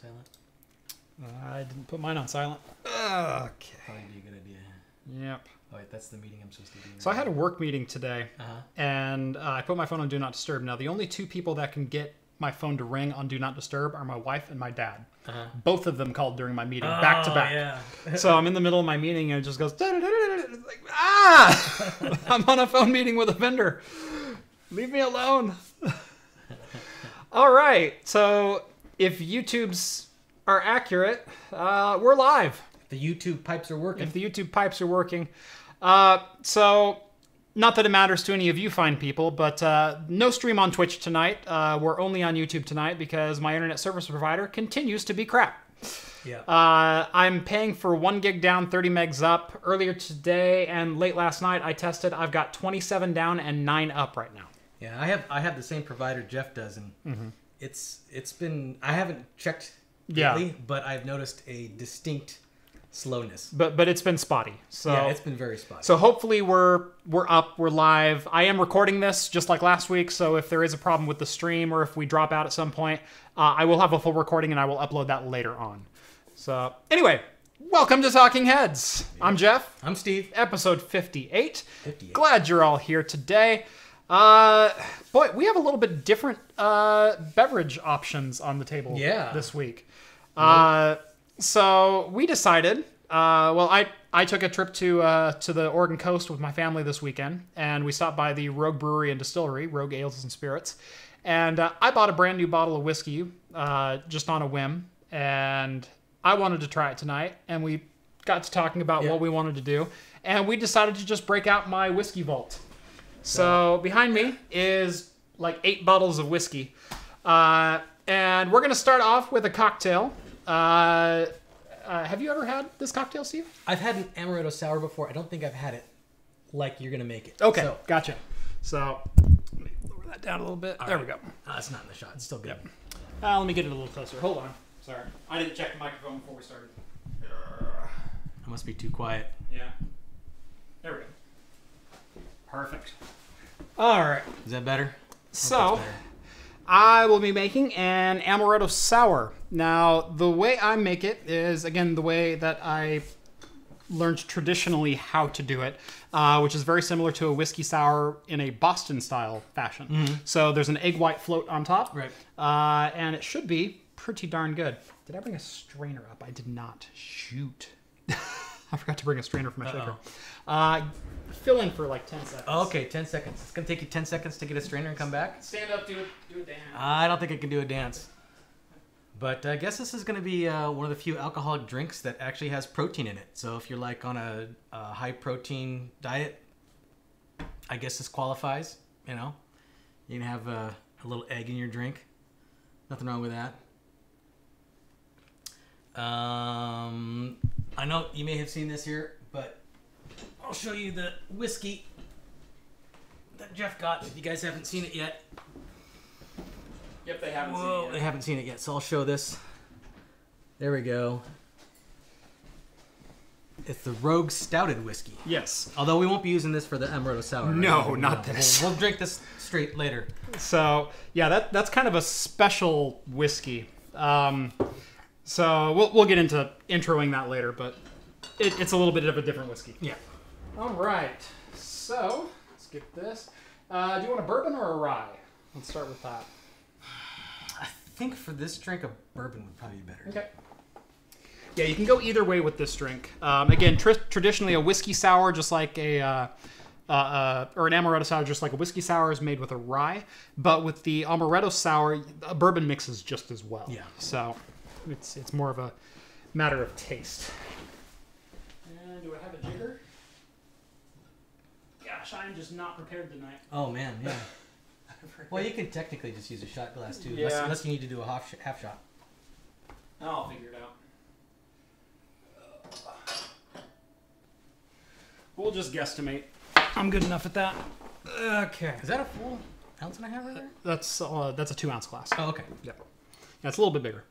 silent? I didn't put mine on silent. Okay. Probably be a good idea. Yep. Oh, wait, that's the meeting I'm supposed to be in. So I had a work meeting today, and I put my phone on Do Not Disturb. Now, the only two people that can get my phone to ring on Do Not Disturb are my wife and my dad. Both of them called during my meeting, back to back. Yeah. So I'm in the middle of my meeting, and it just goes, it's like, ah! I'm on a phone meeting with a vendor. Leave me alone. All right. So if YouTube's are accurate, we're live. The YouTube pipes are working. If the YouTube pipes are working. So, not that it matters to any of you fine people, but no stream on Twitch tonight. We're only on YouTube tonight because my internet service provider continues to be crap. Yeah. I'm paying for 1 gig down, 30 megs up. Earlier today and late last night, I tested. I've got 27 down and 9 up right now. Yeah, I have the same provider Jeff does, and it's been, I haven't checked lately, but I've noticed a distinct slowness. But it's been spotty. So yeah, it's been very spotty. So hopefully we're up, we're live. I am recording this just like last week, so if there is a problem with the stream or if we drop out at some point, I will have a full recording and I will upload that later on. So anyway, welcome to Talking Heads. Yeah. I'm Jeff. I'm Steve. Episode 58. Glad you're all here today. Boy, we have a little bit different beverage options on the table this week. So we decided, well, I took a trip to the Oregon coast with my family this weekend, and we stopped by the Rogue Brewery and Distillery, Rogue Ales and Spirits, and I bought a brand new bottle of whiskey just on a whim, and I wanted to try it tonight, and we got to talking about what we wanted to do, and we decided to just break out my whiskey vault. So behind me is like 8 bottles of whiskey, and we're going to start off with a cocktail. Have you ever had this cocktail, Steve? I've had an Amaretto Sour before. I don't think I've had it like you're going to make it. Okay, so, gotcha. So, let me lower that down a little bit. There we go. It's not in the shot. It's still good. Yep. Let me get it a little closer. Hold on. Sorry. I didn't check the microphone before we started. I must be too quiet. Yeah. There we go. Perfect. All right. Is that better? So, I will be making an Amaretto Sour. Now, the way I make it is, again, the way that I learned traditionally how to do it, which is very similar to a whiskey sour in a Boston-style fashion. So there's an egg white float on top, and it should be pretty darn good. Did I bring a strainer up? I did not. Shoot. I forgot to bring a strainer for my shaker. Fill in for like 10 seconds. Okay, 10 seconds. It's going to take you 10 seconds to get a strainer and come back? Stand up, do a dance. I don't think I can do a dance. But I guess this is going to be one of the few alcoholic drinks that actually has protein in it. So if you're like on a high protein diet, I guess this qualifies. You know, you can have a little egg in your drink. Nothing wrong with that. I know you may have seen this here, but I'll show you the whiskey that Jeff got if you guys haven't seen it yet. Yep, they haven't seen it yet. They haven't seen it yet, so I'll show this. There we go. It's the Rogue Stouted whiskey. Yes. Although we won't be using this for the Amaretto Sour. No, not this. We'll drink this straight later. So, yeah, that's kind of a special whiskey. So we'll get into introing that later, but it's a little bit of a different whiskey. Yeah. All right. So let's get this. Do you want a bourbon or a rye? Let's start with that. I think for this drink, a bourbon would probably be better. Okay. Yeah, you can go either way with this drink. Again, traditionally a whiskey sour, just like or an Amaretto Sour, just like a whiskey sour, is made with a rye. But with the Amaretto Sour, a bourbon mixes just as well. Yeah. So it's more of a matter of taste. And do I have a jigger? Gosh, I'm just not prepared tonight. Oh man, yeah. Well, you can technically just use a shot glass too, yeah. unless you need to do a half shot. I'll figure it out. We'll just guesstimate. I'm good enough at that. Okay. Is that a full ounce and a half right there? That's a 2-ounce glass. Oh, okay. Yeah. Yeah, it's a little bit bigger.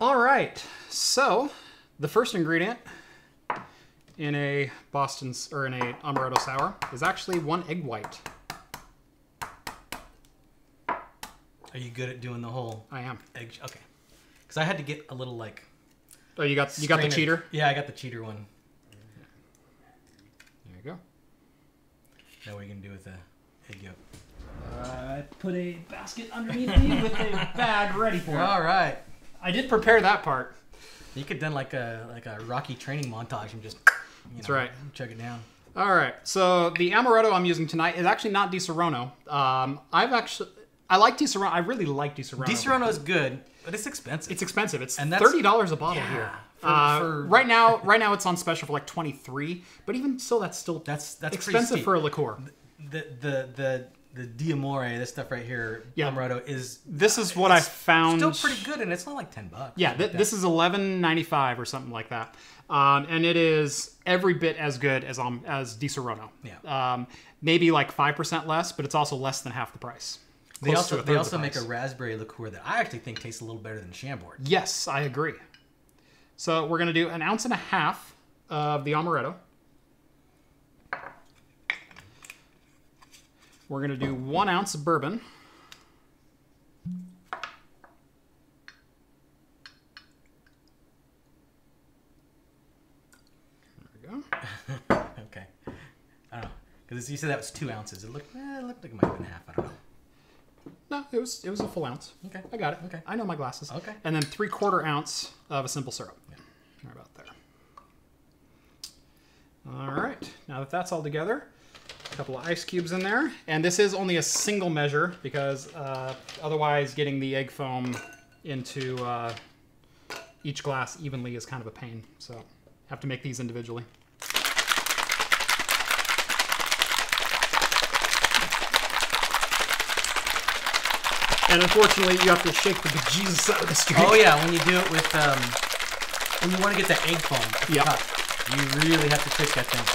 All right. So the first ingredient in a or in a Amaretto Sour is actually 1 egg white. Are you good at doing the whole I am. egg? Okay. Because I had to get a little like. Oh, you got the cheater? Yeah, I got the cheater one. There you go. Now what are you gonna do with the egg yolk? I put a basket underneath me with a bag ready for it. All right. I did prepare that part. You could done like a Rocky training montage and just. That's right. Chug it down. All right. So the amaretto I'm using tonight is actually not Di Serrano. I like Di Serrano. I really like Di Serrano. Di Serrano is good, but it's expensive. It's expensive. It's $30 a bottle here. Right now it's on special for like $23. But even still, that's expensive for a liqueur. The D'Amore, this stuff right here, amaretto is. This is what I found. Still pretty good, and it's not like $10. Yeah, this is $11.95 or something like that, and it is every bit as good as Di Serrano. Yeah. Maybe like 5% less, but it's also less than half the price. They also make a raspberry liqueur that I actually think tastes a little better than Chambord. Yes, I agree. So we're gonna do 1.5 ounces of the amaretto. We're going to do 1 ounce of bourbon. There we go. Okay. I don't know. Because you said that was 2 ounces. It looked like it might have been half. I don't know. No, it was a full ounce. Okay. I got it. Okay. I know my glasses. Okay. And then 3/4 ounce of a simple syrup. Yeah. Right about there. All right. Now that that's all together, a couple of ice cubes in there. And this is only a single measure because otherwise getting the egg foam into each glass evenly is kind of a pain. So have to make these individually. And unfortunately, you have to shake the bejesus out of this drink. Oh yeah, when you do it with when you want to get that egg foam, you really have to shake that thing.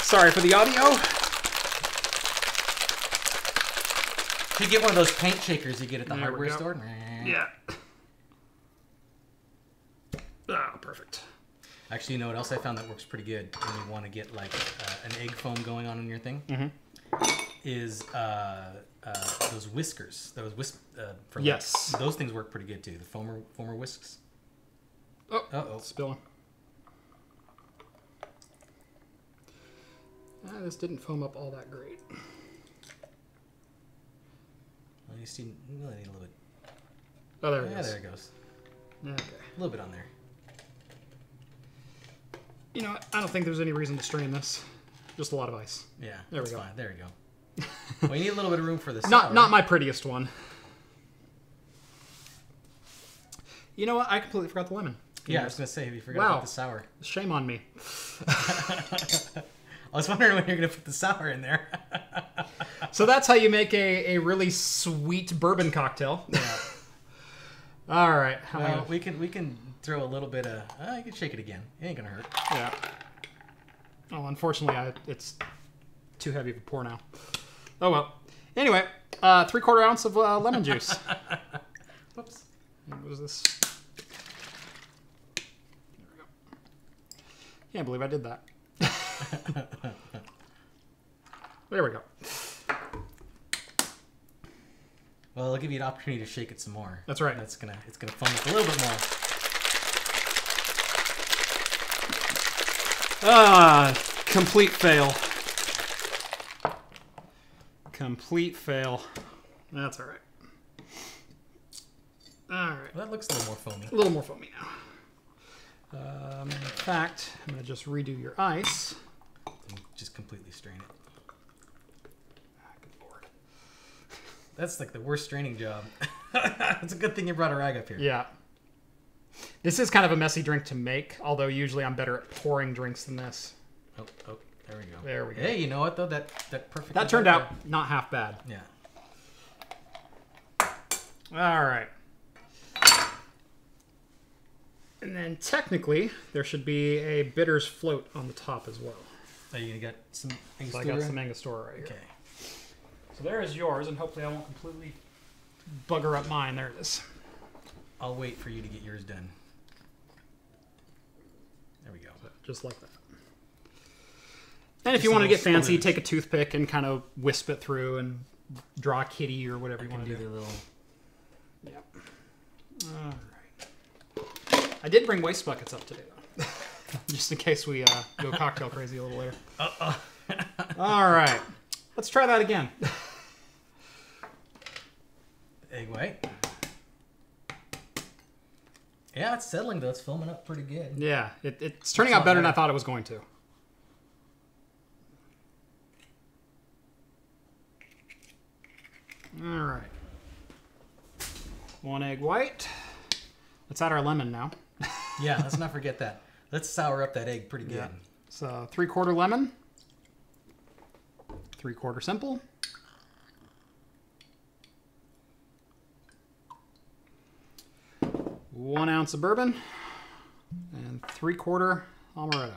Sorry for the audio. You get one of those paint shakers you get at the hardware store. Yeah. Ah, perfect. Actually, you know what else I found that works pretty good when you want to get like an egg foam going on in your thing? Is those whiskers. Those those things work pretty good too. The foamer whisks. Oh, spilling. This didn't foam up all that great. Well, you see, you really need a little bit. Oh, there it goes. goes. There it goes. Okay. A little bit on there. You know, I don't think there's any reason to strain this. Just a lot of ice. Yeah, there we go. go. Fine. There we go. Well, you need a little bit of room for this. Not my prettiest one. You know what? I completely forgot the lemon. Yeah, I was gonna say, you forgot about the sour. Shame on me. I was wondering when you're gonna put the sour in there. So that's how you make a really sweet bourbon cocktail. Yeah. All right. Well, we can throw a little bit of. You can shake it again. It ain't gonna hurt. Yeah. Oh, unfortunately, it's too heavy of a pour now. Oh well. Anyway, 3/4 ounce of lemon juice. Whoops. What was this? There we go. Can't believe I did that. There we go. Well, I'll give you an opportunity to shake it some more. That's right. It's gonna foam up a little bit more. Complete fail. Complete fail. That's all right. All right. Well, that looks a little more foamy. A little more foamy now. In fact, I'm going to just redo your ice. And just completely strain it. Good Lord. That's like the worst straining job. It's a good thing you brought a rag up here. Yeah. This is kind of a messy drink to make, although usually I'm better at pouring drinks than this. Oh, there we go. There we go. Hey, you know what though? That perfect. That turned out not half bad. Yeah. All right. And then technically, there should be a bitters float on the top as well. Oh, you got some Angostura? So I got some Angostura right here. Okay. So there is yours, and hopefully I won't completely bugger up mine. There it is. I'll wait for you to get yours done. There we go. So, just like that. And if you want to get fancy, take a toothpick and kind of wisp it through and draw a kitty or whatever you want to do. The little Yep. All right. I did bring waste buckets up today, though. Just in case we go cocktail crazy a little later. All right. Let's try that again. Egg white. Yeah, it's settling, though. It's foaming up pretty good. Yeah, it's turning out better than I thought it was going to. All right. 1 egg white. Let's add our lemon now. Yeah, let's not forget that. Let's sour up that egg pretty good. Yeah. So 3/4 lemon. 3/4 simple. One ounce of bourbon. And 3/4 amaretto.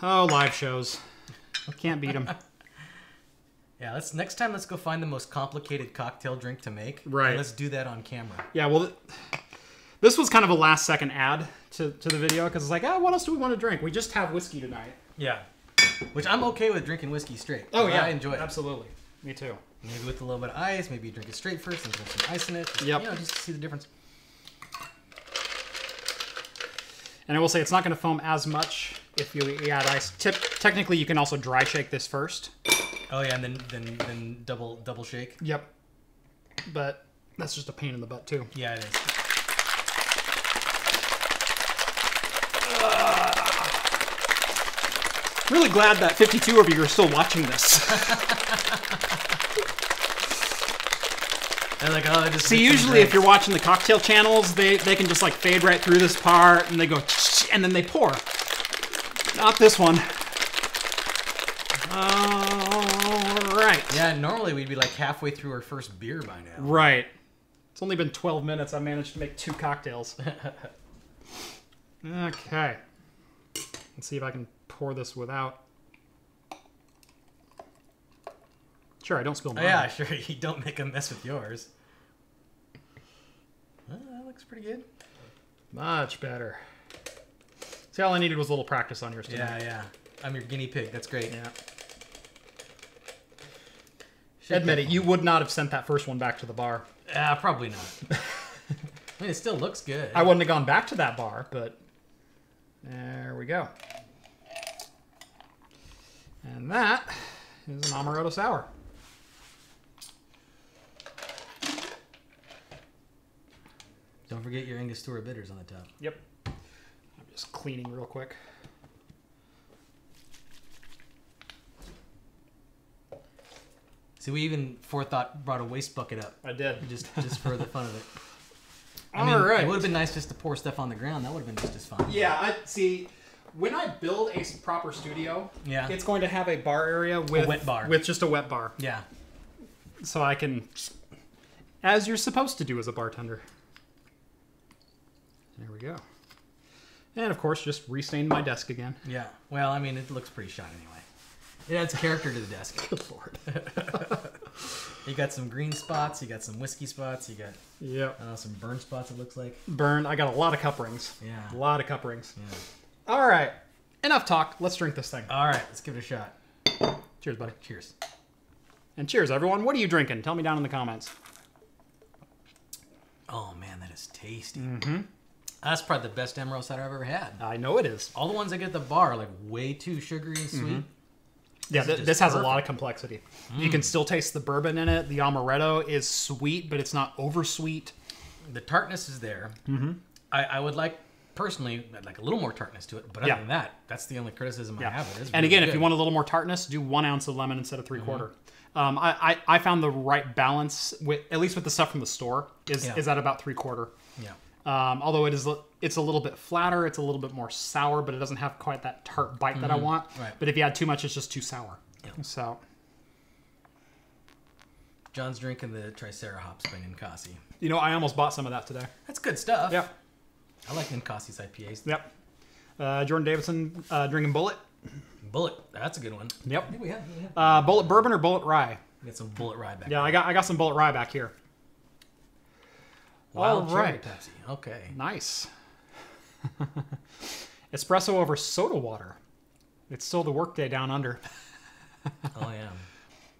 Oh, live shows. Can't beat them. Yeah, next time let's go find the most complicated cocktail drink to make. Right. And let's do that on camera. Yeah, well, this was kind of a last second add to the video because it's like, what else do we want to drink? We just have whiskey tonight. Yeah. Which I'm okay with drinking whiskey straight. Oh, yeah. I enjoy it. Absolutely. Me too. Maybe with a little bit of ice. Maybe you drink it straight first and put some ice in it. Yep. You know, just to see the difference. And I will say it's not going to foam as much if you add ice. Technically, you can also dry shake this first. Oh yeah, and then double shake. Yep. But that's just a pain in the butt too. Yeah, it is. Really glad that 52 of you are still watching this. They're like, oh, just see, usually if you're watching the cocktail channels, they can just like fade right through this part and they go, and then they pour. Not this one. All right. Yeah, normally we'd be like halfway through our first beer by now. Right. It's only been 12 minutes. I managed to make 2 cocktails. Okay. Let's see if I can pour this without. Sure, I don't spill mine. Oh, yeah, sure. You don't make a mess with yours. Well, that looks pretty good. Much better. See, all I needed was a little practice on yours tonight. Yeah. I'm your guinea pig. That's great. Yeah. Admit it, you would not have sent that first one back to the bar. Probably not. I mean, it still looks good. I wouldn't have gone back to that bar, but there we go. And that is an amaretto sour. Don't forget your Angostura bitters on the top. Yep. I'm just cleaning real quick. See, we even forethought brought a waste bucket up. I did. Just for the fun of it. All right. It would have been nice just to pour stuff on the ground. That would have been just as fun. Yeah, I see. When I build a proper studio, Yeah. it's going to have a bar area with A wet bar. with just a wet bar, Yeah. so I can, as you're supposed to do as a bartender. There we go. And of course, just restain my desk again. Yeah. Well, I mean, it looks pretty shot anyway. It adds character to the desk. Good lord. You got some green spots. You got some whiskey spots. You got Yep. some burn spots. It looks like. Burn. I got a lot of cup rings. Yeah. A lot of cup rings. Yeah. All right. Enough talk. Let's drink this thing. All right. Let's give it a shot. Cheers, buddy. Cheers. And cheers, everyone. What are you drinking? Tell me down in the comments. Oh man, that is tasty. Mm-hmm. That's probably the best Emerald cider I've ever had. I know it is. All the ones I get at the bar are like way too sugary and sweet. Yeah, This is this just has a perfect. lot of complexity. You can still taste the bourbon in it. The amaretto is sweet, but it's not oversweet. The tartness is there. Mm-hmm. I would like, personally, I'd like a little more tartness to it. But other Yeah. than that, that's the only criticism I have. It is And really again, good. if you want a little more tartness, do 1 ounce of lemon instead of 3/4. I found the right balance, with at least with the stuff from the store, is at about 3/4. Yeah. Although it's a little bit flatter, it's a little bit more sour, but it doesn't have quite that tart bite that I want. Right. But if you add too much, it's just too sour. Yeah. So John's drinking the Tricera hops by Ninkasi. you know, I almost bought some of that today. That's good stuff. Yeah. I like Ninkasi's IPAs. Yep. Jordan Davidson drinking Bullet. Bullet, that's a good one. Yep. I think we have Bullet Bourbon or Bullet Rye? we got some Bullet Rye back. Yeah, I got some Bullet Rye back here. Wild all right. cherry Pepsi. Okay. Nice. Espresso over soda water. It's still the workday down under. Oh yeah.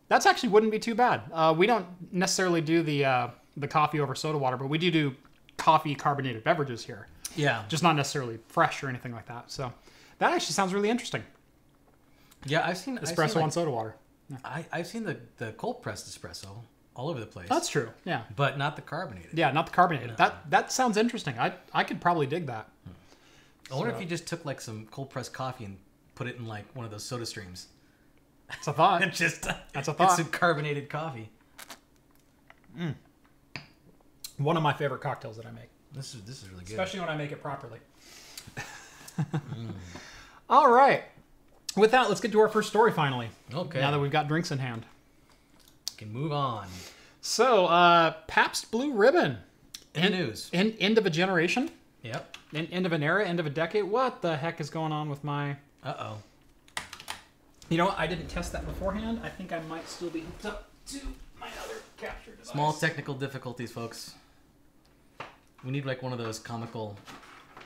That's actually wouldn't be too bad. We don't necessarily do the coffee over soda water, but we do coffee carbonated beverages here. Yeah. Just not necessarily fresh or anything like that. So that actually sounds really interesting. Yeah, I've seen Espresso on soda water. Yeah. I've seen the cold pressed espresso all over the place. That's true. Yeah. But not the carbonated. Yeah, not the carbonated. No. That sounds interesting. I could probably dig that. I wonder if you just took like some cold pressed coffee and put it in like one of those soda streams. That's a thought. That's a thought. It's some carbonated coffee. One of my favorite cocktails that I make. This is really good. Especially when I make it properly. All right. With that, let's get to our first story finally. Okay. Now that we've got drinks in hand. Can move on. So, Pabst Blue Ribbon. News. End of a generation. Yep. End of an era. End of a decade. What the heck is going on with my... Uh-oh. You know what? I didn't test that beforehand. I think I might still be hooked up to my other capture device. Small technical difficulties, folks. We need like one of those comical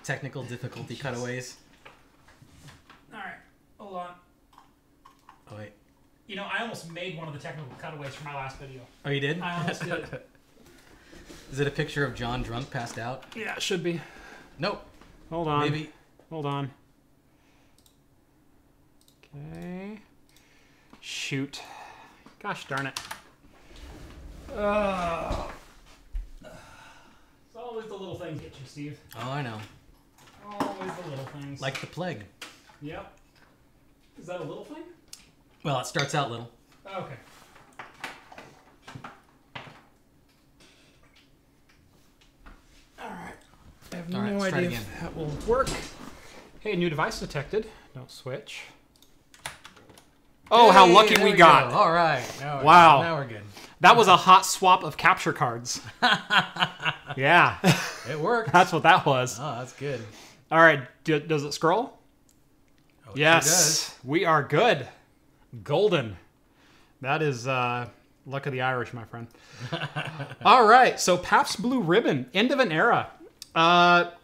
technical difficulty cutaways. All right. Hold on. Oh, wait. You know, I almost made one of the technical cutaways for my last video. Oh, you did? I almost did. Is it a picture of John drunk passed out? Yeah, it should be. Nope. Hold on. Maybe. Hold on. Okay. Shoot. Gosh darn it. It's always the little things get you, Steve. Oh, I know. Always the little things. Like the plague. Yep. Is that a little thing? Well, it starts out little. Okay. Alright. I have no let's try it idea again. if that will work. Hey, new device detected. Don't switch. Oh, how Hey, lucky there we got. go. All right. Wow. Now we're good. That was a hot swap of capture cards. Yeah. It worked. That's what that was. Oh, that's good. All right. Does it scroll? Oh, it Yes. sure does. We are good. Golden. That is luck of the Irish, my friend. All right. So Pabst Blue Ribbon, end of an era.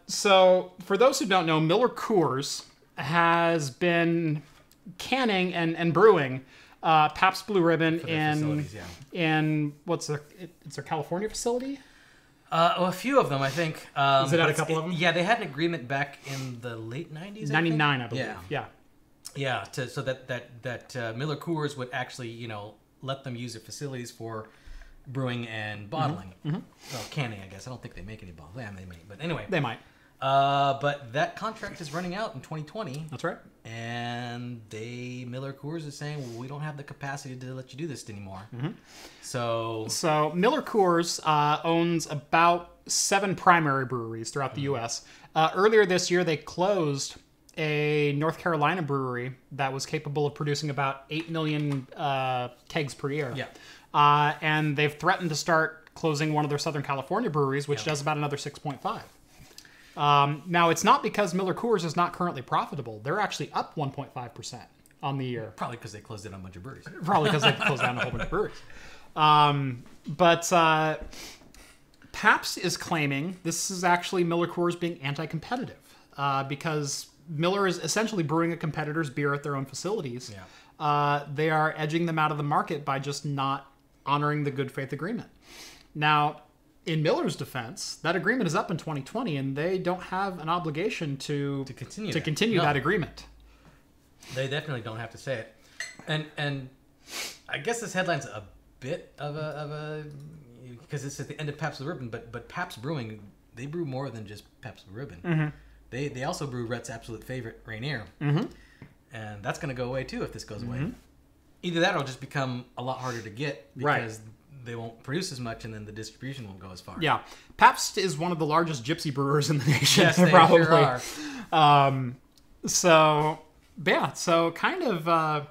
So for those who don't know, Miller Coors has been canning and brewing Pabst Blue Ribbon in what's it's their California facility? Well, a few of them, I think. Is it at but a couple of them? Yeah, they had an agreement back in the late 90s, 99, I believe. Yeah. Yeah. So that Miller Coors would actually, let them use their facilities for brewing and bottling. Mm-hmm. Well, canning, I guess. I don't think they make any bottles. Yeah, they may. But anyway. They might. But that contract is running out in 2020. That's right. And Miller Coors is saying, well, we don't have the capacity to let you do this anymore. Mm-hmm. So Miller Coors owns about 7 primary breweries throughout the U.S. Earlier this year, they closed a North Carolina brewery that was capable of producing about 8 million kegs per year. Yeah. And they've threatened to start closing one of their Southern California breweries, which does about another 6.5. Now, it's not because Miller Coors is not currently profitable. They're actually up 1.5% on the year. Probably because they closed down a bunch of breweries. Probably because they closed down a whole bunch of breweries. But Pabst is claiming this is actually Miller Coors being anti-competitive because Miller is essentially brewing a competitor's beer at their own facilities. Yeah. They are edging them out of the market by just not honoring the good faith agreement. Now, in Miller's defense, that agreement is up in 2020, and they don't have an obligation to continue that agreement. They definitely don't have to say it. And I guess this headline's a bit of a because it's at the end of Pabst Blue Ribbon, but Pabst Brewing, they brew more than just Pabst Blue Ribbon. Mm-hmm. They also brew Rhett's absolute favorite, Rainier. Mm-hmm. And that's going to go away too if this goes away. Either that or it'll just become a lot harder to get because they won't produce as much and then the distribution won't go as far. Yeah. Pabst is one of the largest gypsy brewers in the nation. Yes, they probably. sure are. So kind of...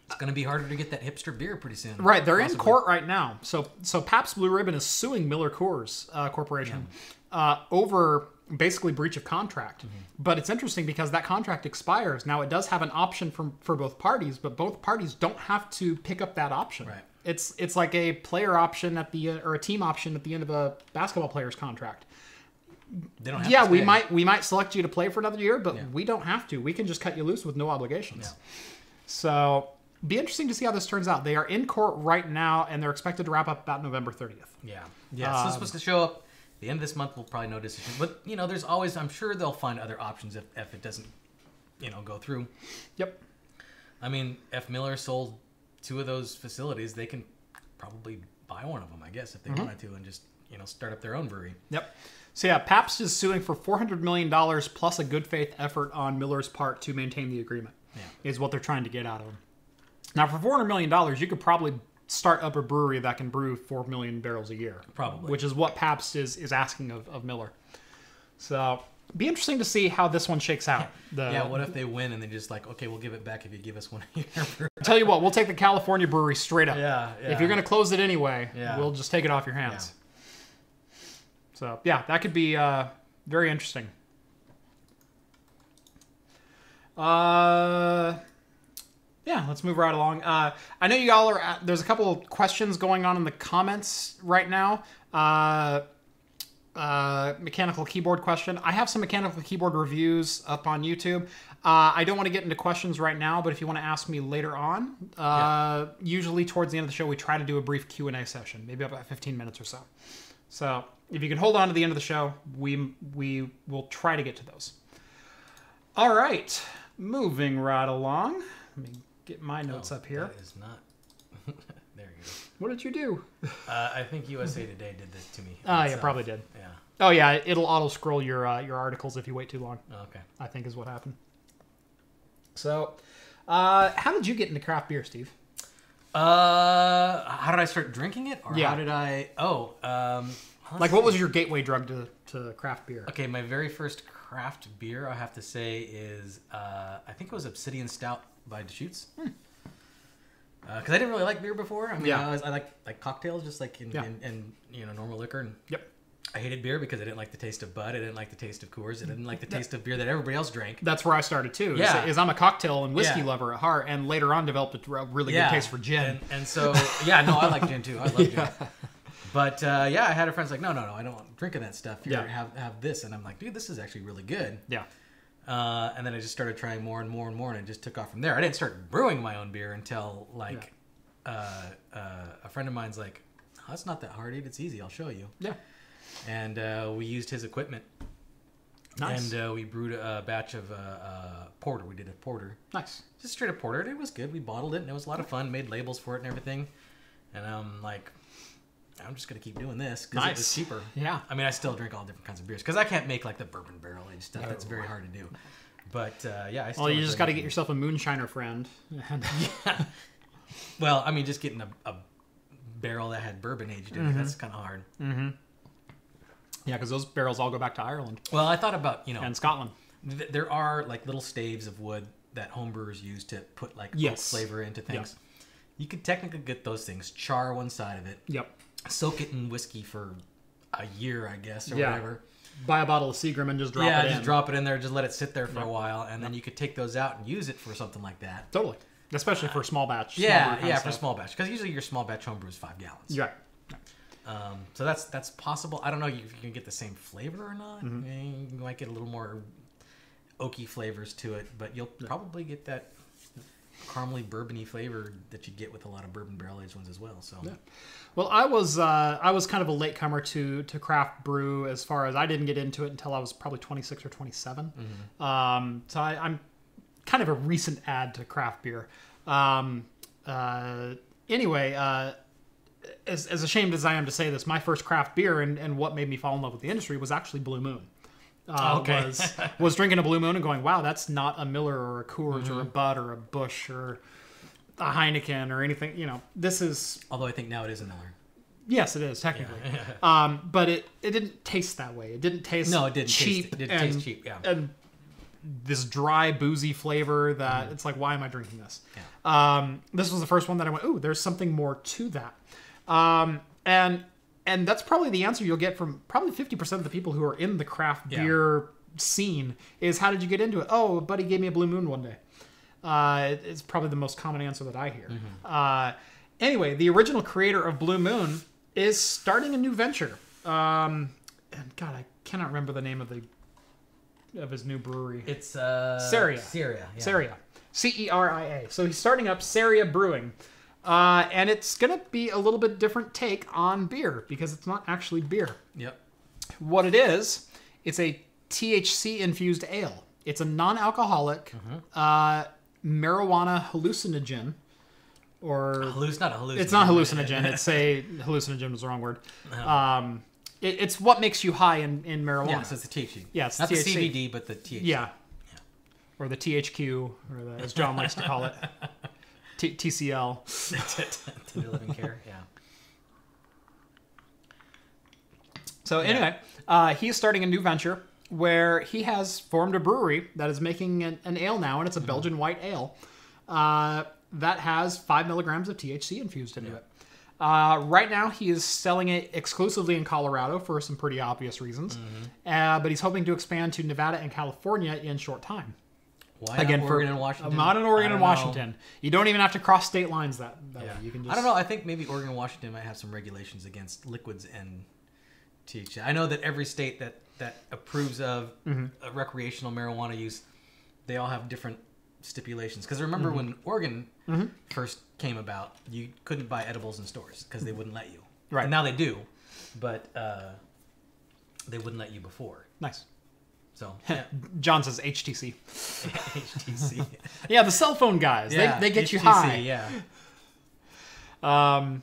it's going to be harder to get that hipster beer pretty soon. Right, they're possibly. in court right now. So Pabst Blue Ribbon is suing Miller Coors Corporation over basically breach of contract. Mm-hmm. But it's interesting because that contract expires. Now, it does have an option for both parties, but both parties don't have to pick up that option. Right. It's like a player option or a team option at the end of a basketball player's contract. They don't have yeah, to we might select you to play for another year, but we don't have to. We can just cut you loose with no obligations. Yeah. So, be interesting to see how this turns out. They are in court right now, and they're expected to wrap up about November 30th. Yeah. Yeah, so it's supposed to show up the end of this month. We'll probably know decision. But, there's always, I'm sure they'll find other options if it doesn't, go through. Yep. I mean, if Miller sold 2 of those facilities, they can probably buy one of them, I guess, if they wanted to, and just, start up their own brewery. Yep. So yeah, Pabst is suing for $400 million plus a good faith effort on Miller's part to maintain the agreement. Yeah. Is what they're trying to get out of him. Now, for $400 million, you could probably start up a brewery that can brew 4 million barrels a year. Probably. Which is what Pabst is asking of Miller. So, be interesting to see how this one shakes out. What if they win and they're just like, okay, we'll give it back if you give us one a year. Tell you what, we'll take the California brewery straight up. Yeah. If you're going to close it anyway, we'll just take it off your hands. Yeah. So, yeah, that could be very interesting. Yeah, let's move right along. I know you all are... there's a couple of questions going on in the comments right now. Mechanical keyboard question. I have some mechanical keyboard reviews up on YouTube. I don't want to get into questions right now, but if you want to ask me later on, usually towards the end of the show, we try to do a brief Q&A session, maybe about 15 minutes or so. So if you can hold on to the end of the show, we will try to get to those. All right, moving right along. Let me get my notes up here. That is not... There you go. What did you do? I think USA Today did this to me. Yeah, probably did. Yeah. Oh, yeah, it'll auto-scroll your articles if you wait too long. Oh, okay. I think is what happened. So, how did you get into craft beer, Steve? How did I start drinking it? Or Yeah. how did I... What was your gateway drug to craft beer? Okay, my very first craft beer, I have to say, is... I think it was Obsidian Stout by Deschutes. Because I didn't really like beer before. I mean, I like cocktails, just like in normal liquor. And Yep. I hated beer because I didn't like the taste of Bud. I didn't like the taste of Coors. I didn't like the taste of beer that everybody else drank. That's where I started too. Yeah. Is I'm a cocktail and whiskey lover at heart, and later on developed a really good taste for gin. And so, I like gin too. I love gin. But I had a friend like, no, I don't want drinking that stuff. Here, have this. And I'm like, dude, this is actually really good. Yeah. And then I just started trying more and more and more, and it just took off from there. I didn't start brewing my own beer until a friend of mine's like, oh, it's not that hard, dude. It's easy. I'll show you. Yeah. And we used his equipment. Nice. And we brewed a batch of porter. We did a porter. Nice. Just straight up porter. It was good. We bottled it, and it was a lot of fun. Made labels for it and everything. And I'm like, I'm just going to keep doing this because it was cheaper. Yeah. I mean, I still drink all different kinds of beers because I can't make like the bourbon barrel aged stuff. That's very hard to do. But I still... Well, you just got to get yourself a moonshiner friend. Yeah. Well, I mean, just getting a barrel that had bourbon aged in it, that's kind of hard. Mm-hmm. Yeah, because those barrels all go back to Ireland. Well, I thought about, and Scotland. There are like little staves of wood that homebrewers use to put like oak flavor into things. Yep. You could technically get those things, char one side of it. Yep. Soak it in whiskey for a year, I guess, or whatever. Buy a bottle of Seagram and just drop it in. Yeah, just drop it in there, just let it sit there for a while, and then you could take those out and use it for something like that. Totally. Especially for small batch. For small batch. Because usually your small batch homebrew is 5 gallons. Right. So that's possible. I don't know if you can get the same flavor or not. You might get a little more oaky flavors to it, but you'll probably get that caramely bourbony flavor that you get with a lot of bourbon barrel aged ones as well. So, well, I was kind of a latecomer to craft brew as far as I didn't get into it until I was probably 26 or 27. So I'm kind of a recent add to craft beer. Anyway, as ashamed as I am to say this, my first craft beer and what made me fall in love with the industry was actually Blue Moon. Was drinking a Blue Moon and going, wow, that's not a Miller or a Coors or a Bud or a Busch or a Heineken or anything. This is... Although I think now it is a Miller. Yes, it is, technically. Yeah. But it didn't taste that way. It didn't taste cheap. No, it didn't taste, it didn't taste cheap, yeah. And this dry, boozy flavor that it's like, why am I drinking this? Yeah. This was the first one that I went, ooh, there's something more to that. And that's probably the answer you'll get from probably 50% of the people who are in the craft beer scene is, how did you get into it? Oh, a buddy gave me a Blue Moon one day. It's probably the most common answer that I hear. Anyway, the original creator of Blue Moon is starting a new venture. And God, cannot remember the name of his new brewery. It's Ceria. Ceria. Yeah. Ceria. Ceria. So he's starting up Ceria Brewing. And it's going to be a little bit different take on beer because it's not actually beer. Yep. What it is, it's a THC-infused ale. It's a non-alcoholic marijuana hallucinogen. Or Not a hallucinogen. It's not hallucinogen. It's a hallucinogen was the wrong word. No. It's what makes you high in marijuana. Yeah, so it's the THC. Yeah, it's not THC. the CBD, but the THC. Yeah. Or the THQ, or as John likes to call it, TCL. Tender living care. Yeah. So anyway, he's starting a new venture where he has formed a brewery that is making an ale now, and it's a Belgian white ale that has 5 milligrams of THC infused into it. Right now, he is selling it exclusively in Colorado for some pretty obvious reasons, but he's hoping to expand to Nevada and California in short time. Why not Oregon and Washington? Not in Oregon and Washington. You don't even have to cross state lines that way. You can just... I don't know. I think maybe Oregon and Washington might have some regulations against liquids and THC. I know that every state that approves of recreational marijuana use, they all have different stipulations. Because remember when Oregon first came about, you couldn't buy edibles in stores because they wouldn't let you. Right. And now they do, but they wouldn't let you before. Nice. So yeah. John says HTC. HTC. Yeah, the cell phone guys. Yeah, they get HTC, you high. Yeah.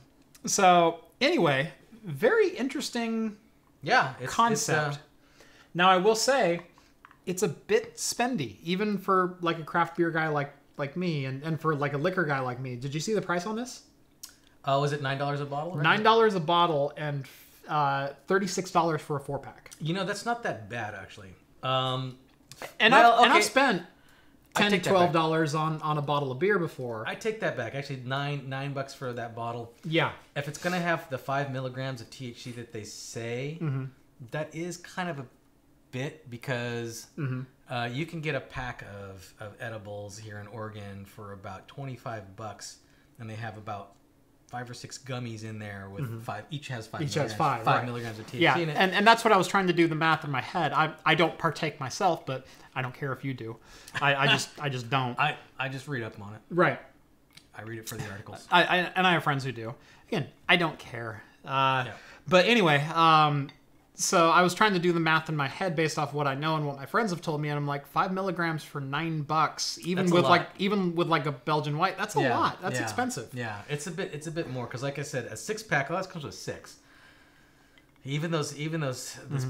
So anyway, very interesting concept. Now I will say it's a bit spendy, even for like a craft beer guy like me and for like a liquor guy like me. Did you see the price on this? Was it $9 a bottle? Right? $9 a bottle and $36 for a 4-pack. You know, that's not that bad actually. I've spent $10, $12 on a bottle of beer before. I take that back. Actually, $9 for that bottle. Yeah. If it's gonna have the 5 milligrams of THC that they say, that is kind of a bit because you can get a pack of edibles here in Oregon for about $25, and they have about 5 or 6 gummies in there with 5. Each has 5. Each milligrams, has 5. 5 right. milligrams of THC yeah. in it. And that's what I was trying to do the math in my head. I don't partake myself, but I don't care if you do. I just don't. I just read up on it. Right. I read it for the articles. I have friends who do. Again, I don't care. But anyway, so I was trying to do the math in my head based off what I know and what my friends have told me, and I'm like, 5 milligrams for $9, even with like a Belgian white, that's a lot. That's expensive. Yeah, it's a bit more because, like I said, a 6-pack. That comes with 6. Even those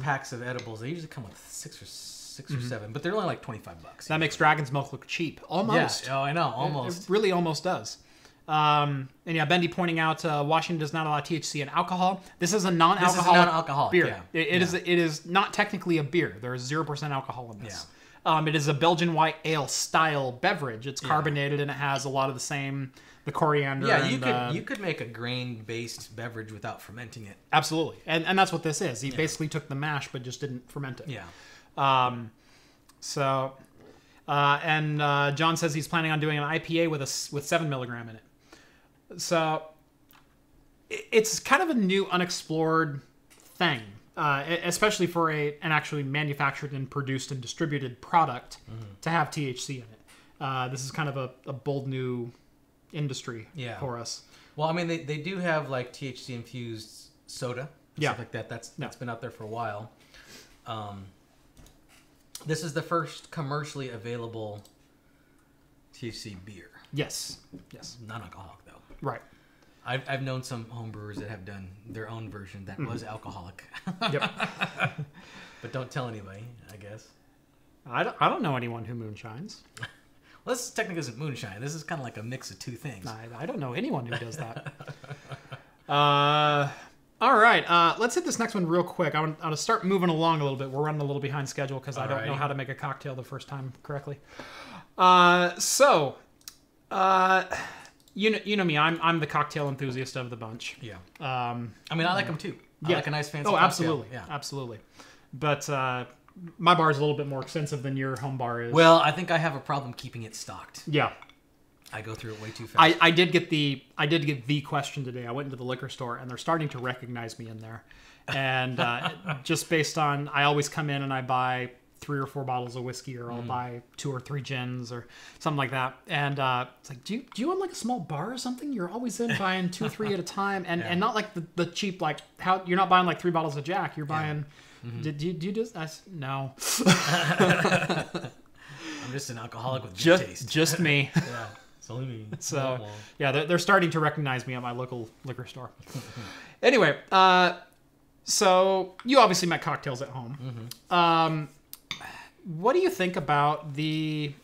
packs of edibles, they usually come with 6 or 7, but they're only like $25. That makes Dragon's Milk look cheap. Almost. Yeah. Oh, I know. Almost. It really almost does. And yeah, Bendy pointing out Washington does not allow THC in alcohol. This is a non-alcoholic beer. Yeah. It is not technically a beer. There is 0% alcohol in this. Yeah. It is a Belgian white ale style beverage. It's carbonated and it has a lot of the coriander. Yeah, you could make a grain-based beverage without fermenting it. Absolutely, and that's what this is. He basically took the mash but just didn't ferment it. Yeah. John says he's planning on doing an IPA with 7 milligram in it. So it's kind of a new unexplored thing, especially for an actually manufactured and produced and distributed product to have THC in it. This is kind of a bold new industry for us. Well, I mean, they do have like THC infused soda, stuff like that. That's been out there for a while. This is the first commercially available THC beer. Yes. Non-alcoholic though. Right. I've known some home brewers that have done their own version that was alcoholic. Yep. But don't tell anybody, I guess. I don't know anyone who moonshines. Well, this technically isn't moonshine. This is kind of like a mix of two things. I don't know anyone who does that. All right, let's hit this next one real quick. I want to start moving along a little bit. We're running a little behind schedule because I don't know how to make a cocktail the first time correctly. You know me. I'm the cocktail enthusiast of the bunch. Yeah. I mean, I like them too. I like a nice fancy cocktail. Absolutely. Yeah. Absolutely. But my bar is a little bit more extensive than your home bar is. Well, I think I have a problem keeping it stocked. Yeah. I go through it way too fast. I did get the question today. I went into the liquor store, and they're starting to recognize me in there. And just based on, I always come in and I buy 3 or 4 bottles of whiskey, or I'll buy 2 or 3 gins or something like that. And it's like, do you own like a small bar or something? You're always in buying 2 or 3 at a time, and not like the cheap, like, how you're not buying like 3 bottles of Jack. You're buying. Did you just? No. I'm just an alcoholic with good taste. Just me. Yeah, it's only me. So yeah, they're starting to recognize me at my local liquor store. Anyway, so you obviously make cocktails at home. What do you think about the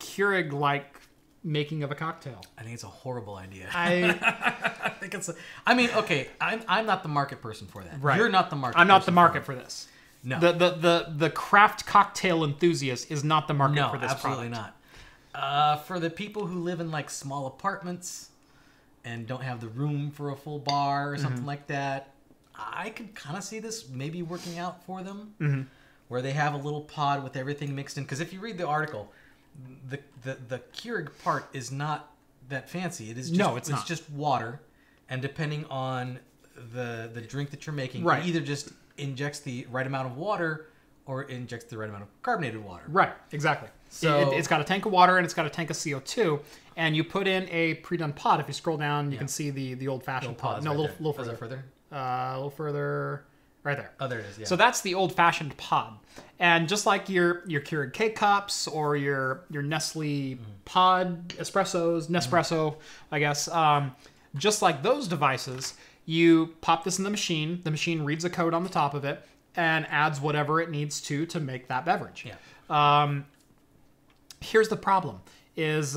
Keurig-like making of a cocktail? I think it's a horrible idea. I think it's. Okay, I'm not the market person for that. Right. You're not the market. I'm not the market for this. No. The craft cocktail enthusiast is not the market for this absolutely product. Not. For the people who live in like small apartments and don't have the room for a full bar or something like that, I could kind of see this maybe working out for them, where they have a little pod with everything mixed in. Because if you read the article, the Keurig part is not that fancy. It is just, it's just water, and depending on the drink that you're making, it either just injects the right amount of water or injects the right amount of carbonated water. Right, exactly. So it's got a tank of water and it's got a tank of CO2, and you put in a pre-done pod. If you scroll down, you can see the old-fashioned pod. No, right a little further. A little further. Right there. Oh, there it is. Yeah. So that's the old-fashioned pod, and just like your Keurig K-Cups or your Nestle pod espressos, Nespresso, I guess, just like those devices, you pop this in the machine. The machine reads a code on the top of it and adds whatever it needs to make that beverage. Yeah. Here's the problem: is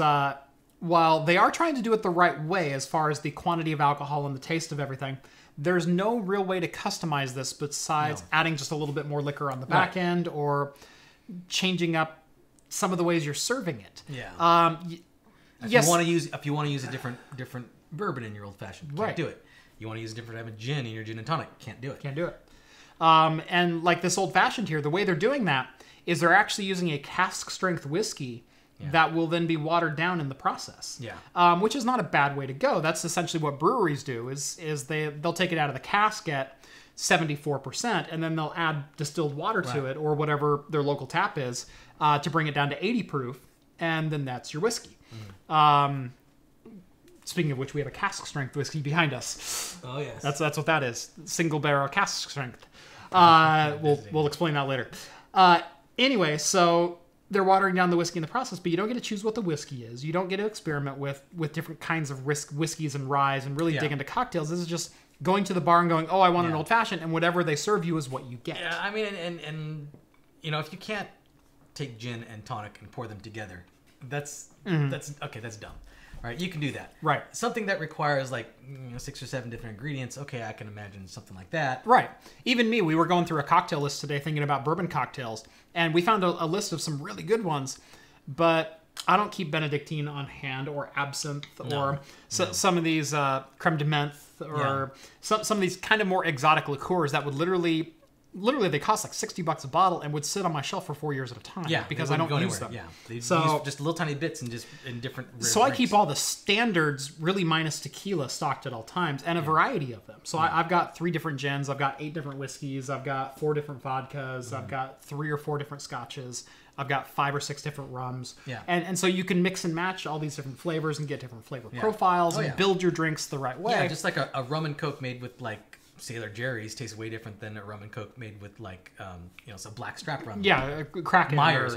while they are trying to do it the right way as far as the quantity of alcohol and the taste of everything, there's no real way to customize this besides adding just a little bit more liquor on the back end or changing up some of the ways you're serving it. Yeah. If you want to use a different bourbon in your old fashioned, can't do it. You want to use a different type of gin in your gin and tonic, can't do it. Can't do it. And like this old fashioned here, the way they're doing that is they're actually using a cask strength whiskey that will then be watered down in the process. Yeah. Which is not a bad way to go. That's essentially what breweries do. Is they'll take it out of the cask at 74%, and then they'll add distilled water to it or whatever their local tap is to bring it down to 80 proof, and then that's your whiskey. Speaking of which, we have a cask strength whiskey behind us. Oh yes. That's what that is. Single barrel cask strength. We'll explain that later. Anyway, so they're watering down the whiskey in the process, but you don't get to choose what the whiskey is. You don't get to experiment with different kinds of whiskeys and ryes and really dig into cocktails. This is just going to the bar and going, oh, I want an old fashioned, and whatever they serve you is what you get. Yeah, I mean, and you know, if you can't take gin and tonic and pour them together, that's dumb. Right, you can do that. Right. Something that requires like 6 or 7 different ingredients. Okay, I can imagine something like that. Right. Even me, we were going through a cocktail list today thinking about bourbon cocktails, and we found a list of some really good ones, but I don't keep Benedictine on hand or absinthe or some of these creme de menthe or some of these kind of more exotic liqueurs that would literally they cost like $60 a bottle and would sit on my shelf for 4 years at a time. Yeah, because I don't use them. Yeah, they use just little tiny bits and just in different. So I keep all the standards, really minus tequila, stocked at all times, and a variety of them. So I've got 3 different gins, I've got 8 different whiskeys, I've got 4 different vodkas, I've got 3 or 4 different scotches, I've got 5 or 6 different rums. Yeah, and so you can mix and match all these different flavors and get different flavor profiles and build your drinks the right way. Yeah, just like a rum and coke made with like Sailor Jerry's tastes way different than a rum and coke made with like some black strap rum. Yeah, Kraken Myers.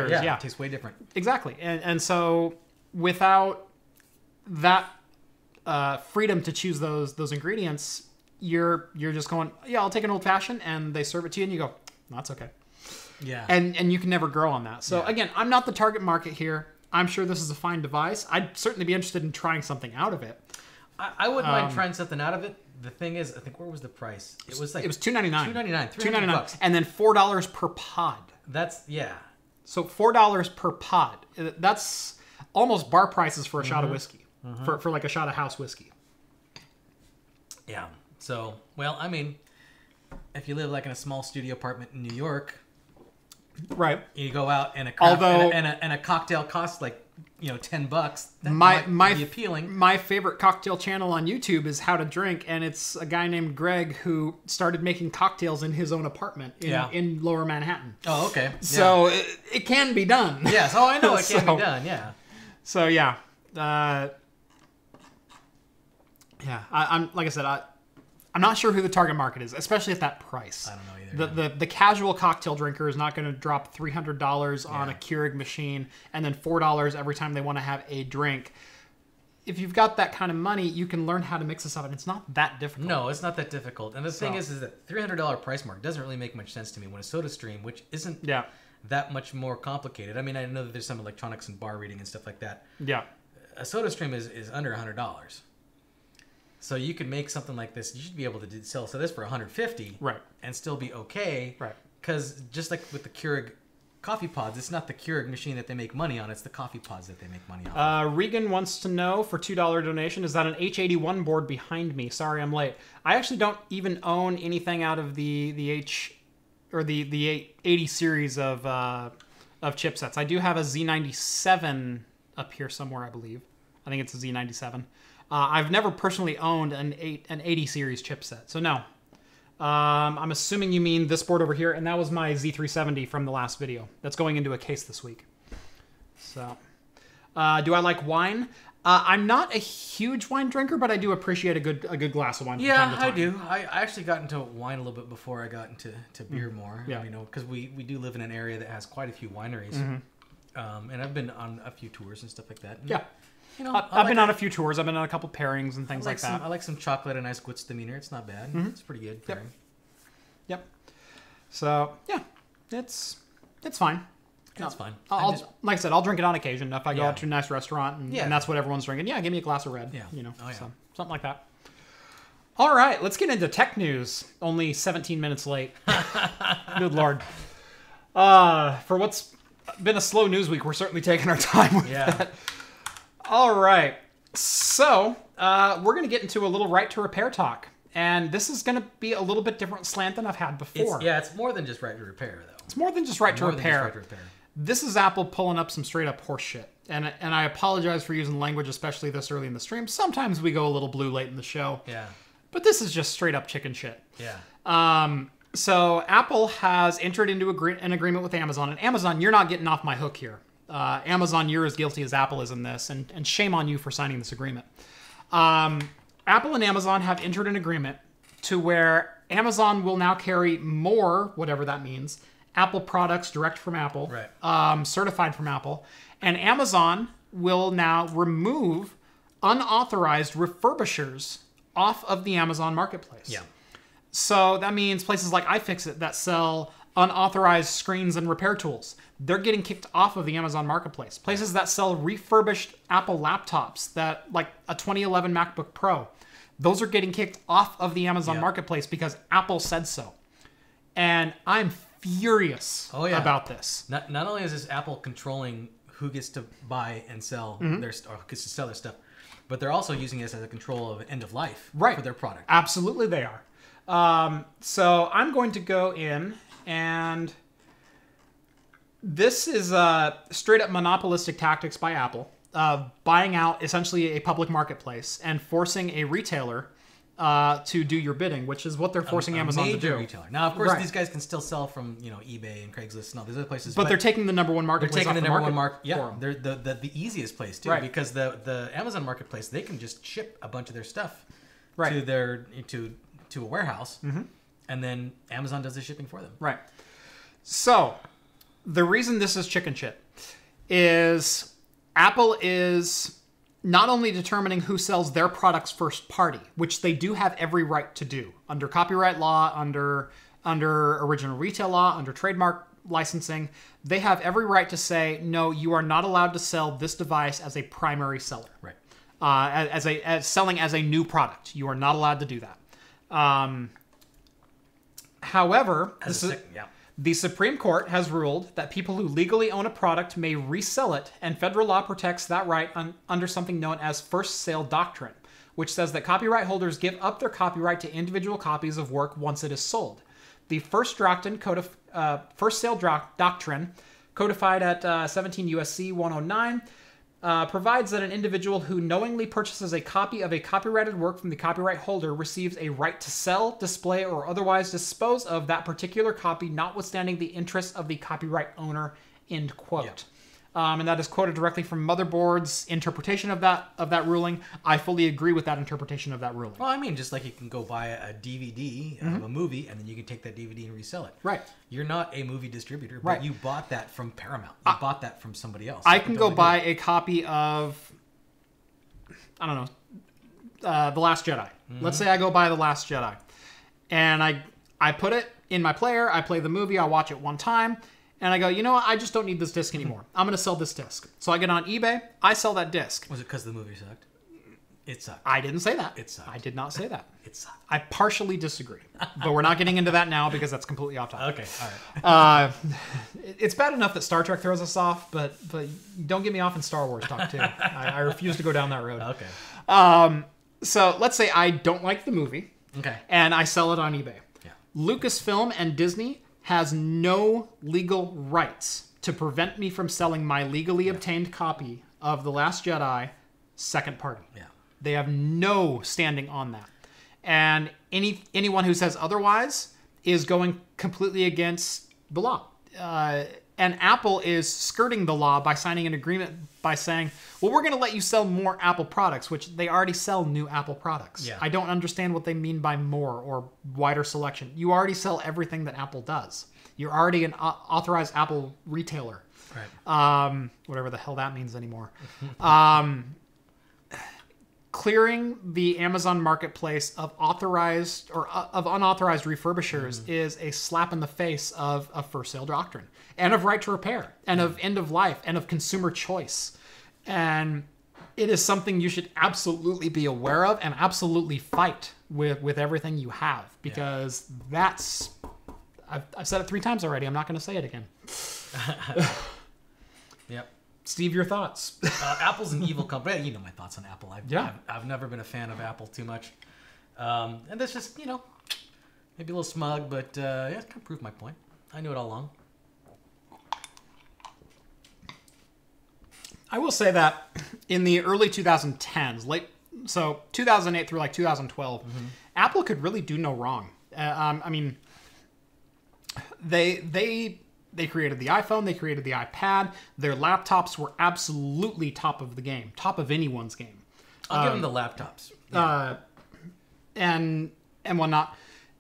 Yeah, tastes way different. Exactly, and so without that freedom to choose those ingredients, you're just going, I'll take an old fashioned, and they serve it to you, and you go, no, that's okay. Yeah, and you can never grow on that. So again, I'm not the target market here. I'm sure this is a fine device. I'd certainly be interested in trying something out of it. I wouldn't mind trying something out of it. The thing is, I think, where was the price? It was $2.99. $2.99, and then $4 per pod. That's So $4 per pod. That's almost bar prices for a shot of whiskey, for like a shot of house whiskey. Yeah. So, well, I mean, if you live like in a small studio apartment in New York, right? You go out and a cocktail costs like $10, that might be appealing. My favorite cocktail channel on YouTube is How to Drink, and it's a guy named Greg who started making cocktails in his own apartment in Lower Manhattan. Oh, okay. So it can be done. Yes. Oh, I know it can be done. Yeah. So yeah, I'm like I said, I'm not sure who the target market is, especially at that price. I don't know either. The casual cocktail drinker is not going to drop $300 on a Keurig machine and then $4 every time they want to have a drink. If you've got that kind of money, you can learn how to mix this up, and it's not that difficult. No, it's not that difficult. And the thing is that $300 price mark doesn't really make much sense to me when a SodaStream, which isn't that much more complicated. I mean, I know that there's some electronics and bar reading and stuff like that. Yeah. A SodaStream is under $100. So you could make something like this. You should be able to sell this for $150, right, and still be okay, right? Because just like with the Keurig coffee pods, it's not the Keurig machine that they make money on; it's the coffee pods that they make money on. Regan wants to know for $2 donation: is that an H81 board behind me? Sorry, I'm late. I actually don't even own anything out of the 80 series of chipsets. I do have a Z97 up here somewhere, I believe. I think it's a Z97. I've never personally owned an 80 series chipset, so no. I'm assuming you mean this board over here, and that was my Z370 from the last video. That's going into a case this week. So, do I like wine? I'm not a huge wine drinker, but I do appreciate a good glass of wine. Yeah, from time to time. I do. I actually got into wine a little bit before I got into beer more. Yeah. Because we do live in an area that has quite a few wineries, and I've been on a few tours and stuff like that. And, yeah. I've been on a few tours. I've been on a couple pairings and things like that. I like some chocolate and nice Gewürztraminer. It's not bad. It's pretty good pairing. Yep. So yeah, it's fine. That's fine. Like I said, I'll drink it on occasion. If I go out to a nice restaurant and that's what everyone's drinking, give me a glass of red. Yeah. So something like that. All right, let's get into tech news. Only 17 minutes late. Good Lord. For what's been a slow news week, we're certainly taking our time with that. All right, so we're going to get into a little right to repair talk, and this is going to be a little bit different slant than I've had before. It's more than just right to repair, though. It's more than just right to repair. This is Apple pulling up some straight up horse shit, and I apologize for using language, especially this early in the stream. Sometimes we go a little blue late in the show. Yeah. But this is just straight up chicken shit. Yeah. So Apple has entered into an agreement with Amazon, and Amazon, you're not getting off my hook here. Amazon, you're as guilty as Apple is in this, and shame on you for signing this agreement. Apple and Amazon have entered an agreement to where Amazon will now carry more, whatever that means, Apple products direct from Apple, certified from Apple, and Amazon will now remove unauthorized refurbishers off of the Amazon marketplace. Yeah. So that means places like iFixit that sell unauthorized screens and repair tools, they're getting kicked off of the Amazon marketplace. Places that sell refurbished Apple laptops, that like a 2011 MacBook Pro, those are getting kicked off of the Amazon marketplace because Apple said so. And I'm furious about this. Not only is this Apple controlling who gets to buy and sell their stuff, but they're also using this as a control of end of life for their product. Absolutely, they are. So I'm going to go in, and this is straight up monopolistic tactics by Apple, buying out essentially a public marketplace and forcing a retailer to do your bidding, which is what they're forcing Amazon to do. Retailer. Now, of course, these guys can still sell from eBay and Craigslist and all these other places, but they're taking the number one marketplace. They're taking the number one market. Yeah, they're the easiest place too, because the Amazon marketplace, they can just ship a bunch of their stuff to their to a warehouse, and then Amazon does the shipping for them. Right. So the reason this is chicken shit is Apple is not only determining who sells their products first party, which they do have every right to do under copyright law, under original retail law, under trademark licensing. They have every right to say, no, you are not allowed to sell this device as a primary seller. Right. As selling as a new product. You are not allowed to do that. However, the Supreme Court has ruled that people who legally own a product may resell it, and federal law protects that right under something known as first sale doctrine, which says that copyright holders give up their copyright to individual copies of work once it is sold. The first sale doctrine, codified at 17 U.S.C. 109, provides that an individual who knowingly purchases a copy of a copyrighted work from the copyright holder receives a right to sell, display, or otherwise dispose of that particular copy, notwithstanding the interests of the copyright owner, end quote. Yeah. And that is quoted directly from Motherboard's interpretation of that ruling. I fully agree with that interpretation of that ruling. Well, I mean, just like you can go buy a DVD of a movie, and then you can take that DVD and resell it. Right. You're not a movie distributor, but Right. you bought that from Paramount. You bought that from somebody else. I can go buy a copy of, I don't know, The Last Jedi. Let's say I go buy The Last Jedi. And I put it in my player, I play the movie, I watch it one time, and I go, you know what, I just don't need this disc anymore. I'm going to sell this disc. So I get on eBay, I sell that disc. Was it because the movie sucked? It sucked. I didn't say that. It sucked. I did not say that. It sucked. I partially disagree. But we're not getting into that now because that's completely off topic. Okay, all right. It's bad enough that Star Trek throws us off, but don't get me off in Star Wars talk too. I refuse to go down that road. Okay. So let's say I don't like the movie. Okay. And I sell it on eBay. Yeah. Lucasfilm and Disney has no legal rights to prevent me from selling my legally obtained copy of The Last Jedi second party. Yeah. They have no standing on that. And anyone who says otherwise is going completely against the law. And Apple is skirting the law by signing an agreement by saying, well, we're going to let you sell more Apple products, which they already sell new Apple products. Yeah. I don't understand what they mean by more or wider selection. You already sell everything that Apple does. You're already an authorized Apple retailer. Right. Whatever the hell that means anymore. Clearing the Amazon marketplace of authorized or of unauthorized refurbishers is a slap in the face of first sale doctrine and of right to repair and of end of life and of consumer choice. And it is something you should absolutely be aware of and absolutely fight with everything you have, because that's, I've said it 3 times already. I'm not going to say it again. Yep. Steve, your thoughts? Apple's an evil company. You know my thoughts on Apple. Yeah. I've never been a fan of Apple too much. And that's just, maybe a little smug, but yeah, it kind of proved my point. I knew it all along. I will say that in the early 2010s, so 2008 through like 2012, Apple could really do no wrong. I mean, they created the iPhone, they created the iPad. Their laptops were absolutely top of the game, top of anyone's game. I'll give them the laptops. Yeah. And whatnot.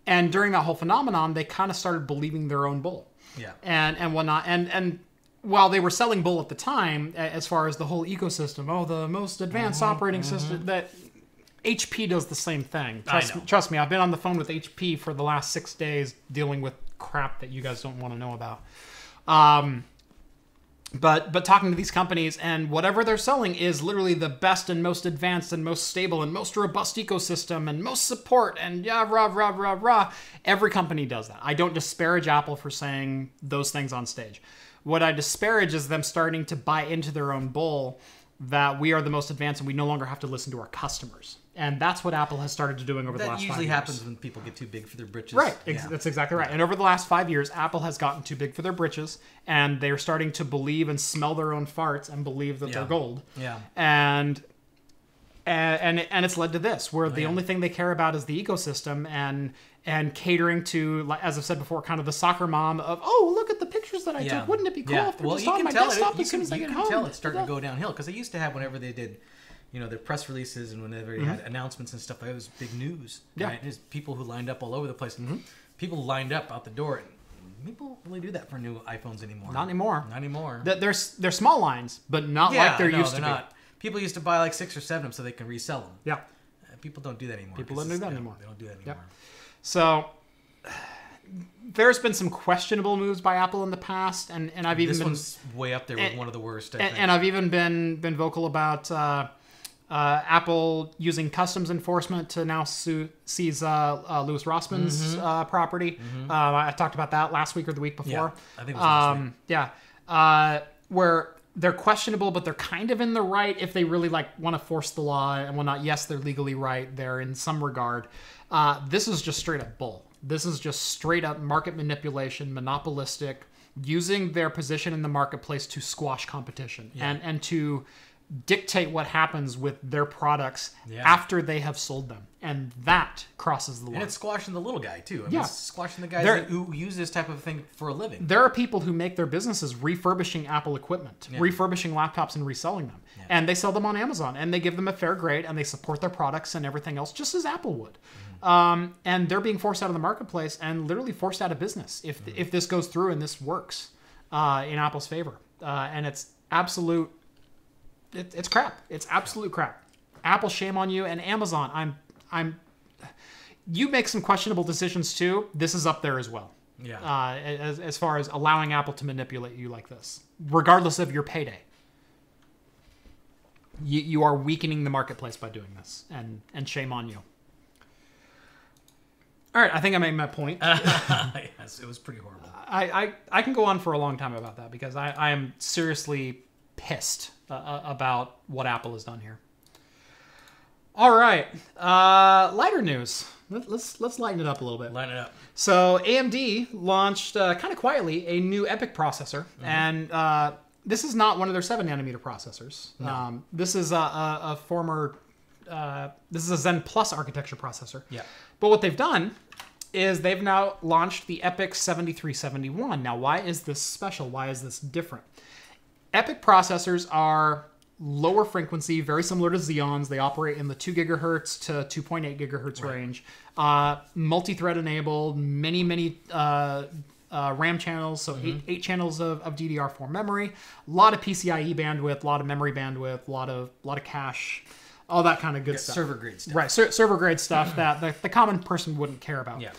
And during that whole phenomenon, they kind of started believing their own bull. Yeah. And whatnot. And while they were selling bull at the time, as far as the whole ecosystem, the most advanced operating system, that HP does the same thing. Trust me, I've been on the phone with HP for the last 6 days dealing with crap that you guys don't want to know about. But talking to these companies, and whatever they're selling is literally the best and most advanced and most stable and most robust ecosystem and most support and rah. Every company does that. I don't disparage Apple for saying those things on stage. What I disparage is them starting to buy into their own bull that we are the most advanced and we no longer have to listen to our customers. And that's what Apple has started doing over the last 5 years. That usually happens when people get too big for their britches. Right, Yeah. That's exactly right. And over the last 5 years, Apple has gotten too big for their britches, and they're starting to believe and smell their own farts and believe that they're gold. Yeah. And it's led to this, where the only thing they care about is the ecosystem and catering to, as I've said before, kind of the soccer mom of, oh, look at the pictures that I took. Wouldn't it be cool if they're just on my desktop as soon as I get home? You can tell it's starting to go downhill, because they used to have, whenever they did, their press releases and whenever they had announcements and stuff, it was big news. Yeah. Right? There's people who lined up all over the place. People lined up out the door. And people don't really do that for new iPhones anymore. Not anymore. Not anymore. They're small lines, but not like they're used to be. Not. People used to buy like 6 or 7 of them so they can resell them. Yeah. People don't do that anymore. People don't do that anymore. They don't do that anymore. Yep. So there's been some questionable moves by Apple in the past, and I've even this been one's way up there with one of the worst. I think. And I've even been vocal about Apple using customs enforcement to now seize Louis Rossmann's property. I talked about that last week or the week before. Yeah, I think it was last week. Yeah, where they're questionable, but they're kind of in the right if they really want to force the law and whatnot. Yes, they're legally right there in some regard. This is just straight up bull. This is just straight up market manipulation, monopolistic, using their position in the marketplace to squash competition and to dictate what happens with their products after they have sold them. And that crosses the line. And it's squashing the little guy, too. I mean, Yeah. it's squashing the guys who use this type of thing for a living. There are people who make their businesses refurbishing Apple equipment, refurbishing laptops and reselling them. Yeah. And they sell them on Amazon, and they give them a fair grade, and they support their products and everything else, just as Apple would. And they're being forced out of the marketplace and literally forced out of business if this goes through and this works in Apple's favor. And it's absolute... It's crap. It's absolute crap. Apple, shame on you, and Amazon. You make some questionable decisions too. This is up there as well. Yeah. As far as allowing Apple to manipulate you like this, regardless of your payday. You are weakening the marketplace by doing this, and shame on you. All right, I think I made my point. Yes, it was pretty horrible. I can go on for a long time about that because I am seriously pissed about what Apple has done here. All right, lighter news. Let's lighten it up a little bit. Lighten it up. So AMD launched kind of quietly a new EPYC processor, and this is not one of their 7-nanometer processors. No. This is a former. This is a Zen Plus architecture processor. Yeah. But what they've done is they've now launched the EPYC 7371. Now, why is this special? Why is this different? EPYC processors are lower frequency, very similar to Xeons. They operate in the 2 gigahertz to 2.8 gigahertz range. Multi-thread enabled, many RAM channels, so eight channels of DDR4 memory, a lot of PCIe bandwidth, a lot of memory bandwidth, a lot of cache, all that kind of good stuff. Server grade stuff. Right, server grade stuff that the common person wouldn't care about. Yeah.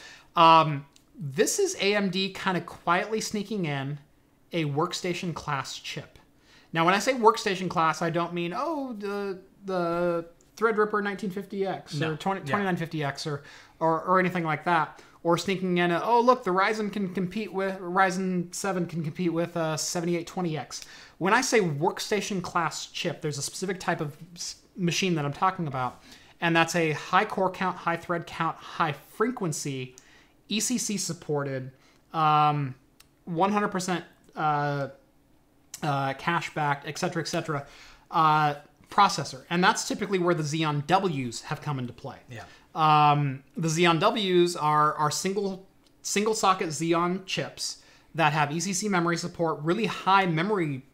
This is AMD kind of quietly sneaking in a workstation class chip. Now, when I say workstation class, I don't mean, the Threadripper 1950X or 2950X or anything like that. Or sneaking in, look, the Ryzen 7 can compete with 7820X. When I say workstation class chip, there's a specific type of machine that I'm talking about, and that's a high core count, high thread count, high frequency, ECC supported, 100% cache backed, etc., processor. And that's typically where the Xeon Ws have come into play. Yeah. The Xeon Ws are single socket Xeon chips that have ECC memory support, really high memory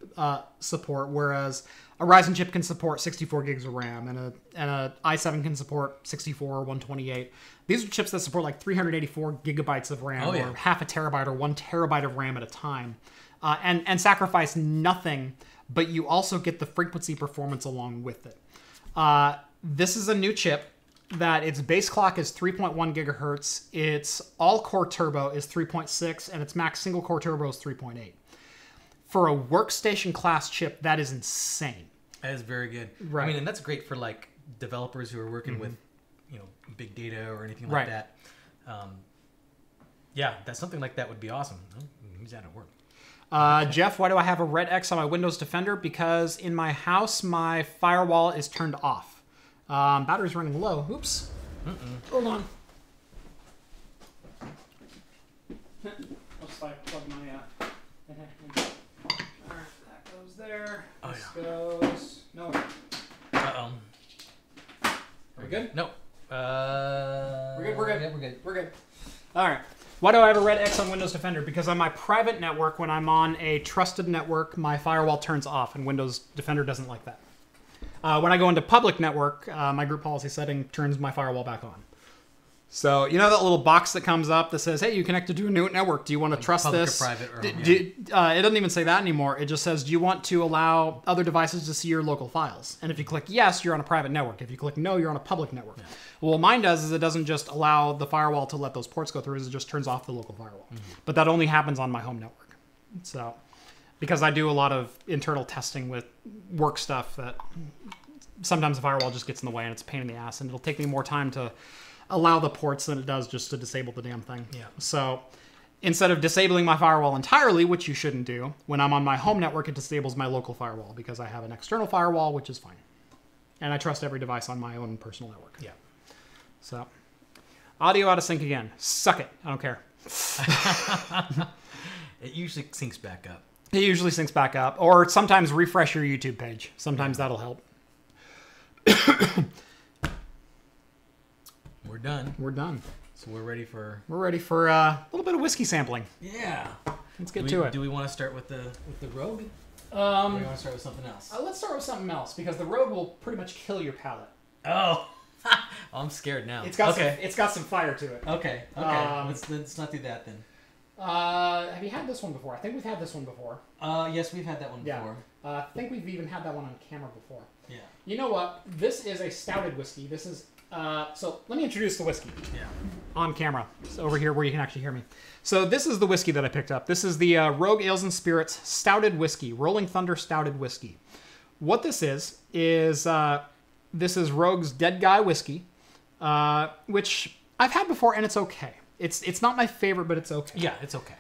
support, whereas a Ryzen chip can support 64 gigs of RAM, and a i7 can support 64 or 128. These are chips that support like 384 gigabytes of RAM, or half a terabyte or 1 terabyte of RAM at a time, and sacrifice nothing, but you also get the frequency performance along with it. This is a new chip that its base clock is 3.1 gigahertz, its all-core turbo is 3.6, and its max single-core turbo is 3.8. For a workstation class chip, that is insane. That is very good. Right. I mean, and that's great for like developers who are working with, big data or anything like that. That's something like that would be awesome. Use that at work. Jeff, why do I have a red X on my Windows Defender? Because in my house, my firewall is turned off. Battery's running low. Oops. Hold on. Looks like plug my Alright, that goes there. This goes nowhere. Uh-oh. Are we good? No. We're good. Yeah, we're good. We're good. Alright. Why do I have a red X on Windows Defender? Because on my private network, when I'm on a trusted network, my firewall turns off, and Windows Defender doesn't like that. When I go into public network, my group policy setting turns my firewall back on. So, you know that little box that comes up that says, hey, you connected to a new network. Do you want to trust public this? Or private or it doesn't even say that anymore. It just says, do you want to allow other devices to see your local files? And if you click yes, you're on a private network. If you click no, you're on a public network. Yeah. Well, what mine does is it doesn't just allow the firewall to let those ports go through, it just turns off the local firewall. But that only happens on my home network. So, because I do a lot of internal testing with work stuff, that sometimes the firewall just gets in the way and it's a pain in the ass, and it'll take me more time to allow the ports than it does just to disable the damn thing. Yeah. So instead of disabling my firewall entirely, which you shouldn't do, when I'm on my home network, it disables my local firewall because I have an external firewall, which is fine. And I trust every device on my own personal network. Yeah. So audio out of sync again. Suck it. I don't care. It usually syncs back up. It usually syncs back up. Or sometimes refresh your YouTube page. Sometimes that'll help. We're done. We're done. So we're ready for a little bit of whiskey sampling. Yeah. Let's get to it. Do we want to start with the Rogue? Or do we want to start with something else? Let's start with something else because the Rogue will pretty much kill your palate. Oh. I'm scared now. It's got some fire to it. Okay. Let's not do that then. Have you had this one before? I think we've had this one before. Yes, we've had that one before. I think we've even had that one on camera before. Yeah. You know what? This is a stouted whiskey. This is so let me introduce the whiskey. Yeah. On camera. So over here where you can actually hear me. So this is the whiskey that I picked up. This is the Rogue Ales and Spirits Stouted Whiskey. Rolling Thunder Stouted Whiskey. What this is this is Rogue's Dead Guy Whiskey, which I've had before and it's okay. It's not my favorite, but it's okay. Yeah, it's okay.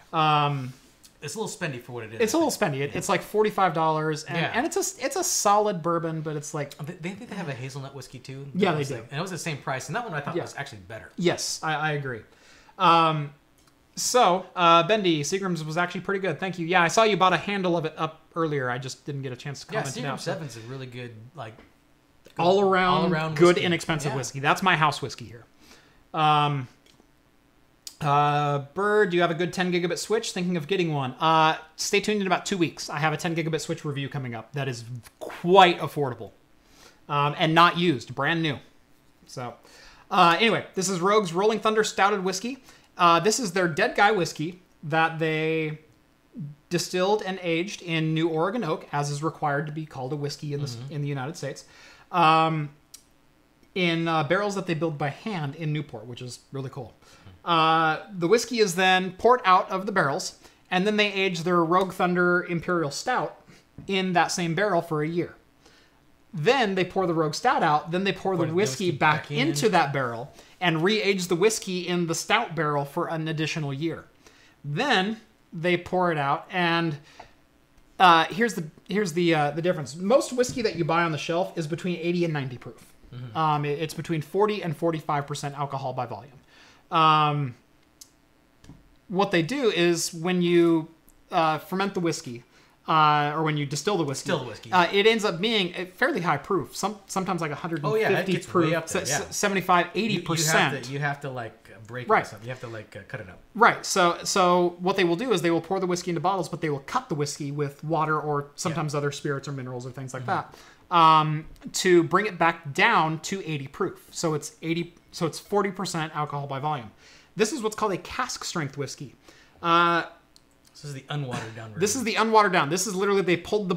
It's a little spendy for what it is. It's a little spendy. It's like $45, and it's a solid bourbon, but it's like they have a hazelnut whiskey too. Yeah, they do. And it was the same price, and that one I thought was actually better. Yes, I agree. So Bendy, Seagram's was actually pretty good. Thank you. Yeah, I saw you bought a handle of it up earlier. I just didn't get a chance to comment. Yeah, Seagram 7's a really good all around good whiskey. Inexpensive whiskey. That's my house whiskey here. Bird, do you have a good 10 gigabit switch? Thinking of getting one. Stay tuned in about 2 weeks. I have a 10 gigabit switch review coming up that is quite affordable and not used, brand new. So anyway, this is Rogue's Rolling Thunder Stouted Whiskey. This is their Dead Guy Whiskey that they distilled and aged in New Oregon oak, as is required to be called a whiskey in the United States. In barrels that they build by hand in Newport, which is really cool. The whiskey is then poured out of the barrels, and then they age their Rogue Thunder Imperial Stout in that same barrel for a year. Then they pour the Rogue Stout out, then they pour the whiskey back into that barrel, and re-age the whiskey in the stout barrel for an additional year. Then they pour it out, and here's the difference. Most whiskey that you buy on the shelf is between 80 and 90 proof. It's between 40 and 45% alcohol by volume. What they do is when you ferment the whiskey, or when you distill the whiskey, it ends up being fairly high proof. Sometimes like 150 proof, up there, 75, 80%. You have to like break right. it up. You have to like cut it up. Right. So what they will do is they will pour the whiskey into bottles, but they will cut the whiskey with water or sometimes other spirits or minerals or things like that. To bring it back down to 80 proof. So it's 40% alcohol by volume. This is what's called a cask strength whiskey. This is the unwatered down version. This is the unwatered down. This is literally they poured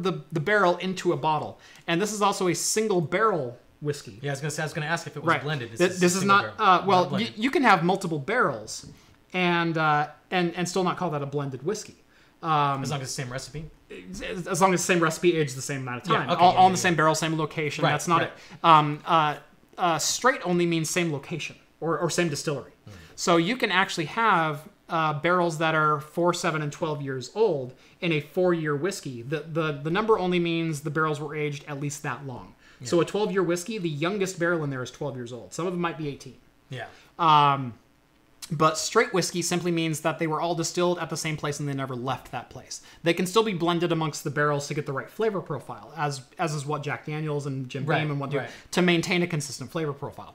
the barrel into a bottle. And this is also a single barrel whiskey. Yeah, I was gonna ask if it was blended. This is not well, you can have multiple barrels and still not call that a blended whiskey. As long as it's the same recipe? As long as the same recipe aged the same amount of time. Yeah, okay, all in the same barrel, same location. Right, that's not it. Straight only means same location or same distillery. So you can actually have barrels that are 4, 7, and 12 years old in a 4-year whiskey. The number only means the barrels were aged at least that long. Yeah. So a 12-year whiskey, the youngest barrel in there is 12 years old. Some of them might be 18. Yeah. But straight whiskey simply means that they were all distilled at the same place and they never left that place. They can still be blended amongst the barrels to get the right flavor profile, as is what Jack Daniels and Jim Beam and what do to maintain a consistent flavor profile.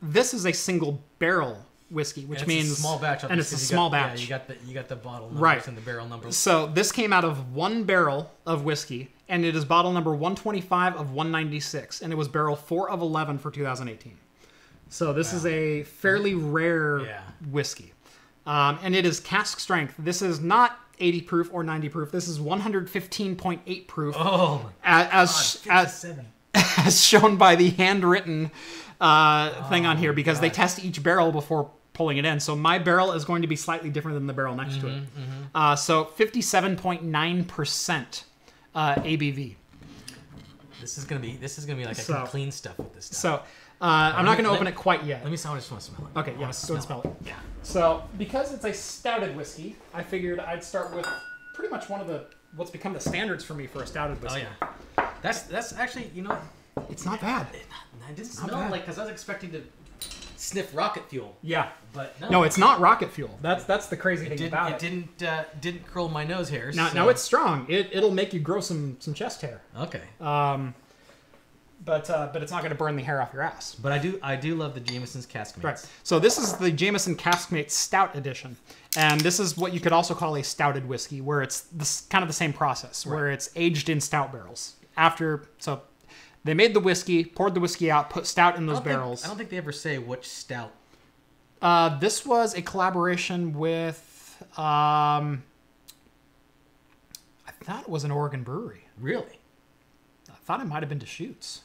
This is a single barrel whiskey, which means a small batch. And it's a small batch. Yeah, you got the bottle numbers and the barrel numbers. So this came out of one barrel of whiskey, and it is bottle number 125 of 196, and it was barrel 4 of 11 for 2018. So this is a fairly rare whiskey. And it is cask strength. This is not 80 proof or 90 proof. This is 115.8 proof. Oh, as shown by the handwritten thing on here, because they test each barrel before pulling it in. So my barrel is going to be slightly different than the barrel next to it. So 57.9% ABV. This is gonna be like I can clean stuff with this stuff. So I'm not going to open it quite yet. I just want to smell it. Okay, yeah, go and smell it. Yeah. So because it's a stouted whiskey, I figured I'd start with pretty much one of what's become the standards for me for a stouted whiskey. Oh yeah. That's actually, it's not bad. I didn't smell it because I was expecting to sniff rocket fuel. Yeah. But no, it's not rocket fuel. That's the crazy thing about it. It didn't curl my nose hairs. No, it's strong. It'll make you grow some chest hair. Okay. But it's not going to burn the hair off your ass. But I do love the Jameson's Caskmates. Right. So this is the Jameson Caskmates Stout Edition, and this is what you could also call a stouted whiskey, where it's kind of the same process, where it's aged in stout barrels. So they made the whiskey, poured the whiskey out, put stout in those barrels. I don't think they ever say which stout. This was a collaboration with, I thought it was an Oregon brewery. Really? I thought it might have been Deschutes.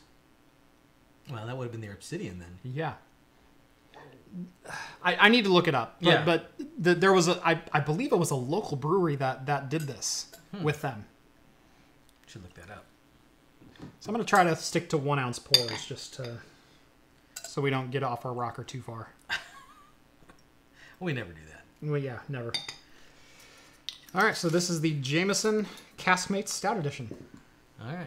Well, that would have been their Obsidian then. Yeah. I need to look it up. But there was I believe it was a local brewery that did this with them. Should look that up. So I'm going to try to stick to 1 ounce pours so we don't get off our rocker too far. We never do that. Well, yeah, never. All right, so this is the Jameson Caskmates Stout Edition. All right.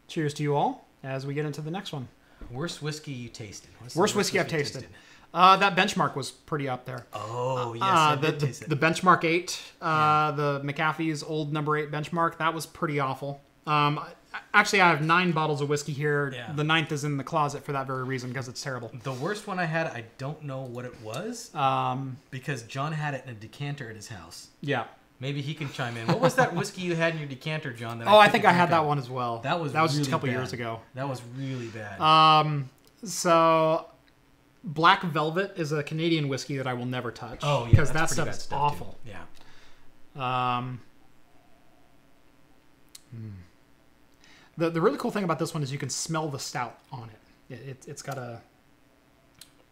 Cheers to you all as we get into the next one. Worst whiskey you tasted. Worst whiskey I've tasted. That benchmark was pretty up there. Oh, yes, I did taste it. The benchmark 8, the McAfee's old number 8 benchmark, that was pretty awful. Actually, I have 9 bottles of whiskey here. Yeah. The 9th is in the closet for that very reason, because it's terrible. The worst one I had, I don't know what it was, because John had it in a decanter at his house. Yeah. Maybe he can chime in. What was that whiskey you had in your decanter, John? I think I had that one as well. That was just a couple years ago. That was really bad. So Black Velvet is a Canadian whiskey that I will never touch. Oh, yeah. Because that stuff is awful. Too. Yeah. The really cool thing about this one is you can smell the stout on it. It's got a...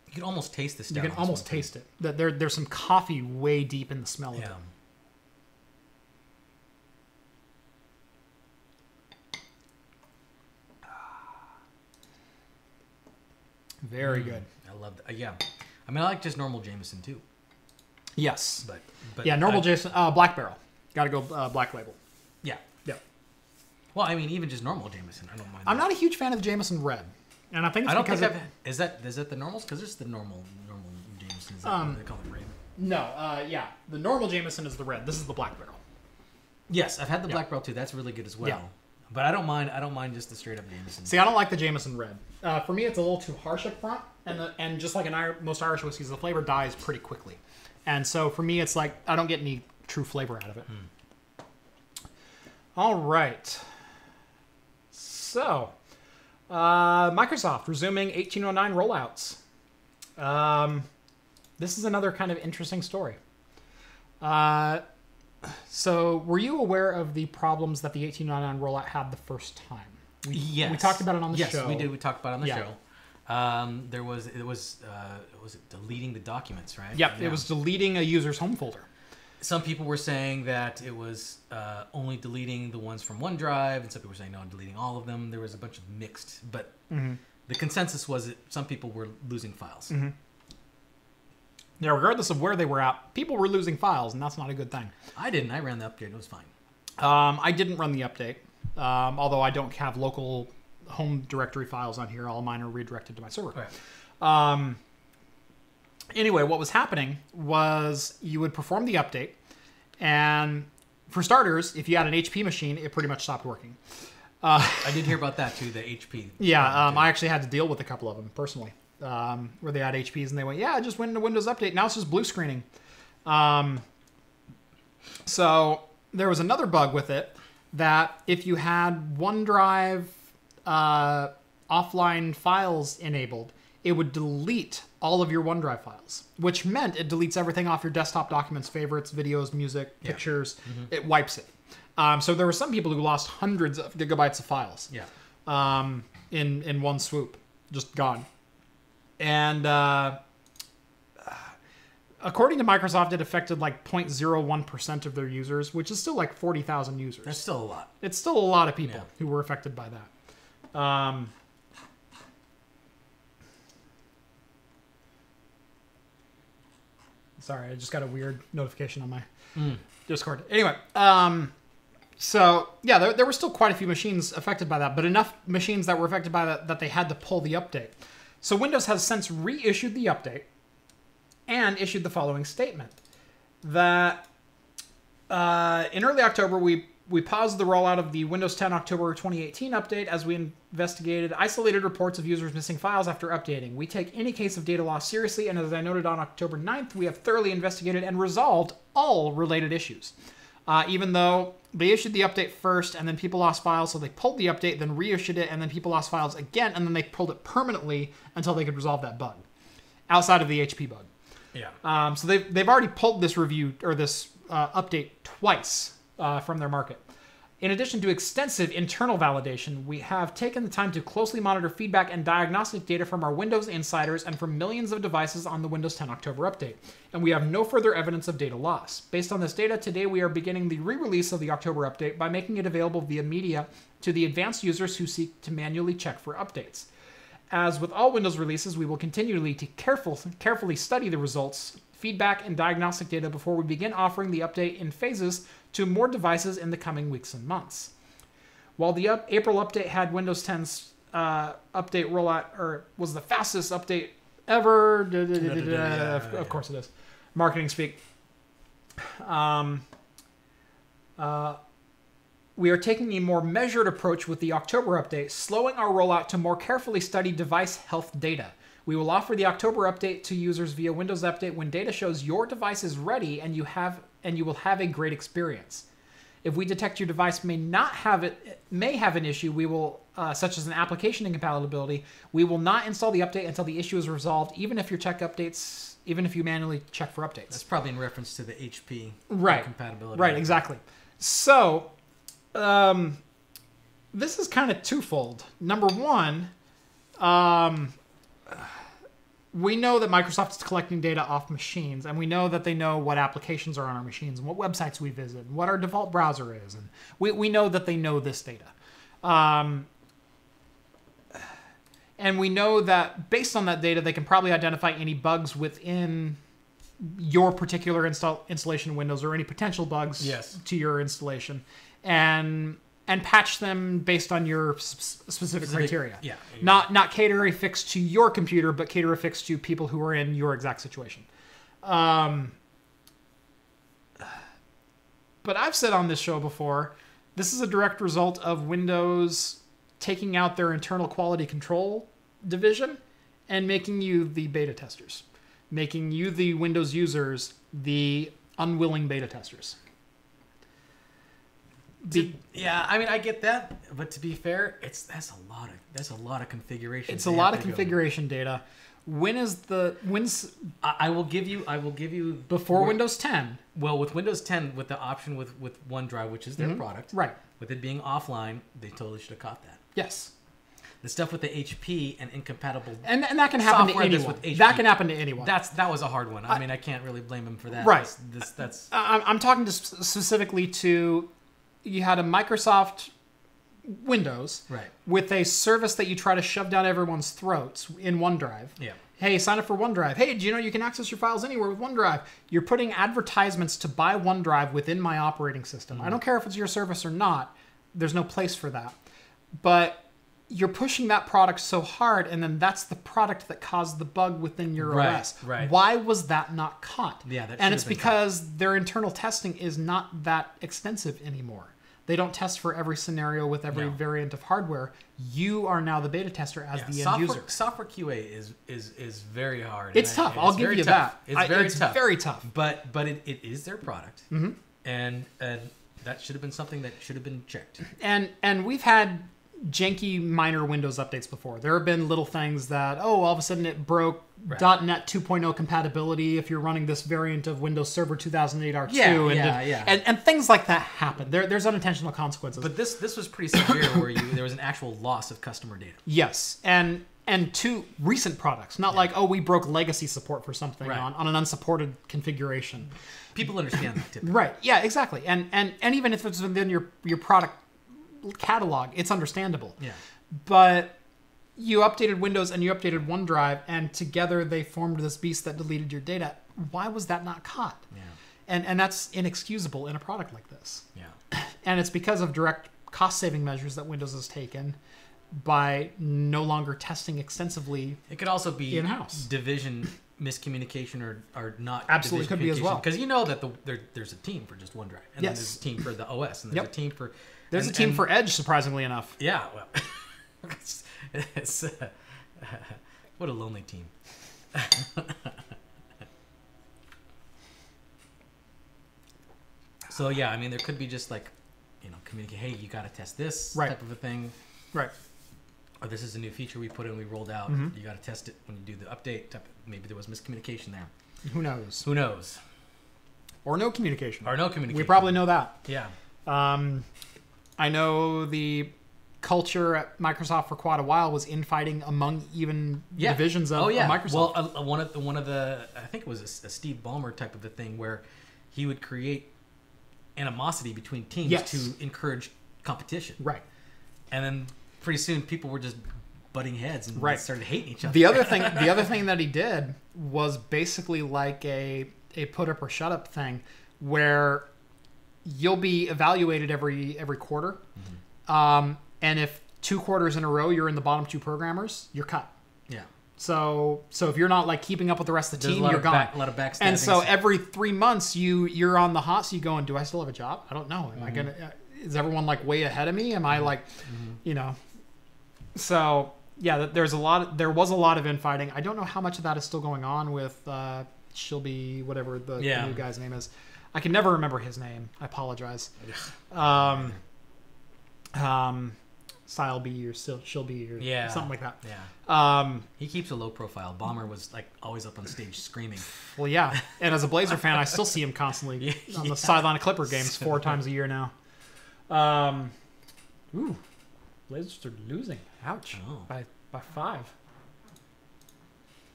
You can almost taste the stout. You can almost taste it. There's some coffee way deep in the smell of it. Very good. I love that. Yeah. I mean, I like just normal Jameson too. Yes. But yeah, normal Jameson, Black Barrel. Got to go Black Label. Yeah. Yeah. Well, I mean, even just normal Jameson, I don't mind. I'm not a huge fan of the Jameson Red, and I think it's because is that the normals? Because it's the normal Jameson. Is that what they call it red? No. Yeah. The normal Jameson is the red. This is the Black Barrel. Yes, I've had the Black Barrel too. That's really good as well. Yeah. But I don't mind just the straight up Jameson. See, I don't like the Jameson Red. For me, it's a little too harsh up front, and just like most Irish whiskeys, the flavor dies pretty quickly. And so for me, it's like I don't get any true flavor out of it. All right. So, Microsoft resuming 1809 rollouts. This is another kind of interesting story. So, were you aware of the problems that the 1809 rollout had the first time? Yes. We talked about it on the show. Yes, we did. We talked about it on the show. It was deleting the documents, right? Yep, yeah. It was deleting a user's home folder. Some people were saying that it was only deleting the ones from OneDrive, and some people were saying no, deleting all of them. There was a bunch of mixed, but the consensus was that some people were losing files. Now, regardless of where they were at, people were losing files, and that's not a good thing. I didn't. I ran the update. It was fine. I didn't run the update, although I don't have local home directory files on here. All of mine are redirected to my server. Right. Anyway, what was happening was you would perform the update, and for starters, if you had an HP machine, it pretty much stopped working. I did hear about that too, the HP. Yeah, I actually had to deal with a couple of them personally, where they had HPs and they went, yeah, I just went into Windows Update. Now it's just blue screening. So there was another bug with it that if you had OneDrive offline files enabled, it would delete all of your OneDrive files, which meant it deletes everything off your desktop documents, favorites, videos, music, pictures. It wipes it. So there were some people who lost hundreds of gigabytes of files in one swoop, just gone. And according to Microsoft, it affected like 0.01% of their users, which is still like 40,000 users. That's still a lot. It's still a lot of people who were affected by that. Sorry, I just got a weird notification on my Discord. Anyway, so yeah, there were still quite a few machines affected by that, but enough machines that were affected by that they had to pull the update. So Windows has since reissued the update and issued the following statement that in early October, we paused the rollout of the Windows 10 October 2018 update as we investigated isolated reports of users missing files after updating. We take any case of data loss seriously, and as I noted on October 9th, we have thoroughly investigated and resolved all related issues. Even though they issued the update first, and then people lost files, so they pulled the update, then reissued it, and then people lost files again, and then they pulled it permanently until they could resolve that bug, outside of the HP bug. Yeah. So they've already pulled this review or this update twice from their market. In addition to extensive internal validation, we have taken the time to closely monitor feedback and diagnostic data from our Windows insiders and from millions of devices on the Windows 10 October update, and we have no further evidence of data loss. Based on this data, today we are beginning the re-release of the October update by making it available via media to the advanced users who seek to manually check for updates. As with all Windows releases, we will continually to carefully study the results, feedback, and diagnostic data before we begin offering the update in phases to more devices in the coming weeks and months. While the April update had Windows 10's update rollout, or was the fastest update ever, of course it is, marketing speak. We are taking a more measured approach with the October update, slowing our rollout to more carefully study device health data. We will offer the October update to users via Windows Update when data shows your device is ready and you will have a great experience. If we detect your device may have an issue, we will, such as an application incompatibility, we will not install the update until the issue is resolved, even if you manually check for updates. That's probably in reference to the HP incompatibility. Right, exactly. So, this is kind of twofold. Number one, we know that Microsoft is collecting data off machines, and we know that they know what applications are on our machines and what websites we visit and what our default browser is. And we know that they know this data. And we know that based on that data, they can probably identify any bugs within your particular installation of Windows or any potential bugs to your installation. And patch them based on your specific criteria. Yeah. Not cater a fix to your computer, but cater a fix to people who are in your exact situation. But I've said on this show before, this is a direct result of Windows taking out their internal quality control division and making you the beta testers. Making you, the Windows users, the unwilling beta testers. Yeah, I mean, I get that, but to be fair, that's a lot of configuration. It's a lot of configuration data. When's I will give you before Windows 10. Well, with Windows 10, with the option with OneDrive, which is their product, right? With it being offline, they totally should have caught that. Yes. The stuff with the HP and incompatible and that can happen to anyone. That can happen to anyone. That was a hard one. I mean, I can't really blame him for that. Right. That's. I'm talking specifically to. You had a Microsoft Windows with a service that you try to shove down everyone's throats in OneDrive. Yeah. Hey, sign up for OneDrive. Hey, do you know you can access your files anywhere with OneDrive? You're putting advertisements to buy OneDrive within my operating system. I don't care if it's your service or not. There's no place for that. But you're pushing that product so hard, and then that's the product that caused the bug within your OS. Right. Why was that not caught? Yeah, that and it's because their internal testing is not that extensive anymore. They don't test for every scenario with every variant of hardware. You are now the beta tester as the end user. Software QA is very hard. It's tough. I'll give you that. It's very tough. But it is their product, and that should have been something that should have been checked. And we've had janky minor Windows updates before. There have been little things that, all of a sudden it broke .NET 2.0 compatibility if you're running this variant of Windows Server 2008 R2. And things like that happen. There's unintentional consequences. But this was pretty severe where there was an actual loss of customer data. Yes. And to recent products. Not like, we broke legacy support for something on an unsupported configuration. People understand that typically. Right. Yeah, exactly. And even if it's within your product catalog, it's understandable. Yeah. But you updated Windows and you updated OneDrive, and together they formed this beast that deleted your data. Why was that not caught? Yeah. And that's inexcusable in a product like this. Yeah. And it's because of direct cost-saving measures that Windows has taken by no longer testing extensively. It could also be in-house. division miscommunication or not. Absolutely could be as well. Because you know that there's a team for just OneDrive, and then there's a team for the OS, and there's a team for... There's a team for Edge, surprisingly enough. Yeah, well... it's what a lonely team. So yeah, I mean, there could be just like, communicate. Hey, you got to test this type of a thing, right? Or this is a new feature we put in, we rolled out. You got to test it when you do the update. Maybe there was miscommunication there. Who knows? Who knows? Or no communication. We probably know that. Yeah. I know the culture at Microsoft for quite a while was infighting among even divisions of Microsoft. Well, one of the I think it was a Steve Ballmer type of a thing where he would create animosity between teams to encourage competition. Right. And then pretty soon people were just butting heads and started hating each other. The other thing that he did was basically like a put up or shut up thing where you'll be evaluated every quarter. And if 2 quarters in a row you're in the bottom 2 programmers, you're cut. Yeah. So if you're not like keeping up with the rest of the team, you're gone. A lot of backstabbing. And so every 3 months you're on the hot seat going, do I still have a job? I don't know. Am I gonna? Is everyone like way ahead of me? Am I like, So yeah, there was a lot of infighting. I don't know how much of that is still going on with Shilby, whatever the new guy's name is. I can never remember his name. I apologize. Styleby or Shilby or something like that. Yeah. He keeps a low profile. Bomber was like always up on stage screaming. Well, yeah. And as a Blazer fan, I still see him constantly on the sideline of Clipper games 4 times a year now. Blazers are losing. Ouch. Oh. By 5.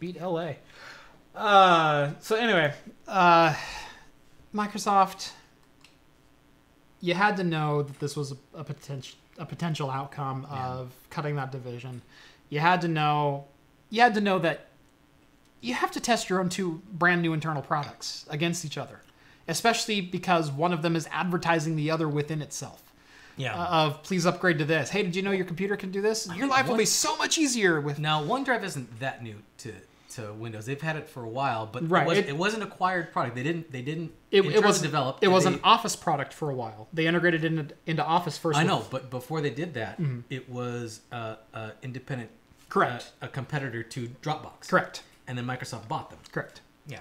Beat LA. So anyway, Microsoft, you had to know that this was a potential outcome of cutting that division. You had to know that you have to test your own 2 brand new internal products against each other, especially because one of them is advertising the other within itself. Yeah. Of please upgrade to this. Hey, did you know your computer can do this? Your life will be so much easier with. Now, OneDrive isn't that new to Windows. They've had it for a while, but it was an acquired product. They didn't. It was developed. It was an Office product for a while. They integrated it into Office first. I know, but before they did that, it was independent. Correct. A competitor to Dropbox. Correct. And then Microsoft bought them. Correct. Yeah.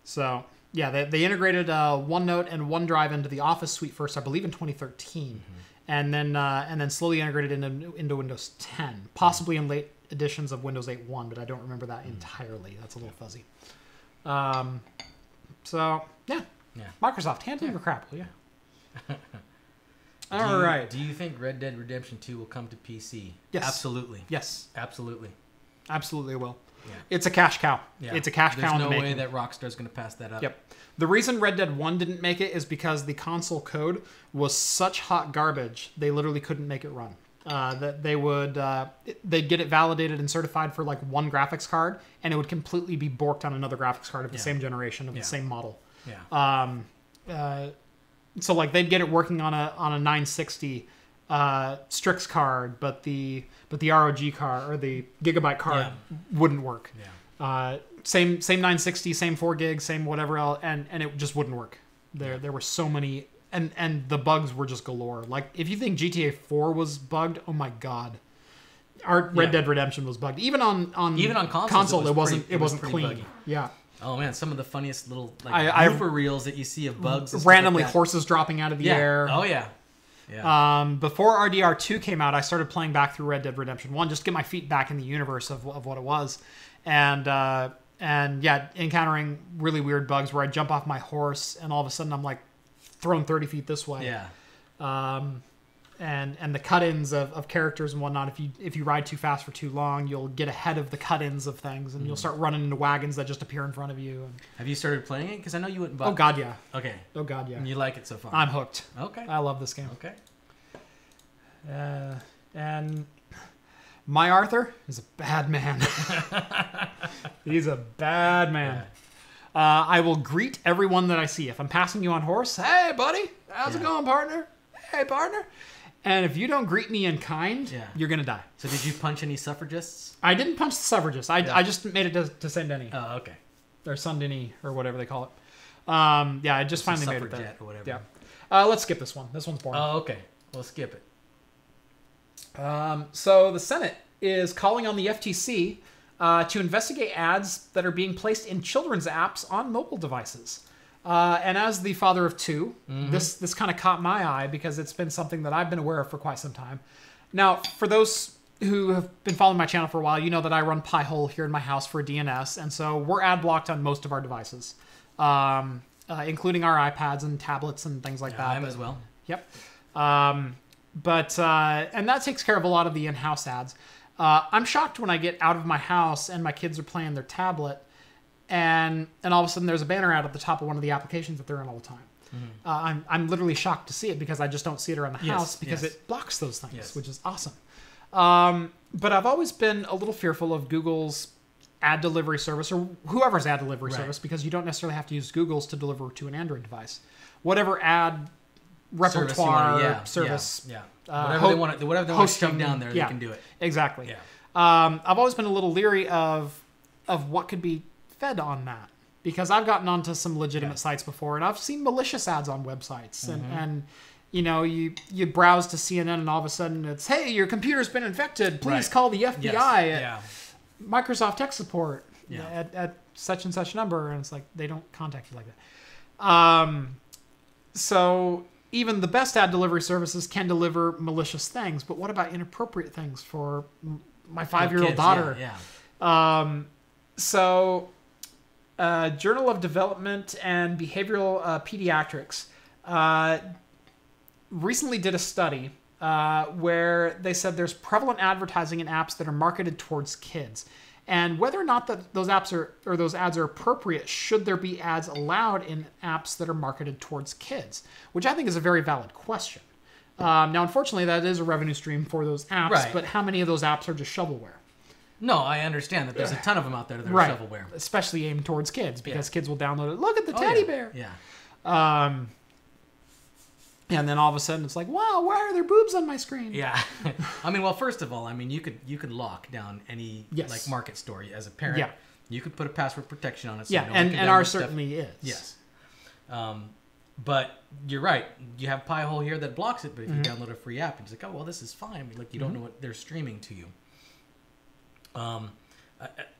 So yeah, they integrated OneNote and OneDrive into the Office suite first, I believe, in 2013, and then slowly integrated into Windows 10, possibly in late editions of Windows 8.1, but I don't remember that entirely. That's a little fuzzy. So yeah, Microsoft, handle your crap, will you? All right. Do you think Red Dead Redemption 2 will come to PC? Yes. Absolutely. Yes. Absolutely. Absolutely will. Yeah. It's a cash cow. Yeah. It's a cash cow in the making. There's no way that Rockstar's going to pass that up. Yep. The reason Red Dead 1 didn't make it is because the console code was such hot garbage, they literally couldn't make it run. That they'd get it validated and certified for like one graphics card, and it would completely be borked on another graphics card of the same generation of the same model. Yeah. So like they'd get it working on a 960 Strix card, but the ROG card or the Gigabyte card wouldn't work. Yeah. Same 960, same 4 gigs, same whatever else, and it just wouldn't work. There were so many, and the bugs were just galore. Like if you think GTA 4 was bugged, oh my god. Our Red Dead Redemption was bugged. Even on console it wasn't clean. Buggy. Yeah. Oh man, some of the funniest little blooper reels that you see of bugs. Randomly horses dropping out of the air. Oh yeah. Yeah. Before RDR2 came out, I started playing back through Red Dead Redemption 1 just to get my feet back in the universe of what it was. And encountering really weird bugs where I jump off my horse and all of a sudden I'm like thrown 30 feet this way. Yeah. And the cut-ins of characters and whatnot. If you ride too fast for too long, you'll get ahead of the cut-ins of things, and you'll start running into wagons that just appear in front of you. Have you started playing it? Because I know you went and bought. Oh god, yeah. Okay. Oh god, yeah. And you like it so far? I'm hooked. Okay. I love this game. Okay. And my Arthur is a bad man. He's a bad man. Yeah. I will greet everyone that I see. If I'm passing you on horse, hey buddy, how's it going, partner? Hey partner. And if you don't greet me in kind, you're going to die. So did you punch any suffragists? I didn't punch the suffragists. I just made it to send any. Oh, okay. Or send any, or whatever they call it. I just finally made it there. Or whatever. Yeah. Let's skip this one. This one's boring. Oh, okay. We'll skip it. So the Senate is calling on the FTC to investigate ads that are being placed in children's apps on mobile devices. And as the father of two, this kind of caught my eye because it's been something that I've been aware of for quite some time. Now, for those who have been following my channel for a while, you know that I run Pi-hole here in my house for DNS, and so we're ad blocked on most of our devices, including our iPads and tablets and things like that. I'm as well. Yep. And that takes care of a lot of the in-house ads. I'm shocked when I get out of my house and my kids are playing their tablet, and all of a sudden there's a banner ad at the top of one of the applications that they're in all the time. I'm literally shocked to see it because I just don't see it around the house because it blocks those things, which is awesome. But I've always been a little fearful of Google's ad delivery service or whoever's ad delivery service because you don't necessarily have to use Google's to deliver to an Android device. Whatever ad repertoire service. Whatever they want to shove down there, they can do it. Exactly. Yeah. I've always been a little leery of what could be fed on that because I've gotten onto some legitimate sites before and I've seen malicious ads on websites and you know, you browse to CNN and all of a sudden it's, hey, your computer's been infected. Please call the FBI at Microsoft Tech Support at such and such number. And it's like, they don't contact you like that. So even the best ad delivery services can deliver malicious things. But what about inappropriate things for my 5-year-old daughter? So Journal of Development and Behavioral Pediatrics recently did a study where they said there's prevalent advertising in apps that are marketed towards kids. And whether or not those apps or those ads are appropriate, should there be ads allowed in apps that are marketed towards kids? Which I think is a very valid question. Now, unfortunately, that is a revenue stream for those apps, but how many of those apps are just shovelware? No, I understand that there's a ton of them out there that are shovelware. Especially aimed towards kids, because kids will download it. Look at the teddy bear! Yeah. And then all of a sudden it's like, wow, why are there boobs on my screen? Yeah. I mean, well, first of all, I mean, you could lock down any like market store as a parent. Yeah. You could put a password protection on it. So and ours certainly is. Yes. But you're right. You have Pi-hole here that blocks it, but if you download a free app, it's like, oh, well, this is fine. I mean, like, you don't know what they're streaming to you.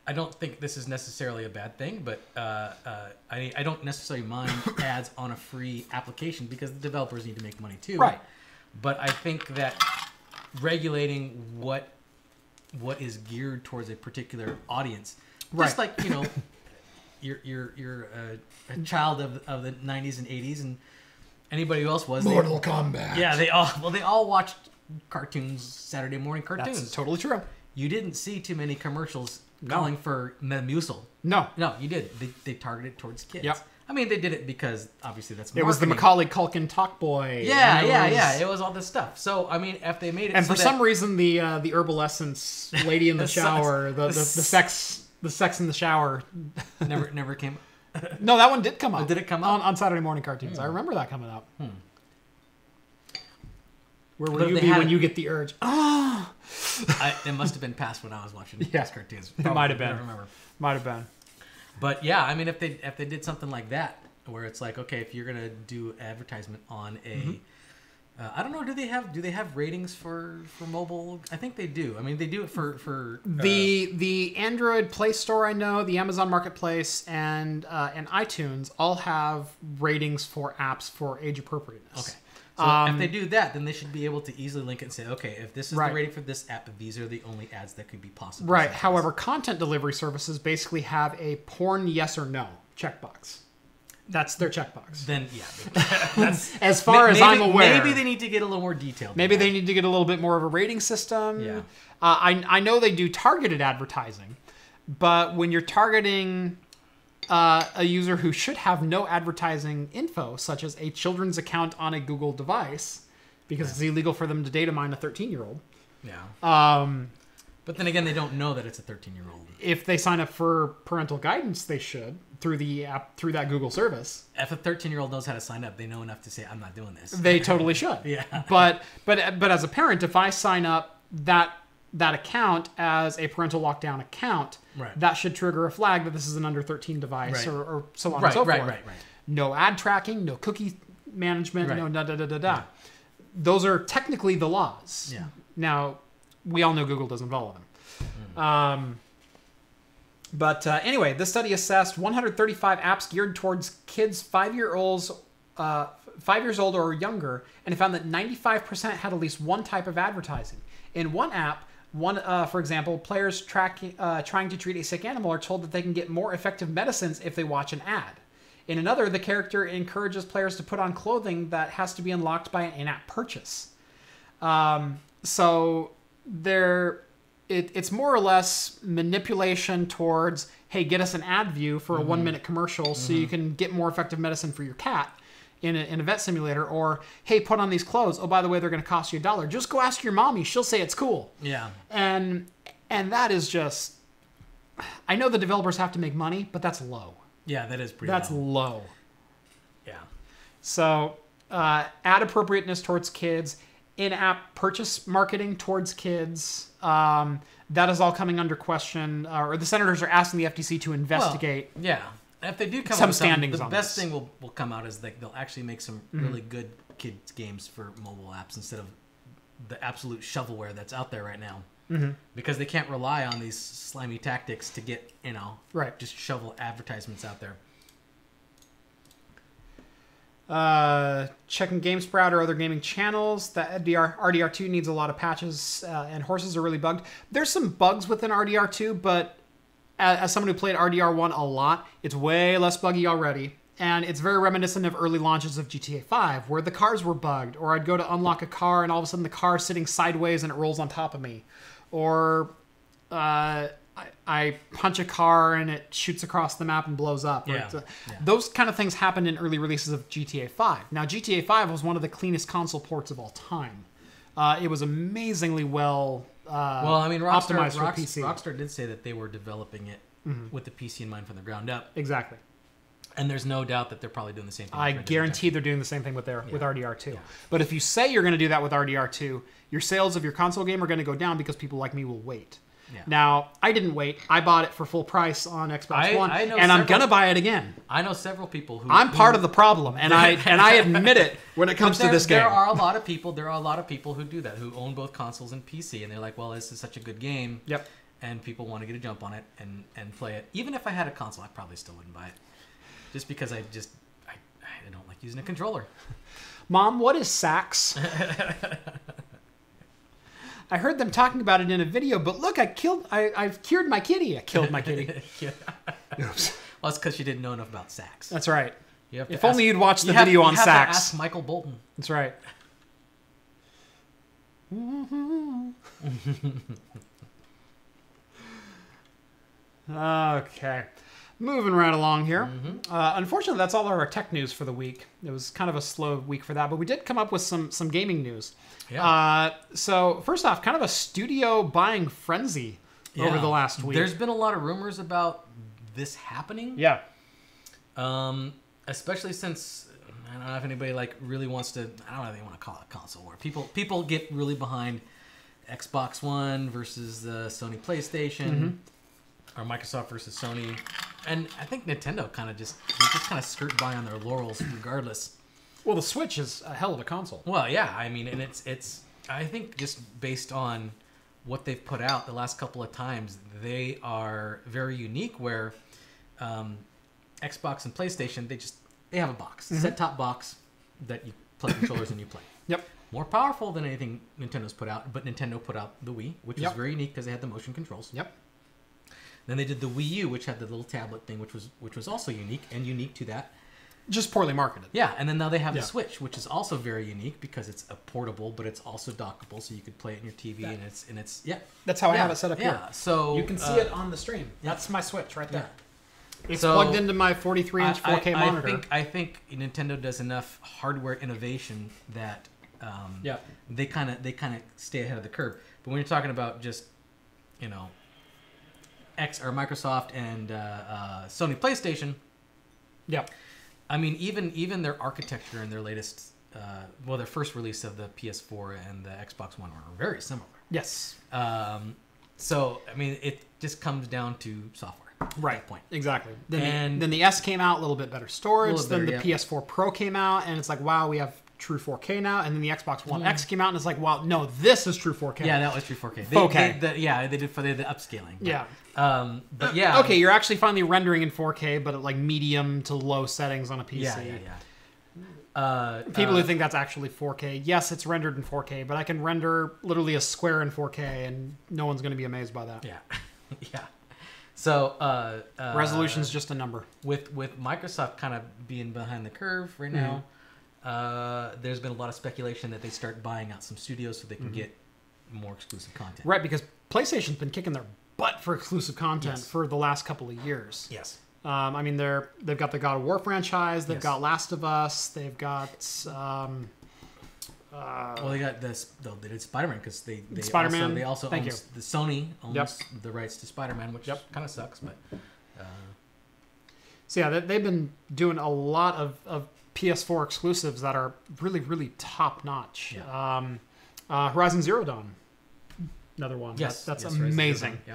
I don't think this is necessarily a bad thing, but I don't necessarily mind ads on a free application because the developers need to make money too. Right. But I think that regulating what is geared towards a particular audience, just like, you know, you're a child of the 90s and 80s, and anybody who else was Mortal Kombat. Yeah, they all watched cartoons, Saturday morning cartoons. That's totally true. You didn't see too many commercials calling for Metamucil. No, you did. They targeted towards kids. Yep. I mean, they did it because obviously that's marketing. It was the Macaulay Culkin Talk Boy. Yeah. It was all this stuff. So I mean, if they made it, and for some reason the herbal essence lady in the shower, the sex in the shower, never came. No, that one did come up. Did it come up on Saturday morning cartoons? I remember that coming up. Where will you be when you get the urge? It must have been past when I was watching these cartoons. It might have been. I don't remember. Might have been. But yeah, I mean, if they did something like that, where it's like, okay, if you're gonna do advertisement on a, I don't know, do they have ratings for mobile? I think they do. I mean, they do it for the Android Play Store. I know the Amazon Marketplace and iTunes all have ratings for apps for age appropriateness. Okay. So if they do that, then they should be able to easily link it and say, okay, if this is the rating for this app, these are the only ads that could be possible. Right. However, content delivery services basically have a porn yes or no checkbox. That's their checkbox. Then, yeah. That's, as far as I'm aware. Maybe they need to get a little more detailed. Maybe they need to get a little bit more of a rating system. Yeah. I know they do targeted advertising, but when you're targeting a user who should have no advertising info, such as a children's account on a Google device, because it's illegal for them to data mine a 13-year-old. Yeah. But then again, they don't know that it's a 13-year-old. If they sign up for parental guidance, they should through the app, through that Google service. If a 13-year-old knows how to sign up, they know enough to say, "I'm not doing this." They totally should. Yeah. But as a parent, if I sign up that account as a parental lockdown account, Right. that should trigger a flag that this is an under 13 device, Right. or so on and so forth. Right. No ad tracking, no cookie management, Right. no da-da-da-da-da. Yeah. Those are technically the laws. Yeah. Now, we all know Google doesn't follow them. But anyway, this study assessed 135 apps geared towards kids 5 years old or younger, and it found that 95% had at least one type of advertising. In one app, for example, players trying to treat a sick animal are told that they can get more effective medicines if they watch an ad. In another, the character encourages players to put on clothing that has to be unlocked by an in-app purchase. So it's more or less manipulation towards, hey, get us an ad view for a 1-minute commercial so you can get more effective medicine for your cat in a vet simulator, or hey, put on these clothes. Oh, by the way, they're going to cost you $1. Just go ask your mommy; she'll say it's cool. Yeah. And that is just, I know the developers have to make money, but that's low. Yeah, that is pretty. That's low. Yeah. So, ad appropriateness towards kids, in-app purchase marketing towards kids, that is all coming under question. Or the senators are asking the FTC to investigate. Well, yeah. If they do come some up with standings the on best this. thing will come out is they'll actually make some really good kids games for mobile apps instead of the absolute shovelware that's out there right now. Because they can't rely on these slimy tactics to get, Right. just shovel advertisements out there. Checking GameSprout or other gaming channels. The RDR2 needs a lot of patches, and horses are really bugged. There's some bugs within RDR2, but as someone who played RDR1 a lot, it's way less buggy already. And it's very reminiscent of early launches of GTA 5, where the cars were bugged, or I'd go to unlock a car and all of a sudden the car's sitting sideways and it rolls on top of me. Or I punch a car and it shoots across the map and blows up. Yeah. Those kind of things happened in early releases of GTA 5. Now, GTA 5 was one of the cleanest console ports of all time. It was amazingly well optimized for PC. Rockstar did say that they were developing it with the PC in mind from the ground up. Exactly. And there's no doubt that they're probably doing the same thing. I guarantee they're doing the same thing with RDR2. Yeah. But if you say you're going to do that with RDR2, your sales of your console game are going to go down because people like me will wait. Yeah. Now, I didn't wait. I bought it for full price on Xbox One, I know and I'm several- going to buy it again. I know several people who... I'm part of the problem, and I admit it when it comes to this game. There are a lot of people who do that, who own both consoles and PC, and they're like, well, this is such a good game. Yep. And people want to get a jump on it and play it. Even if I had a console, I probably still wouldn't buy it. Just because I don't like using a controller. Mom, what is sax? I heard them talking about it in a video, but look, I've cured my kitty. I killed my kitty. Yeah. Oops. Well, it's because you didn't know enough about sax. That's right. You have to If only you'd watched the video on you have sax. to ask Michael Bolton. That's right. Okay. Moving right along here. Unfortunately, that's all of our tech news for the week. It was kind of a slow week for that, but we did come up with some gaming news. Yeah. So first off, kind of a studio buying frenzy over the last week. There's been a lot of rumors about this happening. Yeah. Especially since I don't know if anybody really wants to. I don't know if they want to call it console war. People get really behind Xbox One versus the Sony PlayStation, or Microsoft versus Sony, and I think Nintendo kind of just skirt by on their laurels regardless. Well, the Switch is a hell of a console. Well, yeah, I mean, and it's I think just based on what they've put out the last couple of times, they are very unique. Where Xbox and PlayStation, they have a box, set-top box that you plug controllers and you play. Yep. More powerful than anything Nintendo's put out, but Nintendo put out the Wii, which is very unique because they had the motion controls. Yep. Then they did the Wii U, which had the little tablet thing, which was also unique to that. Just poorly marketed. Yeah, and then now they have the Switch, which is also very unique because it's a portable, but it's also dockable, so you could play it in your TV, and it's That's how I have it set up here. Yeah, so You can see it on the stream. That's my Switch right there. It's So, plugged into my 43-inch 4K monitor. I think Nintendo does enough hardware innovation that they kind of stay ahead of the curve. But when you're talking about just you know, Microsoft and Sony PlayStation. Yep. I mean, even their architecture and their latest, their first release of the PS4 and the Xbox One are very similar. Yes. So I mean, it just comes down to software. Right. At that point. Exactly. Then the S came out, a little bit better storage. Then the PS4 Pro came out, and it's like, wow, we have true 4K now. And then the Xbox One X came out, and it's like, wow, no, this is true 4K. Yeah, that was true 4K. They did the upscaling. Yeah. But yeah. Okay, you're actually finally rendering in 4K, but at like medium to low settings on a PC. Yeah. People who think that's actually 4K, yes, it's rendered in 4K, but I can render literally a square in 4K, and no one's going to be amazed by that. Yeah. Yeah. So resolution's just a number. With Microsoft kind of being behind the curve right now, there's been a lot of speculation that they start buying out some studios so they can get more exclusive content. Right, because PlayStation's been kicking their butt for exclusive content for the last couple of years. Yes. I mean, they've got the God of War franchise. They've got Last of Us. They've got. They got this. They did Spider-Man because they Spider-Man. They also own the Sony owns the rights to Spider-Man, which kind of sucks. But so yeah, they've been doing a lot of PS4 exclusives that are really, really top notch. Yeah. Horizon Zero Dawn, another one. Yes, that's amazing. Yeah.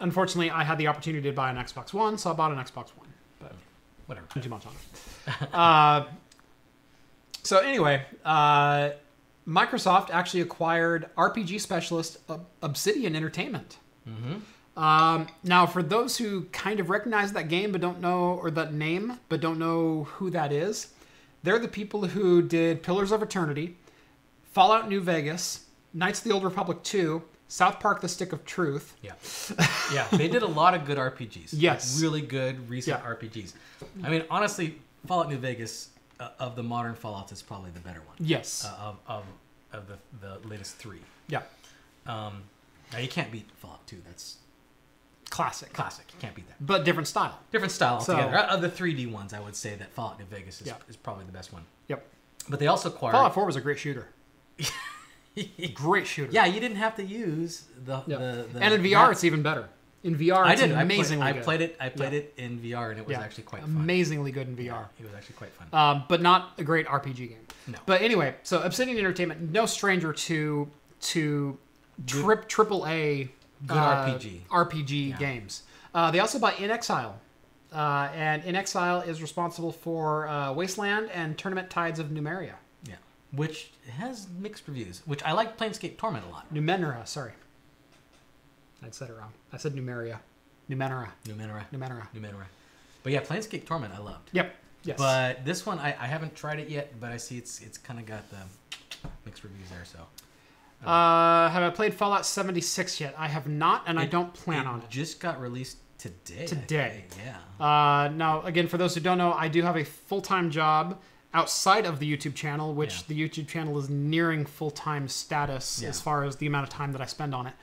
Unfortunately, I had the opportunity to buy an Xbox One, so I bought an Xbox One. But whatever. Too much on it. So anyway, Microsoft actually acquired RPG specialist Obsidian Entertainment. Now, for those who kind of recognize that game but don't know, or that name but don't know who that is, they're the people who did Pillars of Eternity, Fallout New Vegas, Knights of the Old Republic 2, South Park: The Stick of Truth. Yeah. Yeah, they did a lot of good RPGs. Yes. Like really good recent RPGs. I mean, honestly, Fallout New Vegas, of the modern Fallouts, is probably the better one. Yes. Of the latest three. Yeah. Now, you can't beat Fallout 2. That's classic. You can't beat that. But different style. Different style altogether. Of the 3D ones, I would say that Fallout New Vegas is probably the best one. Yep. But they also acquired... Fallout 4 was a great shooter. Great shooter. Yeah, you didn't have to use the and in VR, it's even better. In VR, it's amazingly good. I played it in VR, and it was actually quite fun. Amazingly good in VR. Yeah, it was actually quite fun. But not a great RPG game. No. But anyway, so Obsidian Entertainment, no stranger to triple A good RPG games. They also bought In Exile. And In Exile is responsible for Wasteland and Tournament Tides of Numeria. Yeah. Which has mixed reviews. Which I like Planescape Torment a lot. Numenera, sorry. I said it wrong. I said Numeria. Numenera. But yeah, Planescape Torment I loved. Yep. Yes. But this one, I haven't tried it yet, but I see it's kind of got the mixed reviews there, so... have I played Fallout 76 yet? I have not, and I don't plan on it. It just got released today. Yeah. Now, again, for those who don't know, I do have a full-time job outside of the YouTube channel, which the YouTube channel is nearing full-time status as far as the amount of time that I spend on it.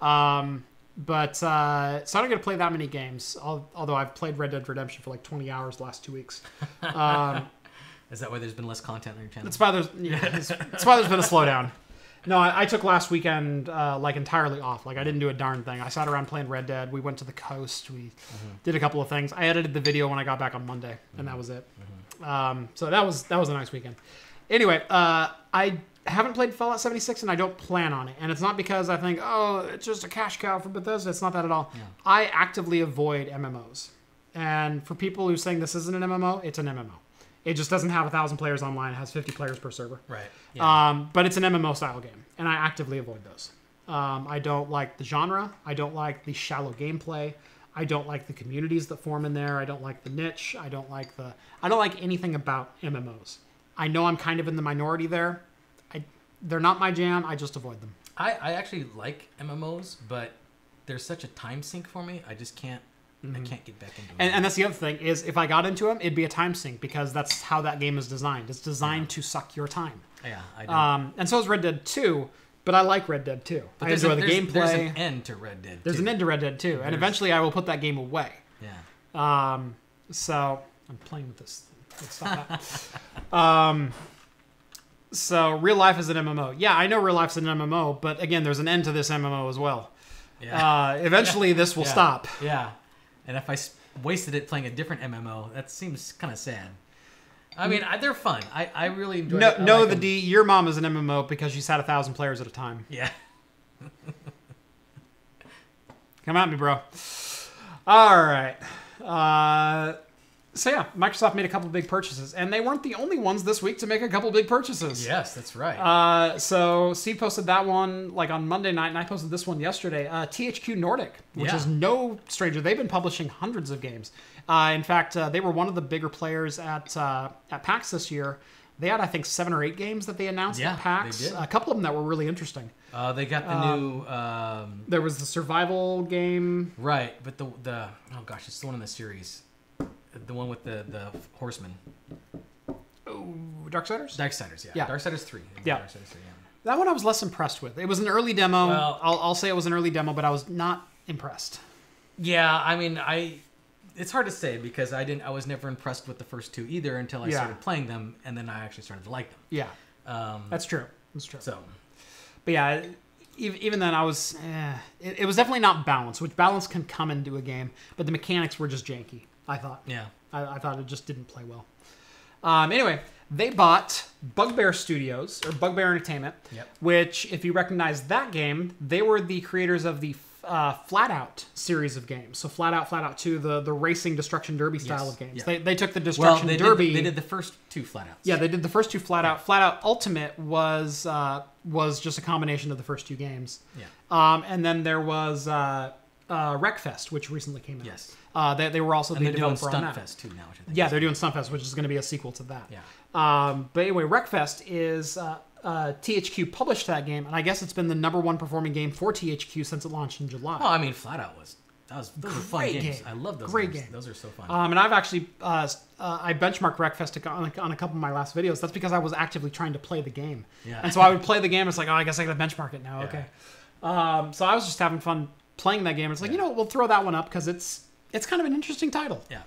So I don't get to play that many games, although I've played Red Dead Redemption for like 20 hours the last 2 weeks. Is that why there's been less content on your channel? That's why there's been a slowdown. No, I took last weekend like entirely off. Like I didn't do a darn thing. I sat around playing Red Dead. We went to the coast. We did a couple of things. I edited the video when I got back on Monday, and that was it. So that was a nice weekend. Anyway, I haven't played Fallout 76, and I don't plan on it. And it's not because I think, oh, it's just a cash cow for Bethesda. It's not that at all. Yeah. I actively avoid MMOs. And for people who are saying this isn't an MMO, it's an MMO. It just doesn't have 1,000 players online. It has 50 players per server. Right. Yeah. But it's an MMO style game, and I actively avoid those. I don't like the genre. I don't like the shallow gameplay. I don't like the communities that form in there. I don't like the niche. I don't like anything about MMOs. I know I'm kind of in the minority there. They're not my jam. I just avoid them. I actually like MMOs, but there's such a time sink for me. I just can't. I can't get back into it. And that's the other thing is if I got into them, it'd be a time sink because that's how that game is designed. It's designed to suck your time. Yeah, I do. And so is Red Dead 2, but I like Red Dead 2. But I enjoy the gameplay. There's an end to Red Dead 2. There's an end to Red Dead 2, and eventually I will put that game away. Yeah. So I'm playing with this. Let's stop that. So real life is an MMO. Yeah, I know real life's an MMO, but again, there's an end to this MMO as well. Yeah. Eventually, this will stop. Yeah. And if I wasted it playing a different MMO, that seems kind of sad. I mean, they're fun. I really enjoy it. No, the D, your mom is an MMO because she's had 1,000 players at a time. Yeah. Come at me, bro. All right. So yeah, Microsoft made a couple big purchases, and they weren't the only ones this week to make a couple big purchases. Yes, that's right. So Steve posted that one like on Monday night, and I posted this one yesterday. THQ Nordic, which is no stranger. They've been publishing hundreds of games. In fact, they were one of the bigger players at PAX this year. They had, I think, 7 or 8 games that they announced at PAX. They did. A couple of them that were really interesting. They got the new... there was the survival game. Right, but the oh gosh, it's the one in the series. The one with the horsemen. Oh, Darksiders? Darksiders, yeah. Darksiders 3. Yeah. Darksiders 3, yeah. That one I was less impressed with. It was an early demo. Well, I'll say it was an early demo, but I was not impressed. Yeah, I mean, it's hard to say because I was never impressed with the first 2 either until I started playing them, and then I actually started to like them. Yeah. That's true. That's true. So, but yeah, even then I was... it was definitely not balanced, which balance can come into a game, but the mechanics were just janky, I thought. Yeah. I thought it just didn't play well. Anyway, they bought Bugbear Studios, or Bugbear Entertainment, which, if you recognize that game, they were the creators of the Flat Out series of games. So Flat Out 2, the racing Destruction Derby style of games. Yeah. They took the Destruction Derby... They did the first 2 Flat Outs. Yeah, they did the first 2 Flat Out. Flat Out Ultimate was just a combination of the first 2 games. Yeah. And then there was Wreckfest, which recently came out. Yes. They were also the developer on that. Stuntfest too now, which I think they're doing Stuntfest, which is going to be a sequel to that. Yeah. But anyway, Wreckfest is THQ published that game, and I guess it's been the number 1 performing game for THQ since it launched in July. Well, I mean, Flat Out those were fun games. Game. I love those Great games. game. Those are so fun. And I've actually I benchmarked Wreckfest on a couple of my last videos. That's because I was actively trying to play the game. Yeah. And so I would play the game. It's like, oh, I guess I got to benchmark it now. Yeah. Okay. So I was just having fun playing that game. It's like, we'll throw that one up because it's kind of an interesting title. Yeah.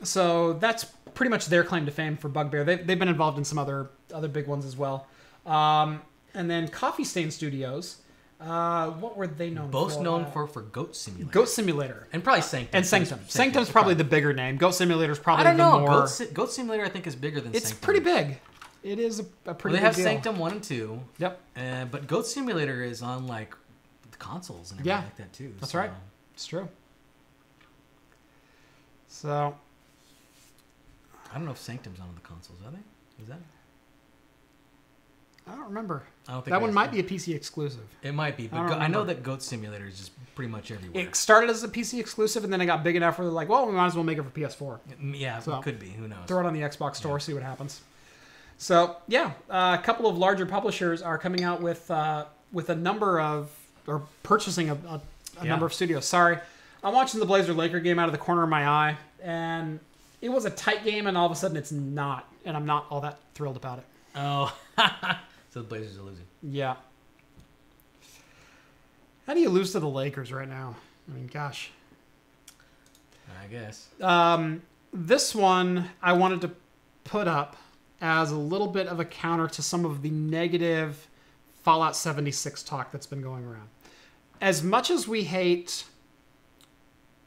So that's pretty much their claim to fame for Bugbear. They've been involved in some other big ones as well. And then Coffee Stain Studios. What were they known for? Both known for Goat Simulator. Goat Simulator. And probably Sanctum. And Sanctum. Sanctum's probably the bigger name. Goat Simulator's probably I don't know. the more... Goat Simulator I think is bigger than It's Sanctum. pretty big. It is a pretty big They have deal. Sanctum 1 and 2. Yep. But Goat Simulator is on like the consoles and everything like that too. That's right. It's true. So... I don't know if Sanctum's on the consoles, are they? Is that? I don't remember. I don't think that one might be a PC exclusive. It might be, but I know that Goat Simulator is just pretty much everywhere. It started as a PC exclusive, and then it got big enough where they're like, well, we might as well make it for PS4. Yeah, so, it could be. Who knows? Throw it on the Xbox store, see what happens. So, yeah, a couple of larger publishers are coming out with a number of, or purchasing a number of studios. Sorry, I'm watching the Blazer-Laker game out of the corner of my eye, and it was a tight game, and all of a sudden it's not, and I'm not all that thrilled about it. Oh, so the Blazers are losing. Yeah. How do you lose to the Lakers right now? I mean, gosh. I guess. This one I wanted to put up as a little bit of a counter to some of the negative Fallout 76 talk that's been going around. As much as we hate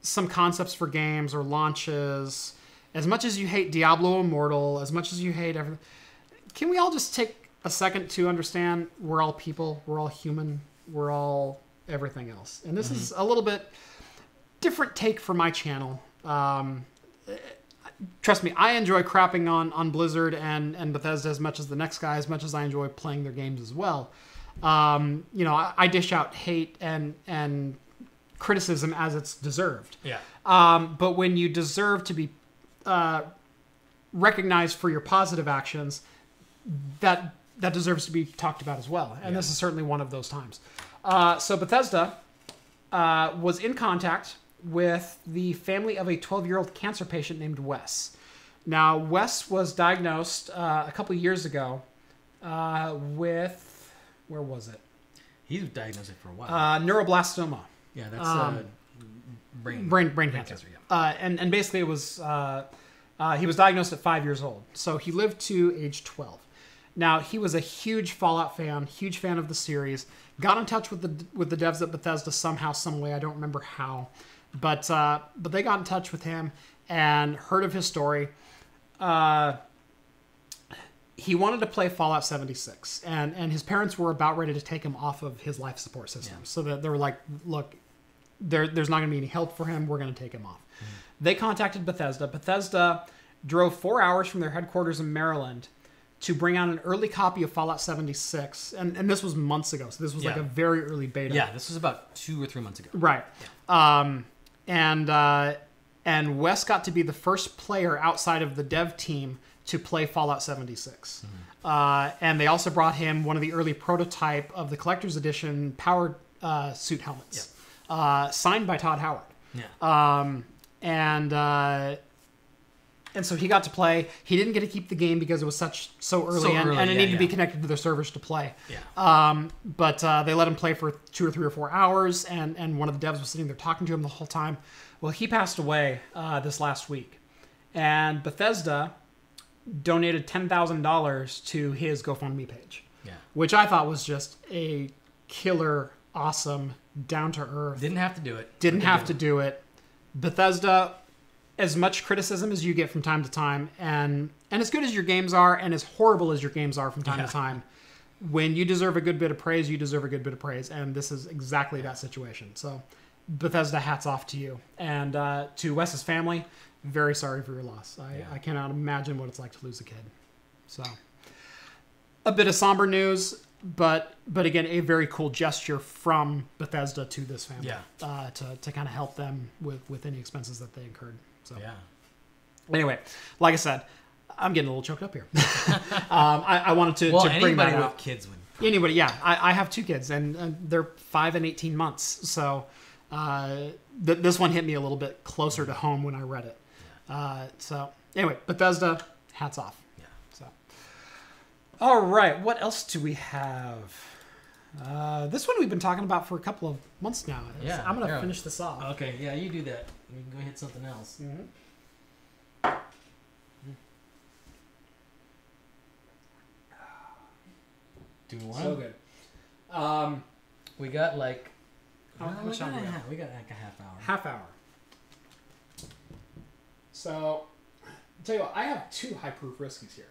some concepts for games or launches, as much as you hate Diablo Immortal, as much as you hate everything, can we all just take a second to understand we're all people, we're all human, we're all everything else. And this is a little bit different take for my channel. Trust me, I enjoy crapping on Blizzard and Bethesda as much as the next guy, as much as I enjoy playing their games as well. I dish out hate and criticism as it's deserved. Yeah. But when you deserve to be recognized for your positive actions, that deserves to be talked about as well. And this is certainly one of those times. So Bethesda was in contact with the family of a 12-year-old cancer patient named Wes. Now, Wes was diagnosed a couple of years ago with, where was it? He was diagnosed for a while. Neuroblastoma. Yeah, that's brain cancer. Yeah. And basically it was, he was diagnosed at 5 years old. So he lived to age 12. Now, he was a huge Fallout fan, huge fan of the series. Got in touch with the devs at Bethesda somehow, some way. I don't remember how, but they got in touch with him and heard of his story. He wanted to play Fallout 76, and his parents were about ready to take him off of his life support system. So that they were like, look, there's not going to be any help for him. We're going to take him off. They contacted Bethesda. Bethesda drove 4 hours from their headquarters in Maryland to bring out an early copy of Fallout 76. And this was months ago. So this was like a very early beta. Yeah, this was about 2 or 3 months ago. Right. And Wes got to be the first player outside of the dev team to play Fallout 76. And they also brought him one of the early prototype of the collector's edition power suit helmets, signed by Todd Howard. And so he got to play. He didn't get to keep the game because it was so early, and it needed to be connected to their servers to play. But they let him play for 2 or 3 or 4 hours, and one of the devs was sitting there talking to him the whole time. Well, he passed away this last week, and Bethesda donated $10,000 to his GoFundMe page, which I thought was just a killer, awesome, down to earth. Didn't have to do it. Didn't have to do it. Bethesda, as much criticism as you get from time to time, and as good as your games are, and as horrible as your games are from time to time, when you deserve a good bit of praise, you deserve a good bit of praise, and this is exactly that situation. So, Bethesda, hats off to you, and to Wes's family. Very sorry for your loss. I cannot imagine what it's like to lose a kid. So, a bit of somber news, but again, a very cool gesture from Bethesda to this family. To kind of help them with any expenses that they incurred. So, anyway, like I said, I'm getting a little choked up here. I wanted to bring that out. Anybody with kids would. Anybody, I have 2 kids, and they're 5 and 18 months. So, this one hit me a little bit closer to home when I read it. So anyway, Bethesda, hats off. So, all right, what else do we have? This one we've been talking about for a couple of months now. I'm gonna finish this off. Okay, yeah, you do that. We can go hit something else. Do one. So good. We got like. How much time we got like a half hour. Half hour. So, I'll tell you what, I have 2 high-proof whiskeys here.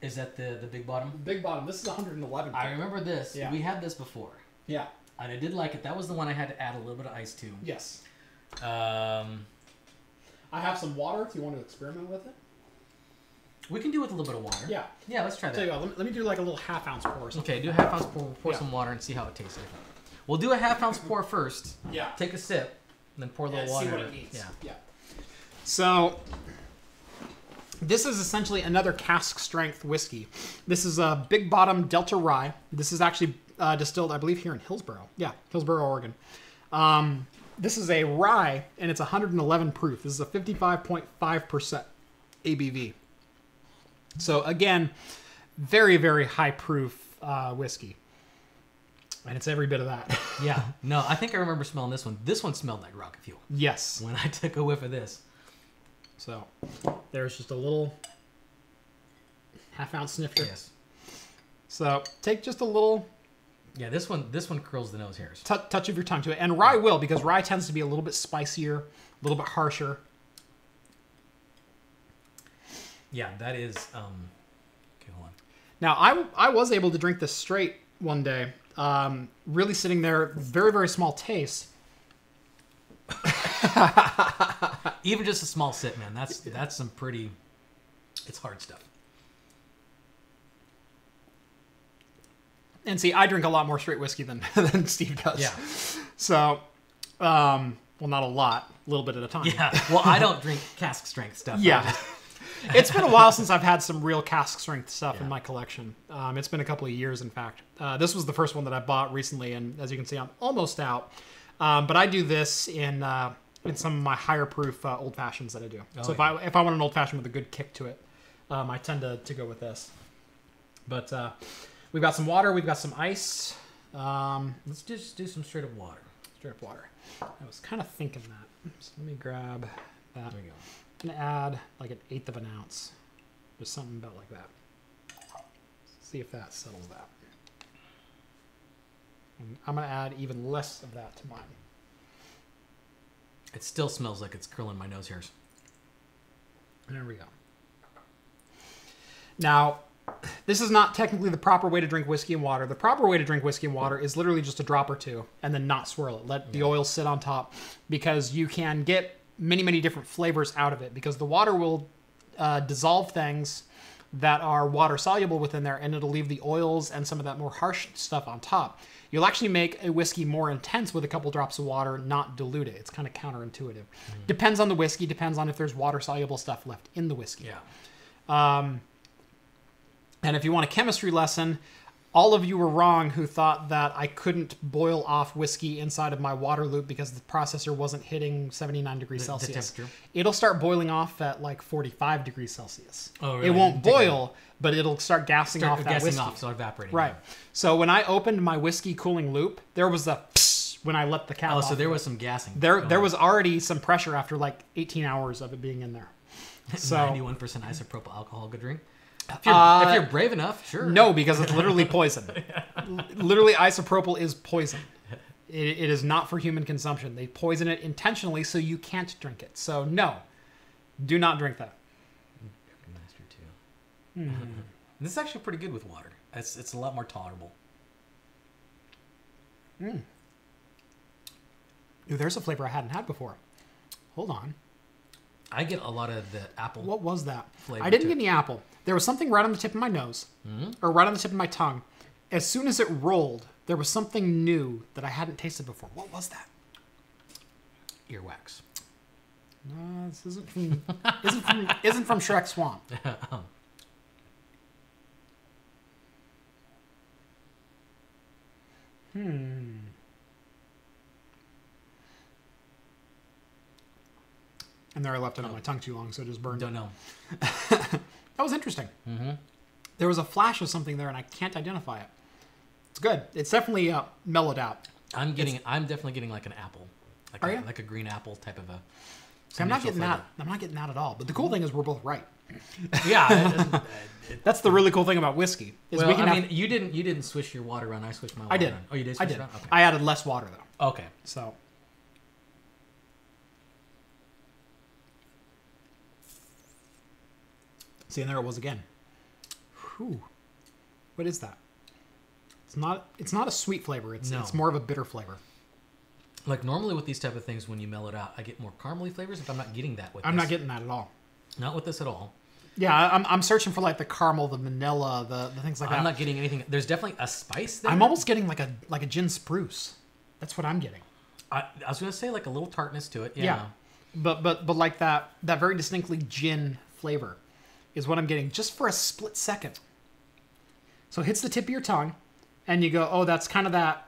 Is that the big bottom? Big bottom. This is 111. I remember this. Yeah. We had this before. Yeah. And I did like it. That was the one I had to add a little bit of ice to. Yes. I have some water if you want to experiment with it. We can do with a little bit of water. Yeah. Yeah, let's try that. Tell you what, let me do like a little half-ounce pour. Okay, do a half-ounce pour some water and see how it tastes. We'll do a half-ounce pour first. Yeah. Take a sip, and then pour a little water. See what it needs. Yeah. So, this is essentially another cask strength whiskey. This is a Big Bottom Delta Rye. This is actually distilled, I believe, here in Hillsboro. Yeah, Hillsboro, Oregon. This is a rye, and it's 111 proof. This is a 55.5% ABV. So, again, very, very high proof whiskey. And it's every bit of that. Yeah. No, I think I remember smelling this one. This one smelled like rocket fuel. Yes. When I took a whiff of this. So, there's just a little half-ounce snifter. Yes. So, take just a little... Yeah, this one curls the nose hairs. Touch of your tongue to it. And rye will, because rye tends to be a little bit spicier, a little bit harsher. Yeah, that is... Okay, hold on. Now, I was able to drink this straight one day. Really sitting there, very, very small taste. Even just a small sip, man. That's some pretty... It's hard stuff. And see, I drink a lot more straight whiskey than Steve does. Yeah. So, well, not a lot. A little bit at a time. Yeah. Well, I don't drink cask strength stuff. Yeah. It's been a while since I've had some real cask strength stuff in my collection. It's been a couple of years, in fact. This was the first one that I bought recently, and as you can see, I'm almost out. But I do this in some of my higher proof old fashions that I do. So if I want an old fashioned with a good kick to it, I tend to go with this. But we've got some water, we've got some ice. Let's just do some straight up water. Straight up water. I was kind of thinking that. So let me grab that. There we go. And add like 1/8 of an ounce. Just something about like that. See if that settles that. And I'm going to add even less of that to mine. It still smells like it's curling my nose hairs. There we go. Now, this is not technically the proper way to drink whiskey and water. The proper way to drink whiskey and water is literally just a drop or two and then not swirl it. Let the oil sit on top, because you can get many, many different flavors out of it, because the water will dissolve things that are water soluble within there, and it'll leave the oils and some of that more harsh stuff on top. You'll actually make a whiskey more intense with a couple drops of water, not dilute it. It's kind of counterintuitive. Depends on the whiskey, depends on if there's water soluble stuff left in the whiskey. Yeah. And if you want a chemistry lesson, all of you were wrong who thought that I couldn't boil off whiskey inside of my water loop because the processor wasn't hitting 79 degrees Celsius. It'll start boiling off at like 45 degrees Celsius. Oh, really? It won't boil, but it'll start gassing off that whiskey. So evaporating. Right. So when I opened my whiskey cooling loop, there was a psst when I let the cap off. Oh, so there was some gassing. There was already some pressure after like 18 hours of it being in there. So 91% isopropyl alcohol, good drink. If you're brave enough, sure. No, because it's literally poison. Literally, isopropyl is poison. It is not for human consumption. They poison it intentionally so you can't drink it. So no, do not drink that. Master 2. This is actually pretty good with water. It's a lot more tolerable. Ooh, there's a flavor I hadn't had before. Hold on. I get a lot of the apple. What was that? Flavor I didn't get any apple. There was something right on the tip of my nose, Mm-hmm. or right on the tip of my tongue. As soon as it rolled, there was something new that I hadn't tasted before. What was that? Earwax. No, this isn't from Shrek Swamp. And there I left it on my tongue too long, so it just burned. Don't know. That was interesting. Mm-hmm. There was a flash of something there, and I can't identify it. It's good. It's definitely mellowed out. I'm definitely getting like an apple. Are you? Like a green apple type of a. See, I'm not getting that. I'm not getting that at all. But the cool thing is we're both right. Yeah. That's the really cool thing about whiskey. Is Well, we can I mean, you didn't swish your water around. I swished my water I did. around. Oh, you did I swish did. it around? Okay. I added less water though. Okay. So. See, and there it was again. Whew. What is that? It's not a sweet flavor. It's more of a bitter flavor. Like normally with these type of things, when you mellow it out, I get more caramely flavors. If I'm not getting that with I'm this. not getting that at all. Not with this at all. Yeah, I'm searching for like the caramel, the vanilla, the things like that. I'm not getting anything. There's definitely a spice there. I'm almost getting like a gin spruce. That's what I'm getting. I was gonna say like a little tartness to it. Yeah. But like that very distinctly gin flavor is what I'm getting just for a split second. So it hits the tip of your tongue, and you go, oh, that's kind of that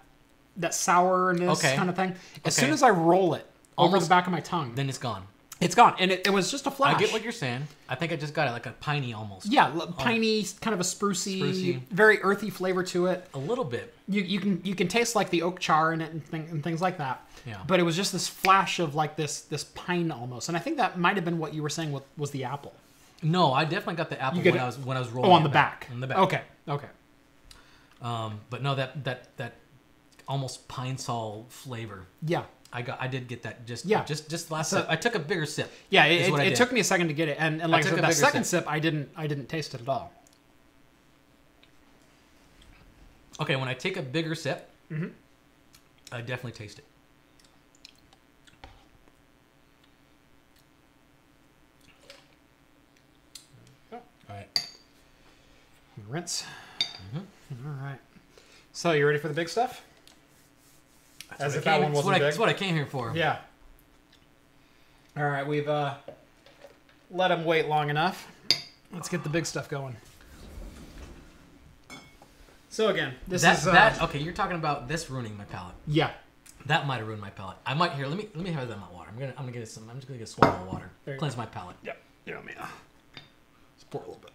sourness kind of thing. As soon as I roll it over the back of my tongue, Then it's gone. it's gone, and it was just a flash. I get what you're saying. I think I just got it like a piney almost. Yeah, piney, kind of a sprucey, very earthy flavor to it. A little bit. You can taste like the oak char in it and things like that. Yeah. But it was just this flash of like this pine almost, and I think that might have been what you were saying was the apple. No, I definitely got the apple when I was rolling. Oh, on the back. On the back. Okay. But no, that almost pine sol flavor. Yeah. I did get that just last So- sip. I took a bigger sip. Yeah, it took me a second to get it, and like I took said, a that bigger second sip. sip, I didn't taste it at all. Okay, when I take a bigger sip, I definitely taste it. All right. Rinse. All right. So you ready for the big stuff? As if that one wasn't big. That's what I came here for. Yeah. All right, we've let him wait long enough. Let's get the big stuff going. So again, this is okay. You're talking about this ruining my palate. Yeah. That might have ruined my palate. I might let me have that in my water. I'm just gonna get a swallow of water. Cleanse my palate. Yep. Yeah, man. Let's pour a little bit.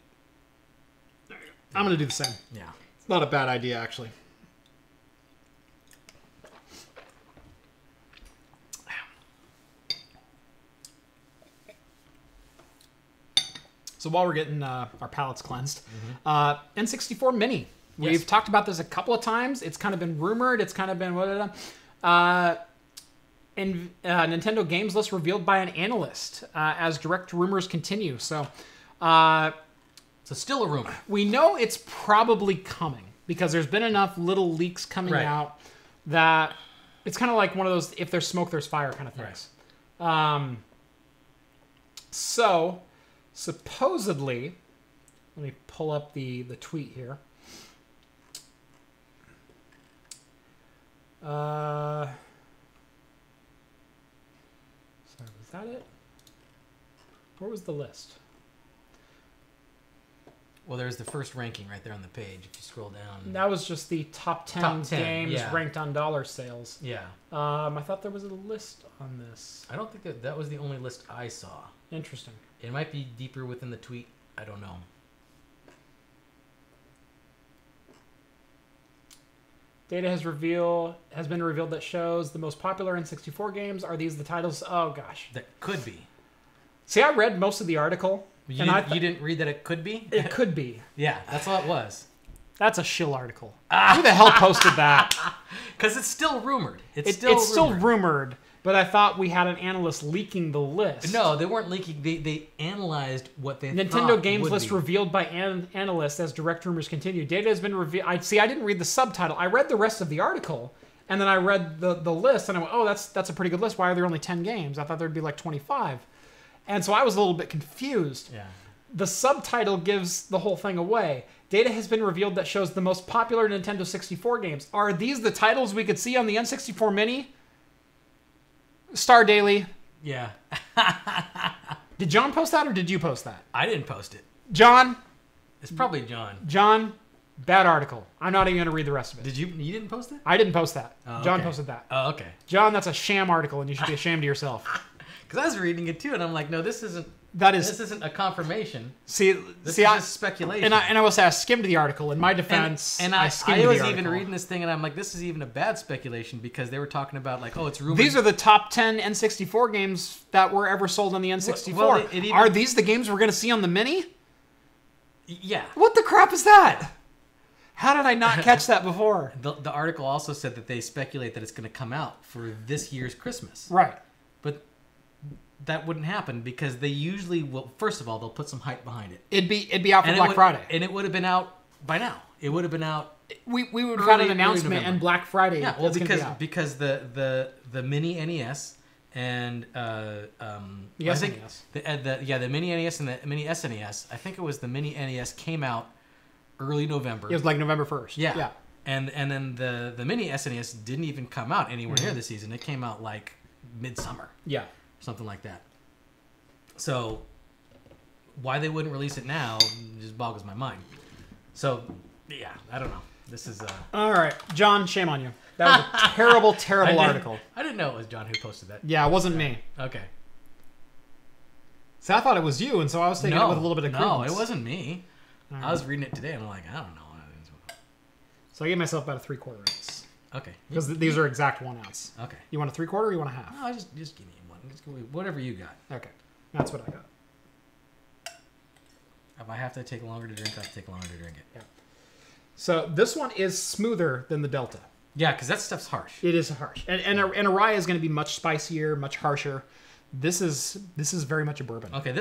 There you go. I'm gonna do the same. Yeah. It's not a bad idea, actually. So while we're getting our palates cleansed, N64 Mini. We've talked about this a couple of times. It's kind of been rumored. It's kind of been Nintendo Games List revealed by an analyst as direct rumors continue. So still a rumor. We know it's probably coming because there's been enough little leaks coming out that it's kind of like one of those if there's smoke, there's fire kind of things. Right. So supposedly, let me pull up the tweet here. Sorry, was that it? Where was the list? Well, there's the first ranking right there on the page. If you scroll down, that was just the top 10 games ranked on dollar sales. Yeah. I thought there was a list on this. I don't think that was the only list I saw. Interesting. It might be deeper within the tweet. I don't know. Data has been revealed that shows the most popular N64 games. Are these the titles? Oh gosh. That could be. See, I read most of the article. You didn't read that it could be? It could be. Yeah, that's all it was. That's a shill article. Who the hell posted that? Because it's still rumored. It's still rumored. But I thought we had an analyst leaking the list. No, they weren't leaking. They analyzed what they thought Nintendo Games List be. revealed by analysts as direct rumors continue. Data has been revealed. I didn't read the subtitle. I read the rest of the article, and then I read the list, and I went, oh, that's a pretty good list. Why are there only 10 games? I thought there'd be like 25. And so I was a little bit confused. Yeah. The subtitle gives the whole thing away. Data has been revealed that shows the most popular Nintendo 64 games. Are these the titles we could see on the N64 Mini? Star Daily. Yeah. Did John post that or did you post that? I didn't post it. John? It's probably John. John, bad article. I'm not even going to read the rest of it. Did you? You didn't post it? I didn't post that. Oh, John okay. posted that. Oh, okay. John, that's a sham article and you should be ashamed of yourself. Because I was reading it too and I'm like, no, this isn't a confirmation. This is just speculation. And I will say I skimmed the article. In my defense, I skimmed the article. I was even reading this thing and I'm like, this is even a bad speculation because they were talking about like, oh, it's rumored. These are the top 10 N64 games that were ever sold on the N64. Well, are these the games we're going to see on the Mini? Yeah. What the crap is that? How did I not catch that before? The article also said that they speculate that it's going to come out for this year's Christmas. Right. But that wouldn't happen because they usually will. First of all, they'll put some hype behind it. It'd be out for Black Friday, and it would have been out by now. It would have been out. We would have had an announcement and Black Friday. Yeah, well, because the Mini NES and the SNES. The Mini NES and the Mini SNES. I think it was the Mini NES came out early November. It was like November 1st. Yeah. And then the Mini SNES didn't even come out anywhere near the season. It came out like midsummer. Yeah. Something like that. So why they wouldn't release it now just boggles my mind. So yeah, I don't know. This is all right, John. Shame on you. That was a terrible article. I didn't know it was John who posted that. Yeah, it wasn't me. Okay. So I thought it was you, and so I was taking it with a little bit of credence. No, it wasn't me. Right. I was reading it today, and I'm like, I don't know. So I gave myself about a 3/4 ounce. Okay. Because these are exact 1 ounce. Okay. You want a 3/4 or you want a half? No, just give me one. Just give me whatever you got. Okay. That's what I got. If I have to take longer to drink, I have to take longer to drink it. Yeah. So this one is smoother than the Delta. Yeah, because that stuff's harsh. It is harsh. And a rye is going to be much spicier, much harsher. This is very much a bourbon. Okay,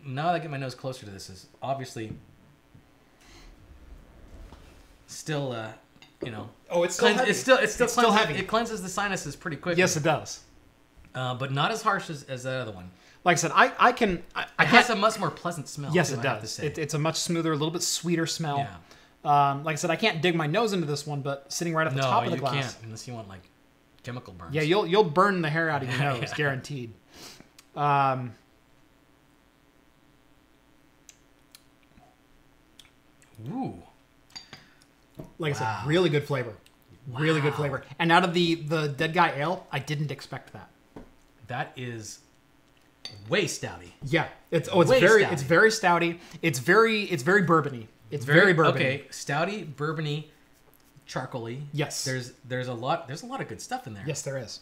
now that I get my nose closer to this, is obviously still, Oh, it's still heavy. It's still heavy. It cleanses the sinuses pretty quickly. Yes, it does. But not as harsh as that other one. Like I said, it has a much more pleasant smell. Yes, it does. It's a much smoother, a little bit sweeter smell. Yeah. Like I said, I can't dig my nose into this one, but sitting right at the top of the glass. No, you can't unless you want like chemical burns. Yeah, you'll burn the hair out of your nose, guaranteed. Ooh. Like I said, really good flavor. Wow. Really good flavor. And out of the Dead Guy Ale, I didn't expect that. That is way stouty. Yeah. It's very stouty. It's very bourbony. It's very bourbony. Okay, stouty, bourbony, charcoaly. Yes. There's a lot of good stuff in there. Yes, there is.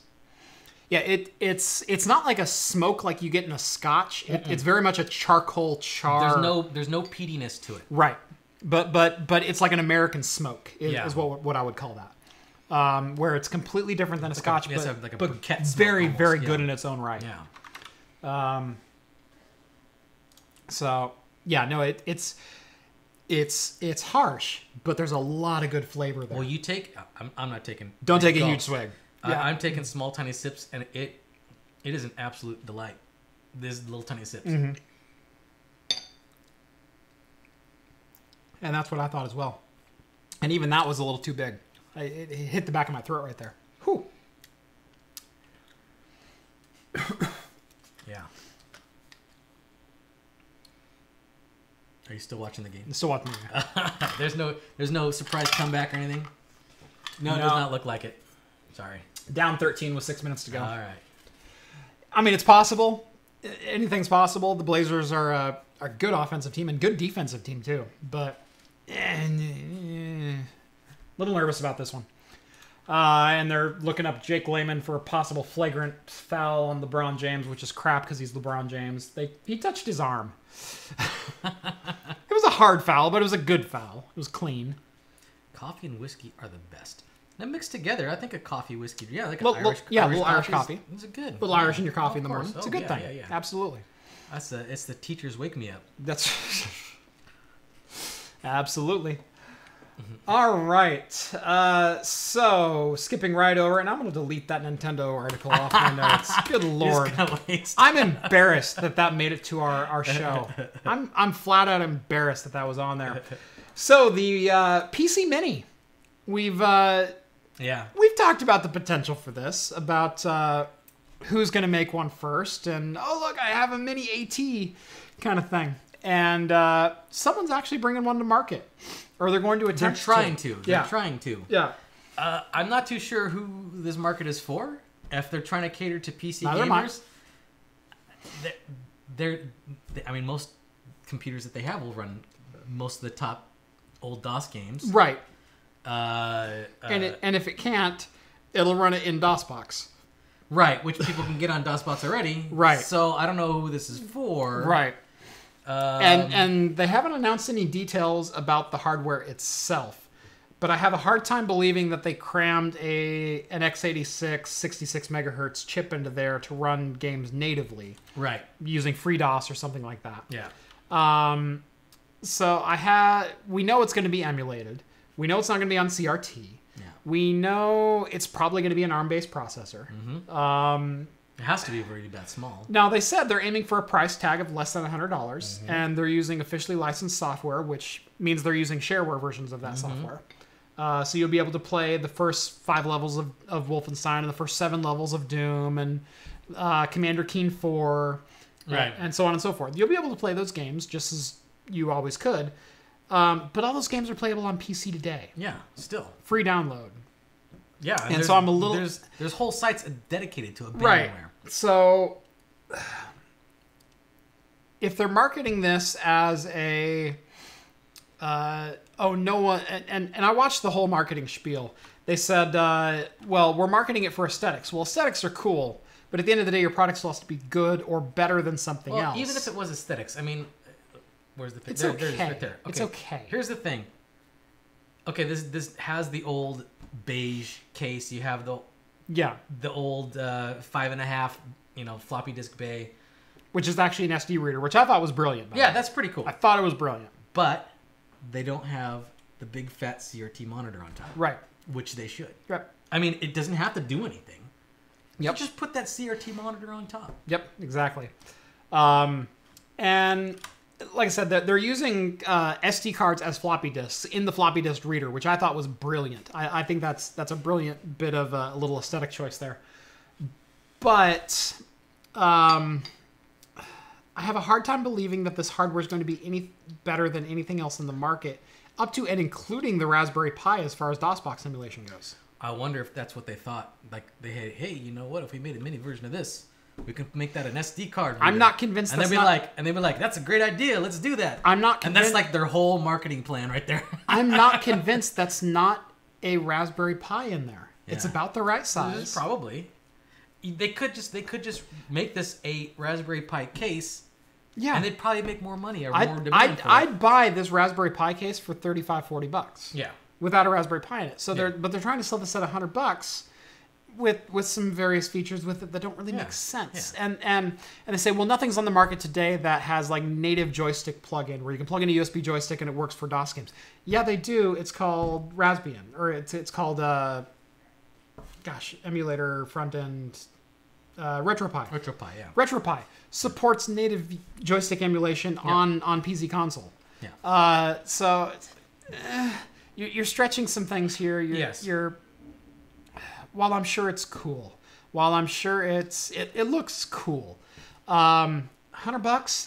Yeah, it's not like a smoke like you get in a Scotch. It's very much a charcoal char. There's no peatiness to it. Right, but it's like an American smoke is what I would call that. Where it's completely different than a Scotch, but very almost, very good in its own right. Yeah. So yeah, no, it's harsh, but there's a lot of good flavor there. Well, you take. I'm not taking. Don't take a huge swig. Yeah. I'm taking small, tiny sips, and it is an absolute delight. These little tiny sips. Mm-hmm. And that's what I thought as well. And even that was a little too big. It hit the back of my throat right there. Whew. Yeah. Are you still watching the game? I'm still watching the game. There's no surprise comeback or anything? No, it does not look like it. Sorry. Down 13 with 6 minutes to go. All right. I mean, it's possible. Anything's possible. The Blazers are a good offensive team and good defensive team too. But a little nervous about this one. And they're looking up Jake Layman for a possible flagrant foul on LeBron James, which is crap because he's LeBron James. He touched his arm. It was a hard foul, but it was a good foul. It was clean. Coffee and whiskey are the best. Now mixed together, I think a coffee whiskey. Yeah, like a little Irish coffee. It's a good. Little Irish in your coffee in the morning. It's a good thing. Yeah. Absolutely. It's the teachers wake me up. That's absolutely. Mm-hmm. All right. So skipping right over, and I'm going to delete that Nintendo article off my notes. Good Lord. I'm embarrassed that made it to our show. I'm flat out embarrassed that was on there. So the PC Mini, we've talked about the potential for this, about who's going to make one first, and oh look, I have a Mini AT kind of thing, and someone's actually bringing one to market, or they're going to attempt. They're trying to. They're trying to. Yeah. I'm not too sure who this market is for. If they're trying to cater to PC Neither gamers, I mean, most computers that they have will run most of the top old DOS games. Right. And if it can't, it'll run it in DOSBox. Right, which people can get on DOSBox already. Right. So I don't know who this is for. Right. And they haven't announced any details about the hardware itself. But I have a hard time believing that they crammed an x86 66 megahertz chip into there to run games natively. Right. Using FreeDOS or something like that. Yeah. So we know it's going to be emulated. We know it's not going to be on CRT. Yeah. We know it's probably going to be an ARM-based processor. Mm-hmm. It has to be really that small. Now, they said they're aiming for a price tag of less than $100, and they're using officially licensed software, which means they're using shareware versions of that software. So you'll be able to play the first 5 levels of Wolfenstein and the first 7 levels of Doom and Commander Keen 4, right, and so on and so forth. You'll be able to play those games just as you always could. But all those games are playable on PC today. Yeah, still. Free download. Yeah, and so I'm a little... There's whole sites dedicated to abandonware. Right. So if they're marketing this as a... no one... And I watched the whole marketing spiel. They said, well, we're marketing it for aesthetics. Well, aesthetics are cool, but at the end of the day, your product still has to be good or better than something else. Even if it was aesthetics, I mean... Where's the thing? It's okay. There's right there. Okay. It's okay. Here's the thing. Okay, this has the old beige case. You have the old 5.5 floppy disk bay, which is actually an SD reader, which I thought was brilliant. Yeah, that's pretty cool. I thought it was brilliant, but they don't have the big fat CRT monitor on top, right? Which they should. Yep. I mean, it doesn't have to do anything. Yep. So just put that CRT monitor on top. Yep, exactly. And like I said, they're using SD cards as floppy disks in the floppy disk reader, which I thought was brilliant. I think that's a brilliant bit of a little aesthetic choice there. But I have a hard time believing that this hardware is going to be any better than anything else in the market, up to and including the Raspberry Pi as far as DOSBox emulation goes. I wonder if that's what they thought. Like they had, hey, you know what? If we made a mini version of this, we can make that an SD card reader. I'm not convinced. And they'd be like, that's a great idea. Let's do that. I'm not convinced. And that's like their whole marketing plan right there. I'm not convinced that's not a Raspberry Pi in there. Yeah. It's about the right size. Probably. They could just make this a Raspberry Pi case. Yeah. And they'd probably make more money or more demand for it. I'd buy this Raspberry Pi case for $35-40. Yeah. Without a Raspberry Pi in it. So they're trying to sell this at $100 with some various features with it that don't really make sense. Yeah. And they say, well, nothing's on the market today that has like native joystick plug-in where you can plug in a USB joystick and it works for DOS games. Yeah, they do. It's called Raspbian, or it's called emulator front end. RetroPie. RetroPie, yeah. RetroPie supports native joystick emulation on PC console. Yeah. So you're stretching some things here. You're while I'm sure it's cool, while I'm sure it looks cool, $100.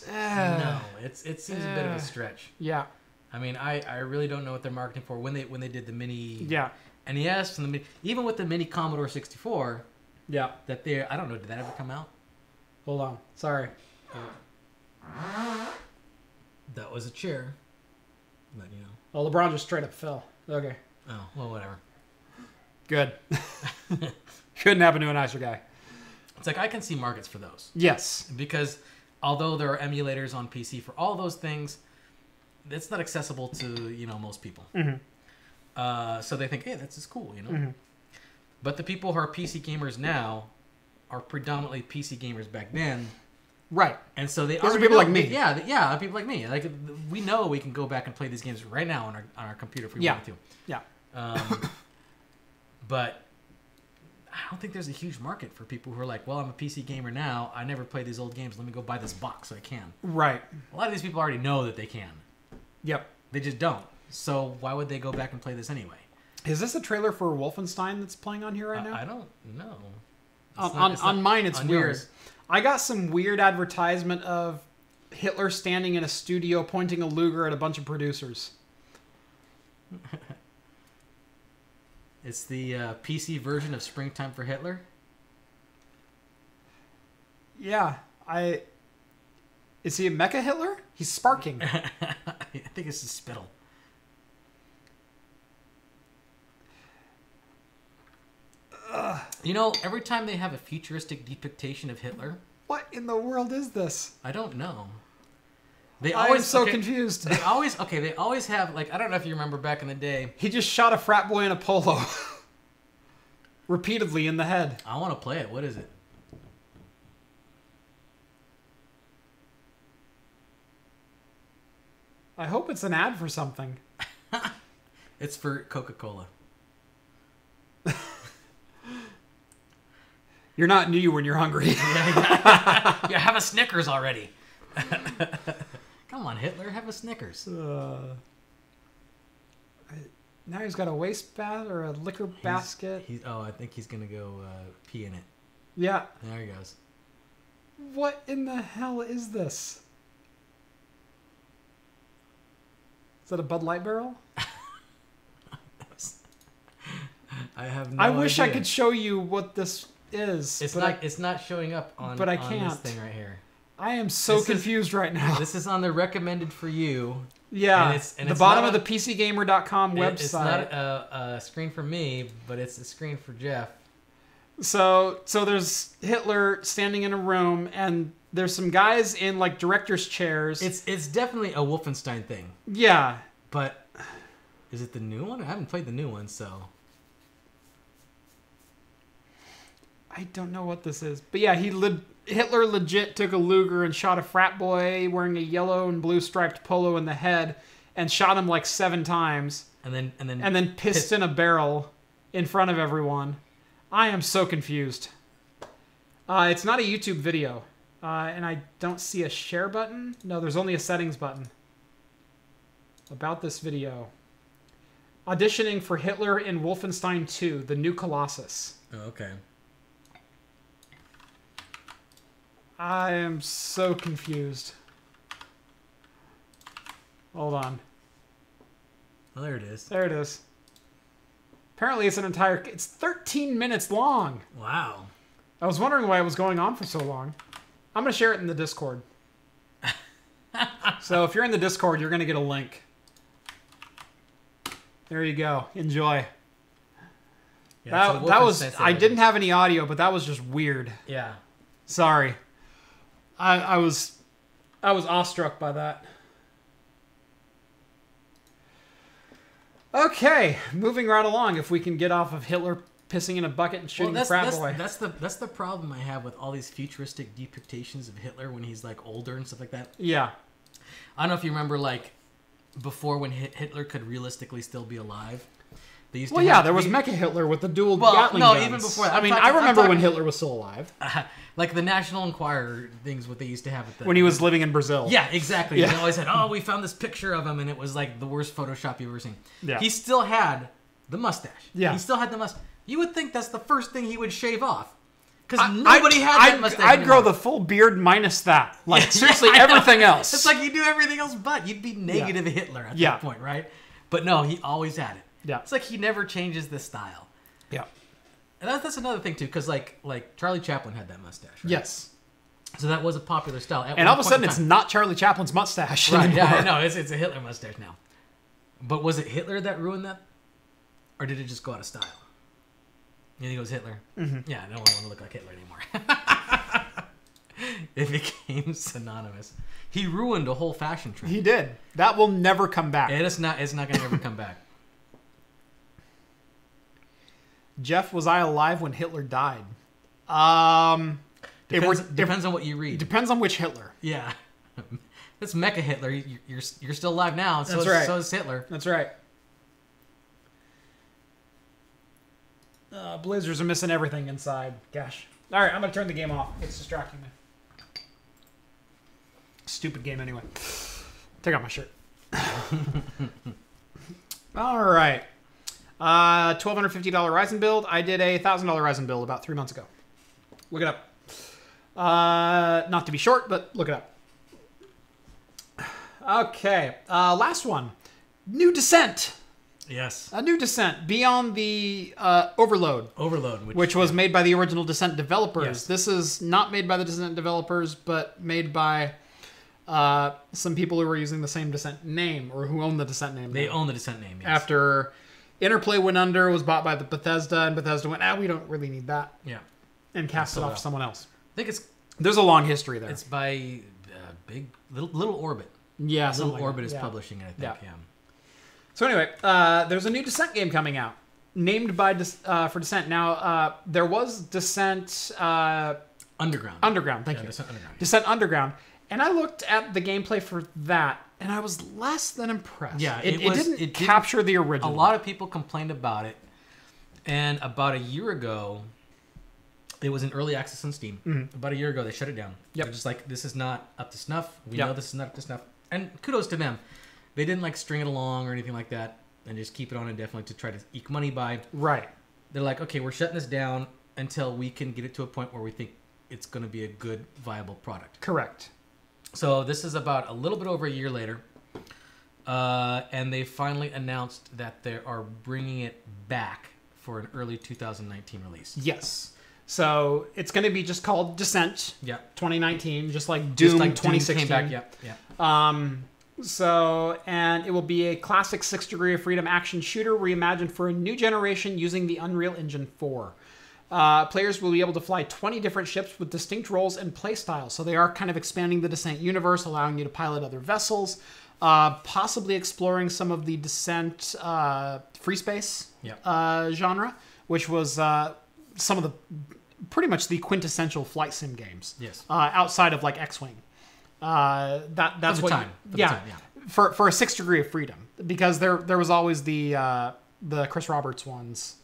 No, it seems a bit of a stretch. Yeah. I mean, I really don't know what they're marketing for when they did the mini NES and the mini, even with the mini Commodore 64. Yeah. That I don't know, did that ever come out? Hold on. Sorry. That was a chair. But, you know. Oh, LeBron just straight up fell. Okay. Oh, well, whatever. Good. Couldn't happen to a nicer guy. It's like I can see markets for those. Yes. Because although there are emulators on PC for all those things, it's not accessible to, most people. Mm-hmm. So they think, hey, that's just cool, Mm-hmm. But the people who are PC gamers now are predominantly PC gamers back then. Right. And so those are people like me. Yeah, people like me. Like we know we can go back and play these games right now on our computer if we wanted to. Yeah. But I don't think there's a huge market for people who are like, well, I'm a PC gamer now. I never played these old games. Let me go buy this box so I can. Right. A lot of these people already know that they can. Yep. They just don't. So why would they go back and play this anyway? Is this a trailer for Wolfenstein that's playing on here right now? I don't know. On mine, it's weird. Yours. I got some weird advertisement of Hitler standing in a studio pointing a Luger at a bunch of producers. It's the PC version of Springtime for Hitler. Yeah, Is he a Mecha Hitler? He's sparking. I think it's his spittle. Every time they have a futuristic depiction of Hitler... What in the world is this? I don't know. I'm so confused. They always have, I don't know if you remember back in the day... He just shot a frat boy in a polo. Repeatedly in the head. I want to play it. What is it? I hope it's an ad for something. It's for Coca-Cola. You're not new when you're hungry. Yeah, have a Snickers already. Come on, Hitler, have a Snickers. Now he's got a waste basket or a liquor basket. I think he's going to go pee in it. Yeah. There he goes. What in the hell is this? Is that a Bud Light barrel? I have no I wish idea. I could show you what this is. It's not showing up on this thing right here. I am so confused right now. This is on the recommended for you. Yeah, and the bottom of the PCGamer.com website. It's not a screen for me, but it's a screen for Jeff. So there's Hitler standing in a room, and there's some guys in director's chairs. It's definitely a Wolfenstein thing. Yeah, but is it the new one? I haven't played the new one, so I don't know what this is. But yeah, Hitler legit took a Luger and shot a frat boy wearing a yellow and blue striped polo in the head, and shot him 7 times, and then pissed in a barrel in front of everyone. I am so confused. It's not a YouTube video, and I don't see a share button. No, there's only a settings button. About this video. Auditioning for Hitler in Wolfenstein 2, The New Colossus. Oh, okay. I am so confused. Hold on. Oh, there it is. There it is. Apparently it's 13 minutes long. Wow. I was wondering why it was going on for so long. I'm going to share it in the Discord. So if you're in the Discord, you're going to get a link. There you go. Enjoy. Yeah, that was. I didn't have any audio, but that was just weird. Yeah. Sorry. I was awestruck by that. Okay, moving right along. If we can get off of Hitler pissing in a bucket and shooting the frat boy. That's the problem I have with all these futuristic depictions of Hitler when he's like older and stuff like that. Yeah. I don't know if you remember like before when Hitler could realistically still be alive. They used to there was Mecha Hitler with the dual Gatling no, guns. even before that. I remember when Hitler was still alive. Like the National Enquirer things, what they used to have at the... When he was living in Brazil. Yeah, exactly. Yeah. They always said, oh, we found this picture of him, and it was like the worst Photoshop you've ever seen. Yeah. He still had the mustache. Yeah. He still had the mustache. You would think that's the first thing he would shave off. Because nobody had that mustache I'd grow the full beard minus that. Like, seriously, everything else. It's like you do everything else but. You'd be negative Hitler at that point, right? But no, he always had it. Yeah. It's like he never changes the style. Yeah. And that's another thing, too, because like Charlie Chaplin had that mustache, right? Yes. So that was a popular style. And all of a sudden, it's not Charlie Chaplin's mustache right, anymore. Yeah, no, it's a Hitler mustache now. But was it Hitler that ruined that? Or did it just go out of style? You think it was Hitler? Mm-hmm. Yeah, no one want to look like Hitler anymore. It became synonymous. He ruined a whole fashion trend. He did. That will never come back. It's not going to ever come back. Jeff, was I alive when Hitler died? Depends on what you read. Depends on which Hitler. Yeah. That's Mecha Hitler. You're still alive now. That's right. So is Hitler. That's right. Blazers are missing everything inside. Gosh. All right, I'm going to turn the game off. It's distracting me. Stupid game anyway. Take off my shirt. All right. $1,250 Ryzen build. I did a $1,000 Ryzen build about 3 months ago. Look it up. Not to be short, but look it up. Okay. Last one. New Descent. Yes. A new Descent beyond the Overload. Overload. Which was made by the original Descent developers. Yes. This is not made by the Descent developers, but made by some people who were using the same Descent name, or who own the Descent name. They own the Descent name, yes. After Interplay went under, was bought by the Bethesda, and Bethesda went, we don't really need that. Yeah. And cast it off to someone else. I think there's a long history there. It's by big little Orbit. Yeah, Little Orbit is publishing it, I think. Yeah. So anyway, there's a new Descent game coming out, named for Descent. Now, there was Descent Underground. Underground, thank you. Descent Underground. Descent Underground. And I looked at the gameplay for that, and I was less than impressed. Yeah, it didn't capture the original. A lot of people complained about it, and about a year ago, it was in early access on Steam. Mm-hmm. About a year ago, they shut it down. Yep. They're just like, this is not up to snuff. We know this is not up to snuff. And kudos to them. They didn't like string it along or anything like that, and just keep it on indefinitely to try to eke money by. Right. They're like, okay, we're shutting this down until we can get it to a point where we think it's going to be a good, viable product. Correct. So this is about a little bit over a year later, and they finally announced that they are bringing it back for an early 2019 release. Yes. So it's going to be just called Descent. Yeah. 2019, just like Doom 2016. Doom came back. Yeah. So, and it will be a classic 6 Degree of Freedom action shooter reimagined for a new generation using the Unreal Engine 4. Players will be able to fly 20 different ships with distinct roles and playstyles. So they are kind of expanding the Descent universe, allowing you to pilot other vessels, possibly exploring some of the Descent free space genre, which was some of the pretty much the quintessential flight sim games. Yes. Outside of like X-Wing. That's what time. For a 6 Degree of Freedom, because there was always the Chris Roberts ones.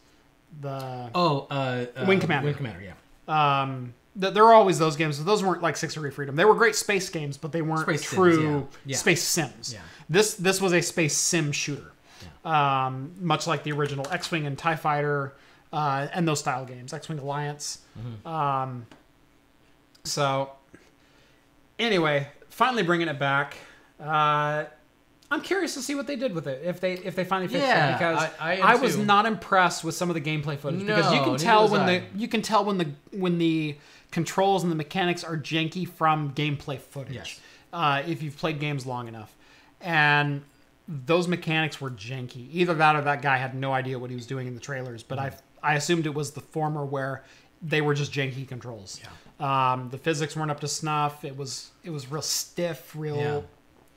Wing Commander. Wing Commander, yeah. There were always those games. Those weren't like 6 Degree Freedom. They were great space games, but they weren't true space sims. Yeah. This was a space sim shooter, much like the original X-Wing and TIE Fighter and those style games, X-Wing Alliance. Mm-hmm. So anyway, finally bringing it back. I'm curious to see what they did with it, if they finally fixed it, because I was not impressed with some of the gameplay footage, because you can tell when the controls and the mechanics are janky from gameplay footage. Yes. If you've played games long enough, and those mechanics were janky. Either that or that guy had no idea what he was doing in the trailers. But I assumed it was the former where they were just janky controls. Yeah. The physics weren't up to snuff. It was real stiff, real. Yeah.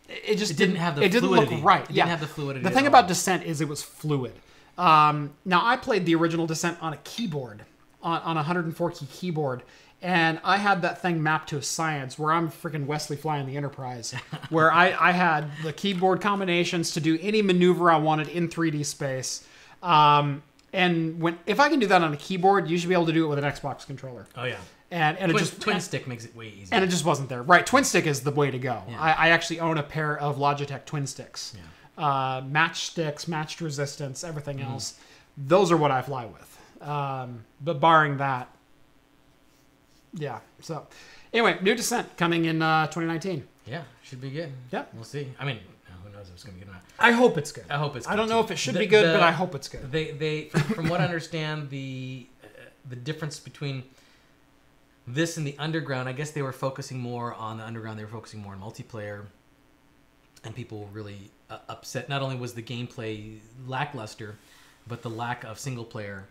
It just didn't have the it fluidity. didn't look right. It didn't have the fluidity. The thing about Descent is it was fluid. Now I played the original Descent on a keyboard, on a 104 key keyboard, and I had that thing mapped to a science where I'm freaking Wesley flying the Enterprise, where I had the keyboard combinations to do any maneuver I wanted in 3D space. And if I can do that on a keyboard, you should be able to do it with an Xbox controller. Oh yeah. And twin stick makes it way easier. And it just wasn't there. Right, twin stick is the way to go. Yeah. I actually own a pair of Logitech twin sticks. Yeah. Matched sticks, matched resistance, everything else. Those are what I fly with. But barring that, yeah. So anyway, new Descent coming in 2019. Yeah, should be good. Yeah. We'll see. I mean, who knows if it's going to be good or not. I hope it's good. I hope it's good. I don't know if it should be good, but I hope it's good. They from what I understand, the difference between this and the Underground, I guess they were focusing more on the Underground. They were focusing more on multiplayer, and people were really upset. Not only was the gameplay lackluster, but the lack of single player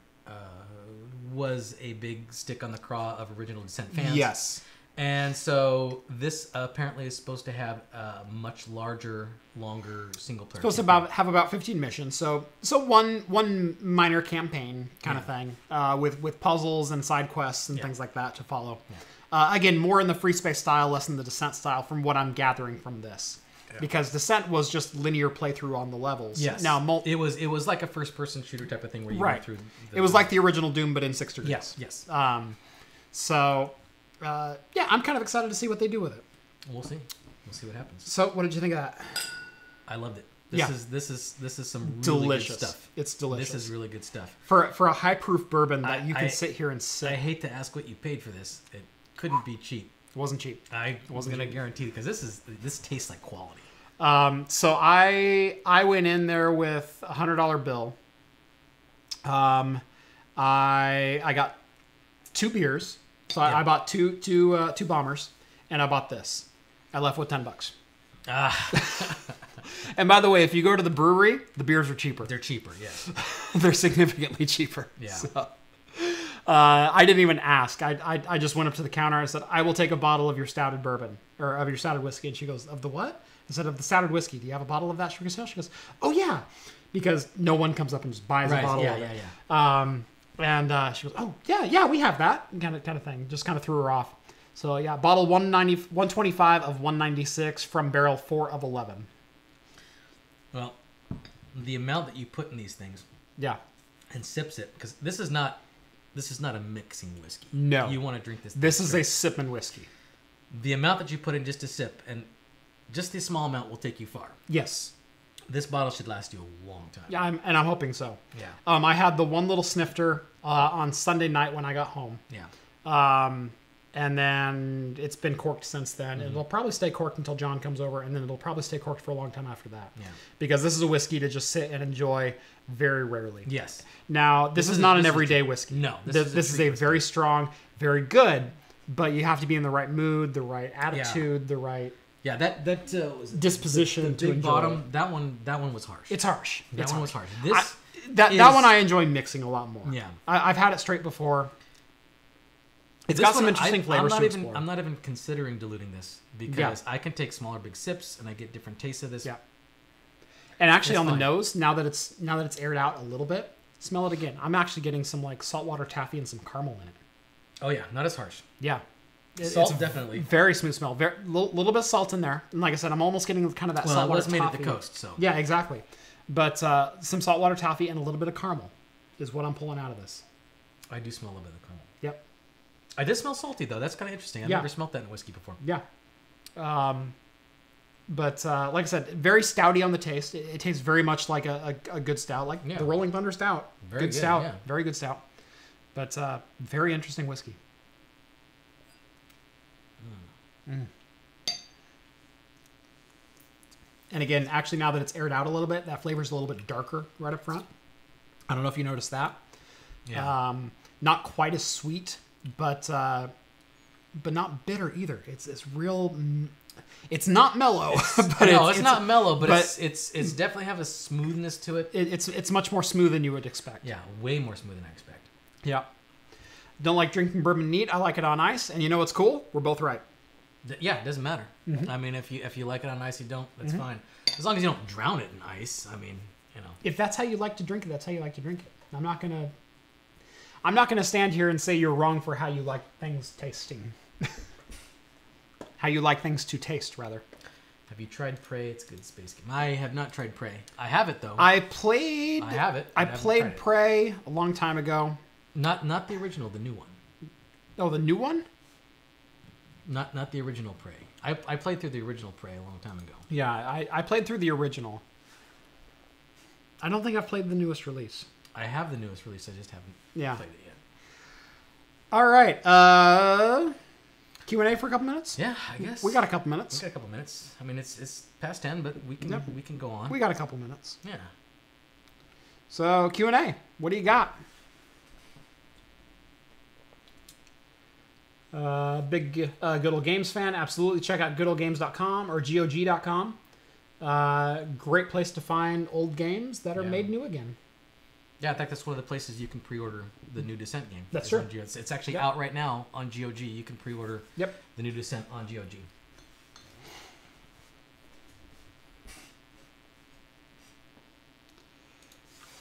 was a big stick on the craw of original Descent fans. Yes. And so this apparently is supposed to have a much larger, longer single player. Supposed to have about 15 missions. So one minor campaign kind of thing with puzzles and side quests and things like that to follow. Yeah. Again, more in the free space style, less in the Descent style, from what I'm gathering from this. Yeah. Because Descent was just linear playthrough on the levels. Yes. Now it was like a first person shooter type of thing where you went through. It was like the original Doom, but in 6 degrees. Yes. Yes. Yeah, I'm kind of excited to see what they do with it. We'll see. We'll see what happens. So, what did you think of that? I loved it. This is some really delicious good stuff. It's delicious. This is really good stuff. For a high proof bourbon that you can sit here and sip. I hate to ask what you paid for this. It couldn't be cheap. It wasn't cheap. I wasn't going to guarantee it because this tastes like quality. So I went in there with $100 bill. I got 2 beers. So I bought two bombers, and I bought this. I left with $10. And by the way, if you go to the brewery, the beers are cheaper. They're cheaper, yes. They're significantly cheaper. Yeah. So, I didn't even ask. I just went up to the counter. I said, I will take a bottle of your stouted bourbon, or of your stouted whiskey. And she goes, of the what? I said, of the stouted whiskey. Do you have a bottle of that? She goes, oh yeah. Because no one comes up and just buys a bottle of it. And she goes, oh yeah, we have that kind of thing. Just kind of threw her off. So yeah, bottle 125 of 196 from barrel 4 of 11. Well, the amount that you put in these things, and sips it, because this is not a mixing whiskey. No, you want to drink this. This is a sipping whiskey. The amount that you put in just a sip, and just the small amount will take you far. Yes. This bottle should last you a long time. Yeah, I'm hoping so. Yeah. I had the one little snifter on Sunday night when I got home. Yeah. And then it's been corked since then. Mm-hmm. It'll probably stay corked until John comes over, and then it'll probably stay corked for a long time after that. Yeah. Because this is a whiskey to just sit and enjoy very rarely. Yes. Now, this is not an everyday whiskey. No. This is a very strong, very good, but you have to be in the right mood, the right attitude, the right... Yeah, that was disposition the to big enjoy. Bottom. That one was harsh. It's harsh. That one was harsh. That one I enjoy mixing a lot more. Yeah, I've had it straight before. It's got some interesting flavors to explore. I'm not even considering diluting this because I can take smaller big sips and I get different tastes of this. Yeah. And actually, on the nose, now that it's aired out a little bit, smell it again. I'm actually getting some like saltwater taffy and some caramel in it. Oh yeah, not as harsh. Yeah. Salt, definitely. Very smooth smell. Little bit of salt in there. And like I said, I'm almost getting kind of that saltwater taffy. Well, it was made at the coast, so. Yeah, exactly. But some saltwater taffy and a little bit of caramel is what I'm pulling out of this. I do smell a little bit of caramel. Yep. I did smell salty, though. That's kind of interesting. I've never smelled that in whiskey before. Yeah. But like I said, very stouty on the taste. It tastes very much like a good stout, like the Rolling Thunder Stout. Very good stout. Yeah. Very good stout. But very interesting whiskey. And again, actually, now that it's aired out a little bit, that flavor's a little bit darker right up front. I don't know if you noticed that. Yeah. Not quite as sweet, but not bitter either. It's real. It's not mellow. It's not mellow, but it's definitely have a smoothness to it. It's much more smooth than you would expect. Yeah, way more smooth than I expect. Yeah. Don't like drinking bourbon neat. I like it on ice. And you know what's cool? We're both right. Yeah, it doesn't matter. I mean, if you like it on ice, you don't. That's fine. As long as you don't drown it in ice. I mean, you know. If that's how you like to drink it, that's how you like to drink it. I'm not gonna stand here and say you're wrong for how you like things tasting. How you like things to taste, rather. Have you tried Prey? It's a good space game. I have not tried Prey. I have it though. I have it. I played Prey a long time ago. Not the original, the new one. Oh, the new one? Not the original Prey. I played through the original Prey a long time ago. Yeah, I played through the original. I don't think I've played the newest release. I have the newest release. I just haven't played it yet. All right. Q&A for a couple minutes? Yeah, I guess. We got a couple minutes. We got a couple minutes. I mean, it's past 10, but we can go on. We got a couple minutes. Yeah. So, Q&A. What do you got? Big Good Old Games fan. Absolutely. Check out goodoldgames.com or GOG.com. Great place to find old games that are made new again. Yeah, in fact, that's one of the places you can pre-order the new Descent game. That's true. It's actually out right now on GOG. You can pre-order the new Descent on GOG.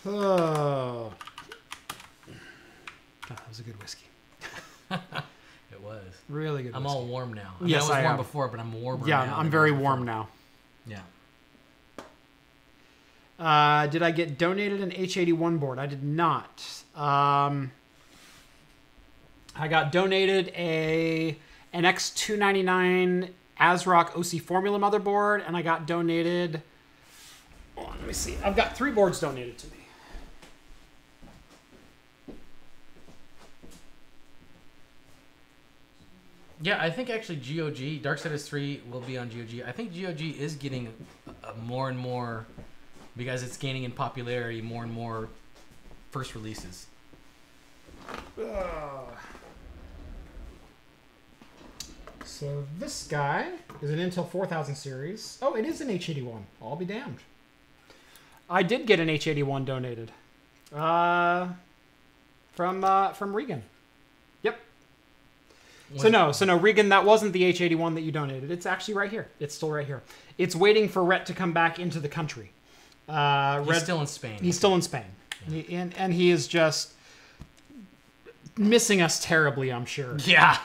Oh. That was a good whiskey. It was. Really good whiskey. I'm all warm now. I Yes, mean, I was warm am. before, but I'm warmer now. Yeah, I'm very warm now. Yeah. Did I get donated an H81 board? I did not. I got donated an X299 ASRock OC Formula motherboard, and I got donated... Oh, let me see. I've got 3 boards donated to me. Yeah, I think actually GOG, Darksiders 3 will be on GOG. I think GOG is getting more and more... Because it's gaining in popularity, more and more first releases. So this guy is an Intel 4000 series. Oh, it is an H81. I'll be damned. I did get an H81 donated. From Regan. Yep. So no, Regan, that wasn't the H81 that you donated. It's actually right here. It's still right here. It's waiting for Rhett to come back into the country. He's still in Spain. He's still in Spain. Yeah. And he is just missing us terribly, I'm sure. Yeah.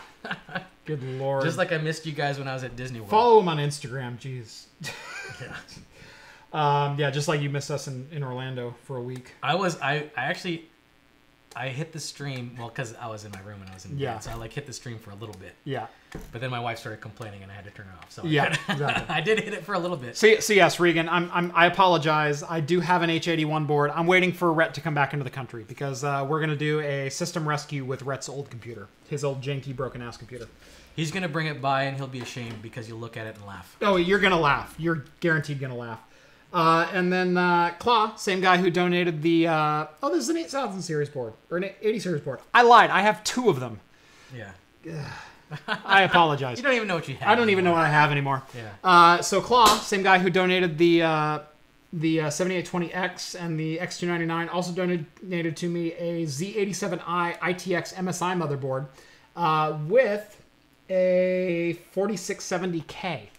Good Lord. Just like I missed you guys when I was at Disney World. Follow him on Instagram, jeez. Yeah. Yeah, just like you missed us in Orlando for a week. I hit the stream, well, because I was in my room and I was in bed, so I hit the stream for a little bit. Yeah. But then my wife started complaining and I had to turn it off. So exactly. I did hit it for a little bit. So yes, Regan, I apologize. I do have an H81 board. I'm waiting for Rhett to come back into the country because we're going to do a system rescue with Rhett's old computer, his old janky broken-ass computer. He's going to bring it by and he'll be ashamed because you'll look at it and laugh. Oh, you're going to laugh. You're guaranteed going to laugh. And then Claw, same guy who donated the... this is an 8000 series board. Or an 80 series board. I lied. I have 2 of them. Yeah. I apologize. You don't even know what you have. I don't even know what I have anymore. Yeah. So Claw, same guy who donated the 7820X and the X299, also donated to me a Z87i ITX MSI motherboard with a 4670K.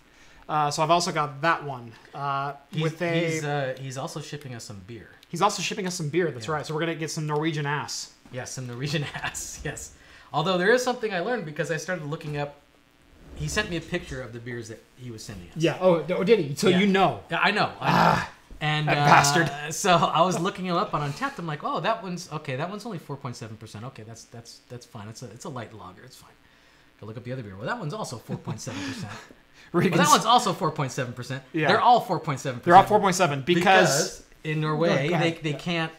So I've also got that one. He's also shipping us some beer. He's also shipping us some beer. That's right. So we're gonna get some Norwegian ass. Yeah, some Norwegian ass. Yes. Although there is something I learned because I started looking up. He sent me a picture of the beers that he was sending us. Yeah. Oh, did he? So you know. Yeah, I know. And that bastard. So I was looking him up on Untapped. I'm like, oh, that one's okay. That one's only 4.7%. Okay, that's fine. It's a light lager. It's fine. Go look up the other beer. Well, that one's also 4.7%. Well, that one's also 4.7%. Yeah. They're all 4.7%. They're all 4.7 because in Norway they can't.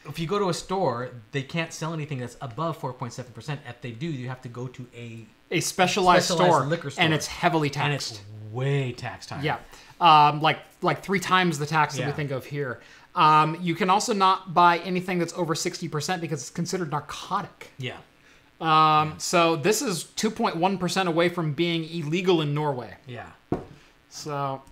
If you go to a store, they can't sell anything that's above 4.7%. If they do, you have to go to a specialized liquor store, and it's heavily taxed. And it's way taxed higher. Yeah, like 3 times the tax that we think of here. You can also not buy anything that's over 60% because it's considered narcotic. Yeah. So this is 2.1% away from being illegal in Norway. Yeah. So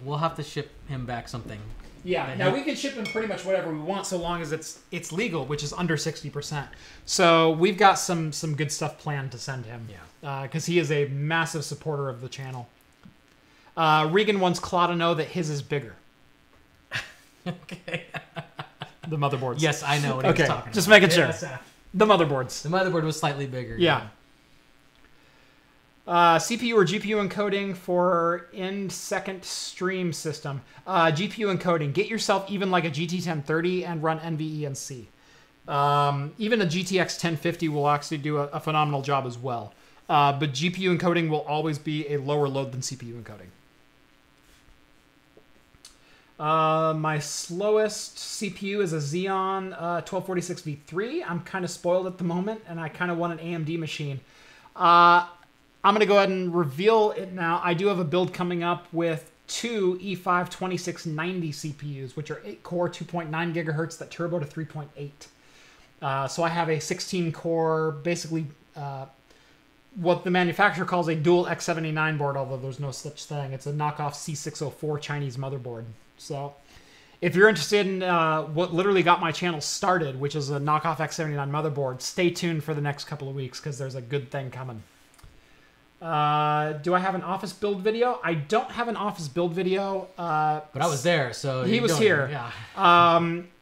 we'll have to ship him back something. Yeah. Now we can ship him pretty much whatever we want, so long as it's legal, which is under 60%. So we've got some good stuff planned to send him. Yeah. Because he is a massive supporter of the channel. Regan wants Claw to know that his is bigger. Okay. The motherboards. Yes, I know what he was talking about. Just making sure. Yes, The motherboards. the motherboard was slightly bigger. Yeah. CPU or GPU encoding for in-second stream system. GPU encoding. Get yourself even like a GT 1030 and run NVE and C. Even a GTX 1050 will actually do a phenomenal job as well. But GPU encoding will always be a lower load than CPU encoding. My slowest CPU is a Xeon 1246 V3. I'm kind of spoiled at the moment, and I kind of want an AMD machine. I'm going to go ahead and reveal it now. I do have a build coming up with two E5 2690 CPUs, which are 8-core, 2.9 gigahertz that turbo to 3.8. So I have a 16-core, basically what the manufacturer calls a dual X79 board, although there's no such thing. It's a knockoff C604 Chinese motherboard. So if you're interested in what literally got my channel started, which is a knockoff X79 motherboard, stay tuned for the next couple of weeks because there's a good thing coming. Do I have an office build video? I don't have an office build video. But I was there, so... He was here. Yeah.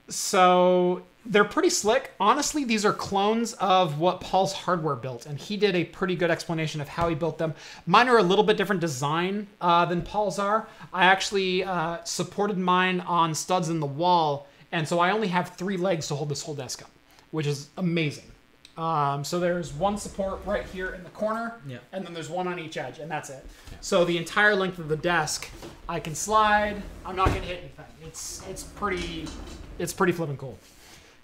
So they're pretty slick. Honestly, these are clones of what Paul's Hardware built, and he did a pretty good explanation of how he built them. Mine are a little bit different design than Paul's are. I actually supported mine on studs in the wall, and so I only have 3 legs to hold this whole desk up, which is amazing. So there's one support right here in the corner, and then there's one on each edge, and that's it. Yeah. So the entire length of the desk, I can slide. I'm not going to hit anything. It's pretty flippin' cool.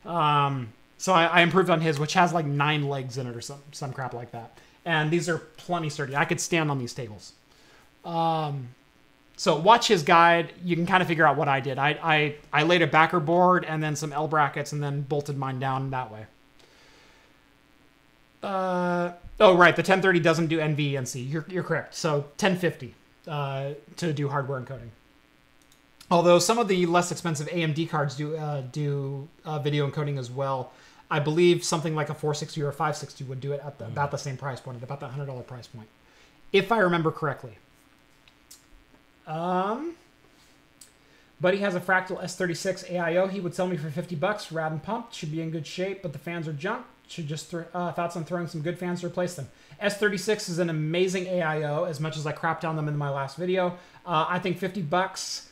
So I improved on his, which has like 9 legs in it or some crap like that. And these are plenty sturdy. I could stand on these tables. So watch his guide. You can kind of figure out what I did. I laid a backer board and then some L brackets and then bolted mine down that way. Oh, right. The 1030 doesn't do NVENC. You're correct. So 1050 to do hardware encoding. Although some of the less expensive AMD cards do video encoding as well. I believe something like a 460 or a 560 would do it at about the same price point, at about the $100 price point, if I remember correctly. Buddy has a Fractal S36 AIO. He would sell me for $50. Rad and pumped. Should be in good shape, but the fans are junk. Should just thoughts on throwing some good fans to replace them. S36 is an amazing AIO, as much as I crapped on them in my last video. I think $50.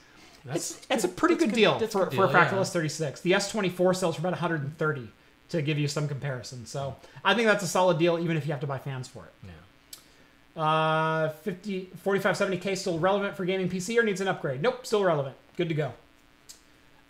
It's a pretty good deal for a Fractal S36. The S24 sells for about $130 to give you some comparison. So I think that's a solid deal, even if you have to buy fans for it. Yeah. 4570K still relevant for gaming PC or needs an upgrade? Nope, still relevant. Good to go.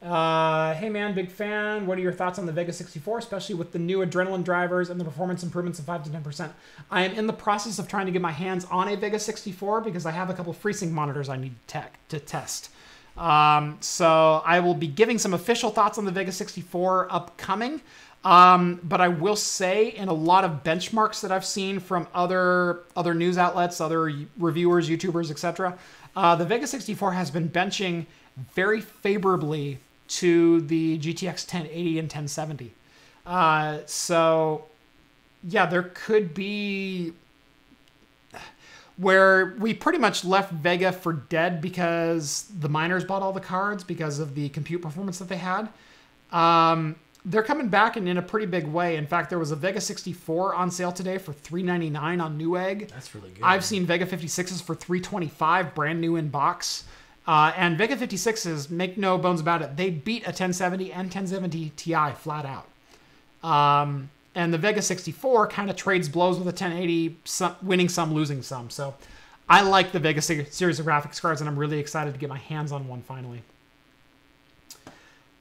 Hey man, big fan. What are your thoughts on the Vega 64, especially with the new Adrenaline drivers and the performance improvements of 5 to 10%? I am in the process of trying to get my hands on a Vega 64 because I have a couple FreeSync monitors I need to test. So I will be giving some official thoughts on the Vega 64 upcoming. But I will say, in a lot of benchmarks that I've seen from other news outlets, other reviewers, YouTubers, etc., the Vega 64 has been benching very favorably to the GTX 1080 and 1070. So yeah, there could be where we pretty much left Vega for dead because the miners bought all the cards because of the compute performance that they had. They're coming back in a pretty big way. In fact, there was a Vega 64 on sale today for $399 on Newegg. That's really good. I've seen Vega 56s for $325, brand new in box. And Vega 56s, make no bones about it, they beat a 1070 and 1070 Ti flat out. And the Vega 64 kind of trades blows with a 1080, winning some, losing some. So I like the Vega series of graphics cards, and I'm really excited to get my hands on one finally.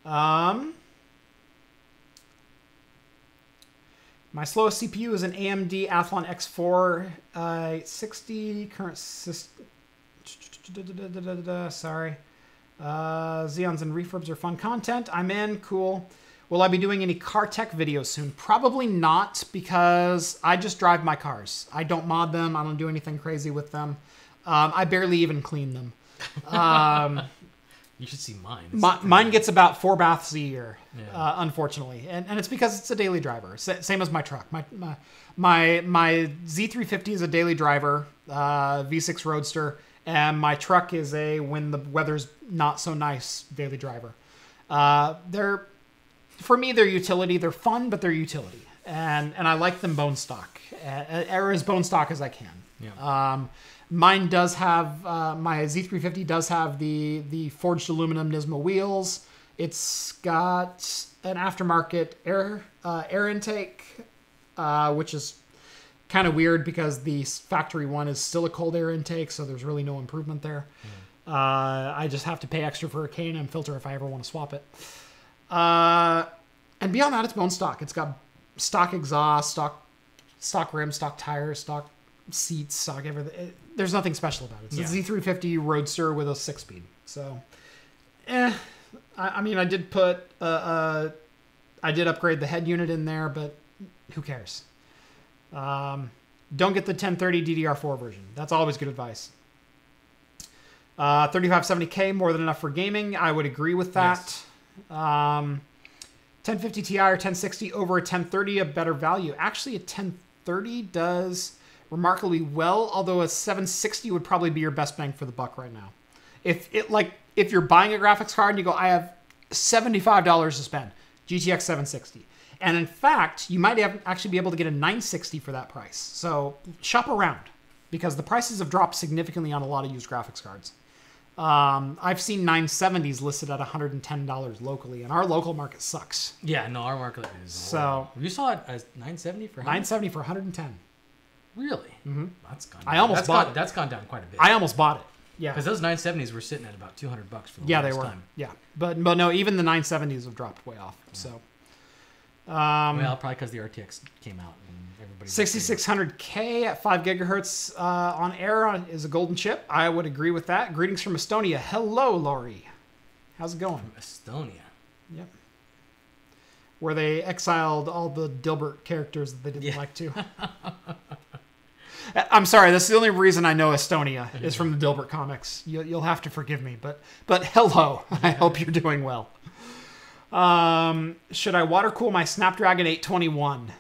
My slowest CPU is an AMD Athlon X4 60 current system. Sorry. Xeons and refurbs are fun content. I'm in. Cool. Will I be doing any car tech videos soon? Probably not, because I just drive my cars. I don't mod them. I don't do anything crazy with them. I barely even clean them. You should see mine. Mine gets about 4 baths a year, Yeah. unfortunately, and it's because it's a daily driver. Same as my truck. My Z350 is a daily driver, V6 Roadster, and my truck is a when the weather's not so nice daily driver. For me, they're utility. They're fun, but they're utility, and I like them bone stock, or as bone stock as I can. Yeah. Mine does have, my Z350 does have the forged aluminum Nismo wheels. It's got an aftermarket air intake, which is kind of weird because the factory one is still a cold air intake, so there's really no improvement there. I just have to pay extra for a K&M filter if I ever want to swap it. And beyond that, it's bone stock. It's got stock exhaust, stock rims, stock tires, stock seats, stock everything. There's nothing special about it. It's a Z350 Roadster with a 6-speed. So, I mean, I did put I did upgrade the head unit in there, but who cares? Don't get the 1030 DDR4 version. That's always good advice. 3570K, more than enough for gaming. I would agree with that. Yes. 1050 Ti or 1060 over a 1030, a better value. Actually, a 1030 does remarkably well, although a 760 would probably be your best bang for the buck right now. If you're buying a graphics card and you go, I have $75 to spend, GTX 760. And in fact, you might actually be able to get a 960 for that price. So shop around, because the prices have dropped significantly on a lot of used graphics cards. I've seen 970s listed at $110 locally, and our local market sucks. Yeah, no, our market is. So you saw it as 970 for 970 for 110. Really? Mm-hmm. That's gone. I almost bought it. That's gone down quite a bit. I almost bought it. Yeah, because those 970s were sitting at about $200 for the longest they were. Time. Yeah, but no, even the 970s have dropped way off. Yeah. So, well, probably because the RTX came out and everybody. 6600K at 5 gigahertz on air is a golden chip. I would agree with that. Greetings from Estonia. Hello, Laurie. How's it going? From Estonia. Yep. Where they exiled all the Dilbert characters that they didn't like to. I'm sorry, that's the only reason I know Estonia is from the Dilbert comics. You'll have to forgive me, but hello. I hope you're doing well. Should I water cool my Snapdragon 821?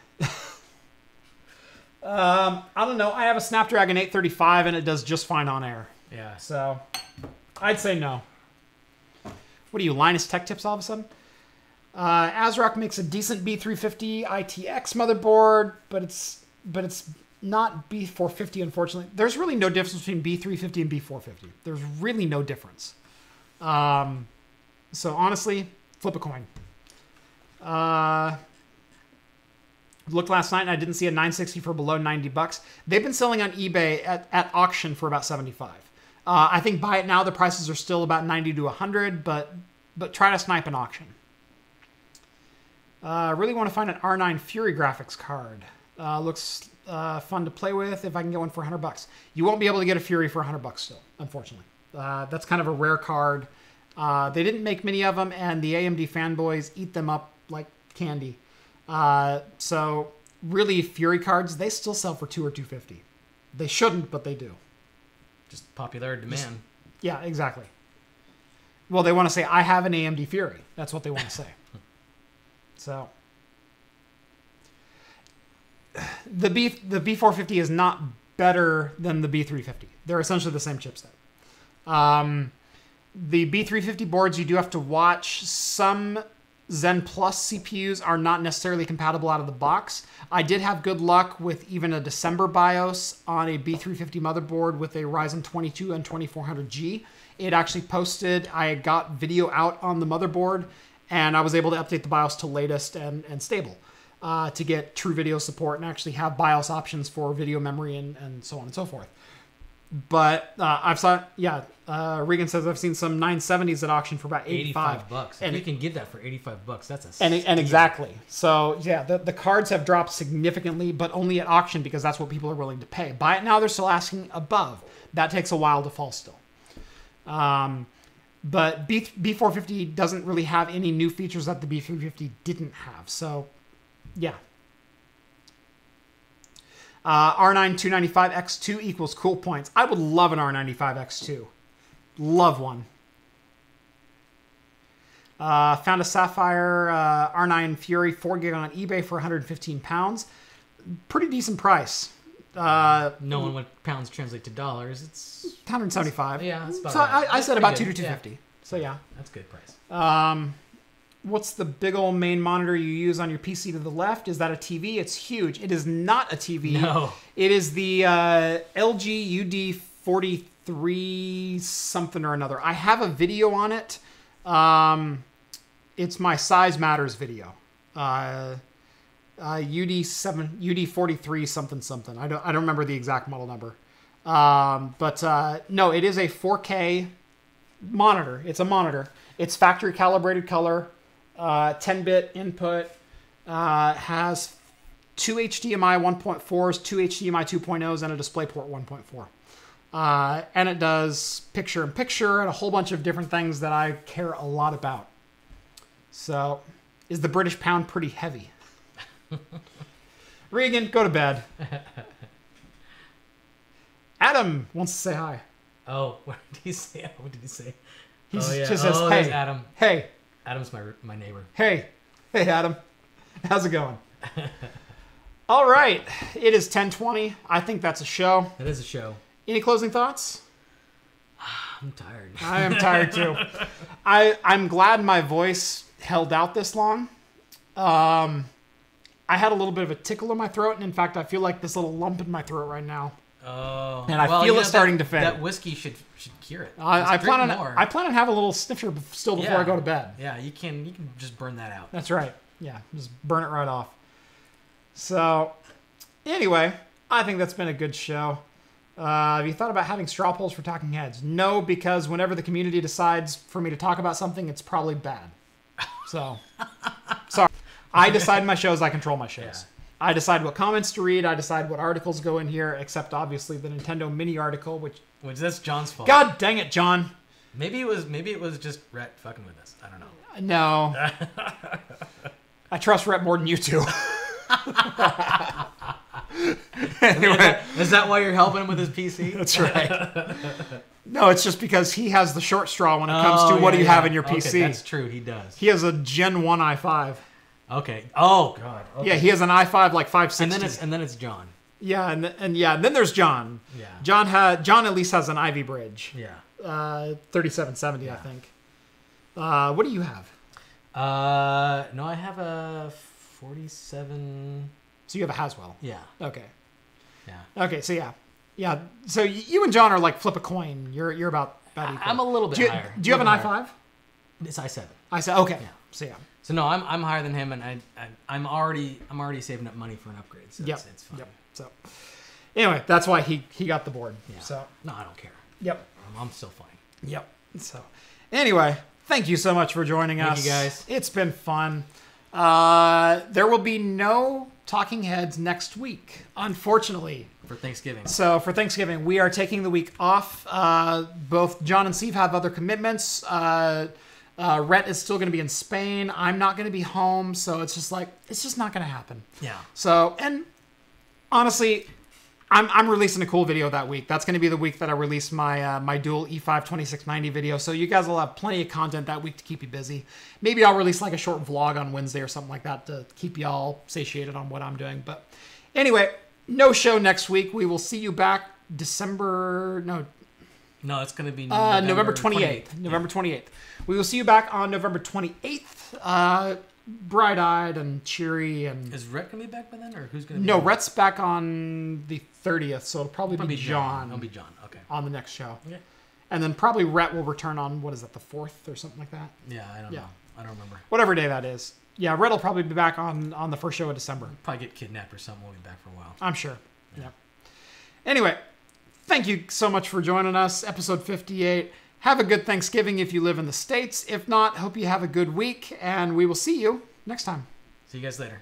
I don't know. I have a Snapdragon 835 and it does just fine on air. Yeah. So I'd say no. What are you, Linus Tech Tips all of a sudden? ASRock makes a decent B350 ITX motherboard, but it's not B450, unfortunately. There's really no difference between B350 and B450. There's really no difference. So honestly, flip a coin. Looked last night and I didn't see a 960 for below $90. They've been selling on eBay at auction for about 75. I think buy it now, the prices are still about 90 to 100, but try to snipe an auction. Really want to find an R9 Fury graphics card. Looks fun to play with if I can get one for $100. You won't be able to get a Fury for $100 still, unfortunately. That's kind of a rare card. They didn't make many of them, and the AMD fanboys eat them up like candy. So really, Fury cards, they still sell for $200 or $250. They shouldn't, but they do. Just popular demand. Yeah, exactly. Well, they want to say, I have an AMD Fury. That's what they want to say. So the B450 is not better than the B350. They're essentially the same chipset. The B350 boards, you do have to watch. Some Zen Plus CPUs are not necessarily compatible out of the box. I did have good luck with even a December BIOS on a B350 motherboard with a Ryzen 22 and 2400G. It actually posted, I got video out on the motherboard, and I was able to update the BIOS to latest and stable to get true video support and actually have BIOS options for video memory and so on and so forth. But Regan says I've seen some 970s at auction for about $85. And you can get that for $85, that's a steal. And exactly. So yeah, the cards have dropped significantantly, but only at auction because that's what people are willing to pay. Buy it now, they're still asking above. That takes a while to fall still. But B450 doesn't really have any new features that the B350 didn't have. So yeah. R9 295X2 equals cool points. I would love an R95X2. Love one. Found a Sapphire R9 Fury 4 gig on eBay for 115 pounds. Pretty decent price. Knowing what pounds translate to dollars, it's 175. Yeah, that's about so right. I said about 2 to 250. Yeah. So yeah. That's a good price. What's the big old main monitor you use on your PC to the left? Is that a TV? It's huge. It is not a TV. No. It is the LG UD43 something or another. I have a video on it. It's my Size Matters video. UD43 something. I don't remember the exact model number. But no, it is a 4K monitor. It's a monitor. It's factory calibrated color. 10-bit input, has 2 HDMI 1.4s, 2 HDMI 2.0s, and a DisplayPort 1.4. And it does picture-in-picture and a whole bunch of different things that I care a lot about. So, is the British pound pretty heavy? Regan, go to bed. Adam wants to say hi. Oh, what did he say? What did he say? He just says, hey. Adam. Hey. Adam's my neighbor. Hey, Adam, how's it going? All right, it is 10:20. I think that's a show. It is a show. Any closing thoughts? I'm tired. I am tired too. I'm glad my voice held out this long. I had a little bit of a tickle in my throat, and in fact, I feel like this little lump in my throat right now. Oh, and I feel it starting to fade. That whiskey should cure it. I plan on having a little sniffer still before I go to bed. Yeah, you can just burn that out. That's right. Yeah, just burn it right off. So, anyway, I think that's been a good show. Have you thought about having straw polls for talking heads? No, because whenever the community decides for me to talk about something, it's probably bad. So, sorry. I decide my shows. I control my shows. Yeah. I decide what comments to read. I decide what articles go in here, except obviously the Nintendo Mini article, which that's John's fault. God dang it, John. Maybe it was just Rhett fucking with us. I don't know. No. I trust Rhett more than you two. Anyway, is that why you're helping him with his PC? That's right. No, it's just because he has the short straw when it comes to what do you have in your PC. Okay, that's true. He does. He has a Gen 1 i5. Okay. Oh God. Okay. Yeah, he has an i5 like 560. And then it's John. Yeah, and then there's John. Yeah. John at least has an Ivy Bridge. Yeah. 3770, yeah. I think. What do you have? No, I have a 47. So you have a Haswell. Yeah. Okay. Yeah. Okay, so yeah. So you and John are like flip a coin. You're about equal. I'm a little bit higher. Do you have an i5? It's i7. i7. Okay. Yeah. So yeah. So no, I'm higher than him, and I'm already saving up money for an upgrade. So yep. It's fine. Yep. So anyway, that's why he got the board. Yeah. So no, I don't care. Yep. I'm still fine. Yep. So anyway, thank you so much for joining us. Thank you guys. It's been fun. There will be no Talking Heads next week, unfortunately. For Thanksgiving. So for Thanksgiving, we are taking the week off. Both John and Steve have other commitments. Rhett is still going to be in Spain. I'm not going to be home, so it's just not going to happen. Yeah. So, and honestly, I'm releasing a cool video that week. That's going to be the week that I release my my dual E5 2690 video. So you guys will have plenty of content that week to keep you busy. Maybe I'll release like a short vlog on Wednesday or something like that to keep y'all satiated on what I'm doing. But anyway, no show next week. We will see you back No, it's going to be November 28th. November 28th. We will see you back on November 28th. Bright-eyed and cheery. And is Rhett going to be back by then, or who's going to be No, Rhett's back on the 30th, so it'll probably be John. It'll be John, okay. On the next show. Yeah. And then probably Rhett will return on, what is that, the 4th or something like that? Yeah, I don't know. I don't remember. Whatever day that is. Yeah, Rhett will probably be back on the first show of December. Probably get kidnapped or something. We'll be back for a while. I'm sure. Yeah. Anyway, thank you so much for joining us. Episode 58. Have a good Thanksgiving if you live in the States. If not, hope you have a good week, and we will see you next time. See you guys later.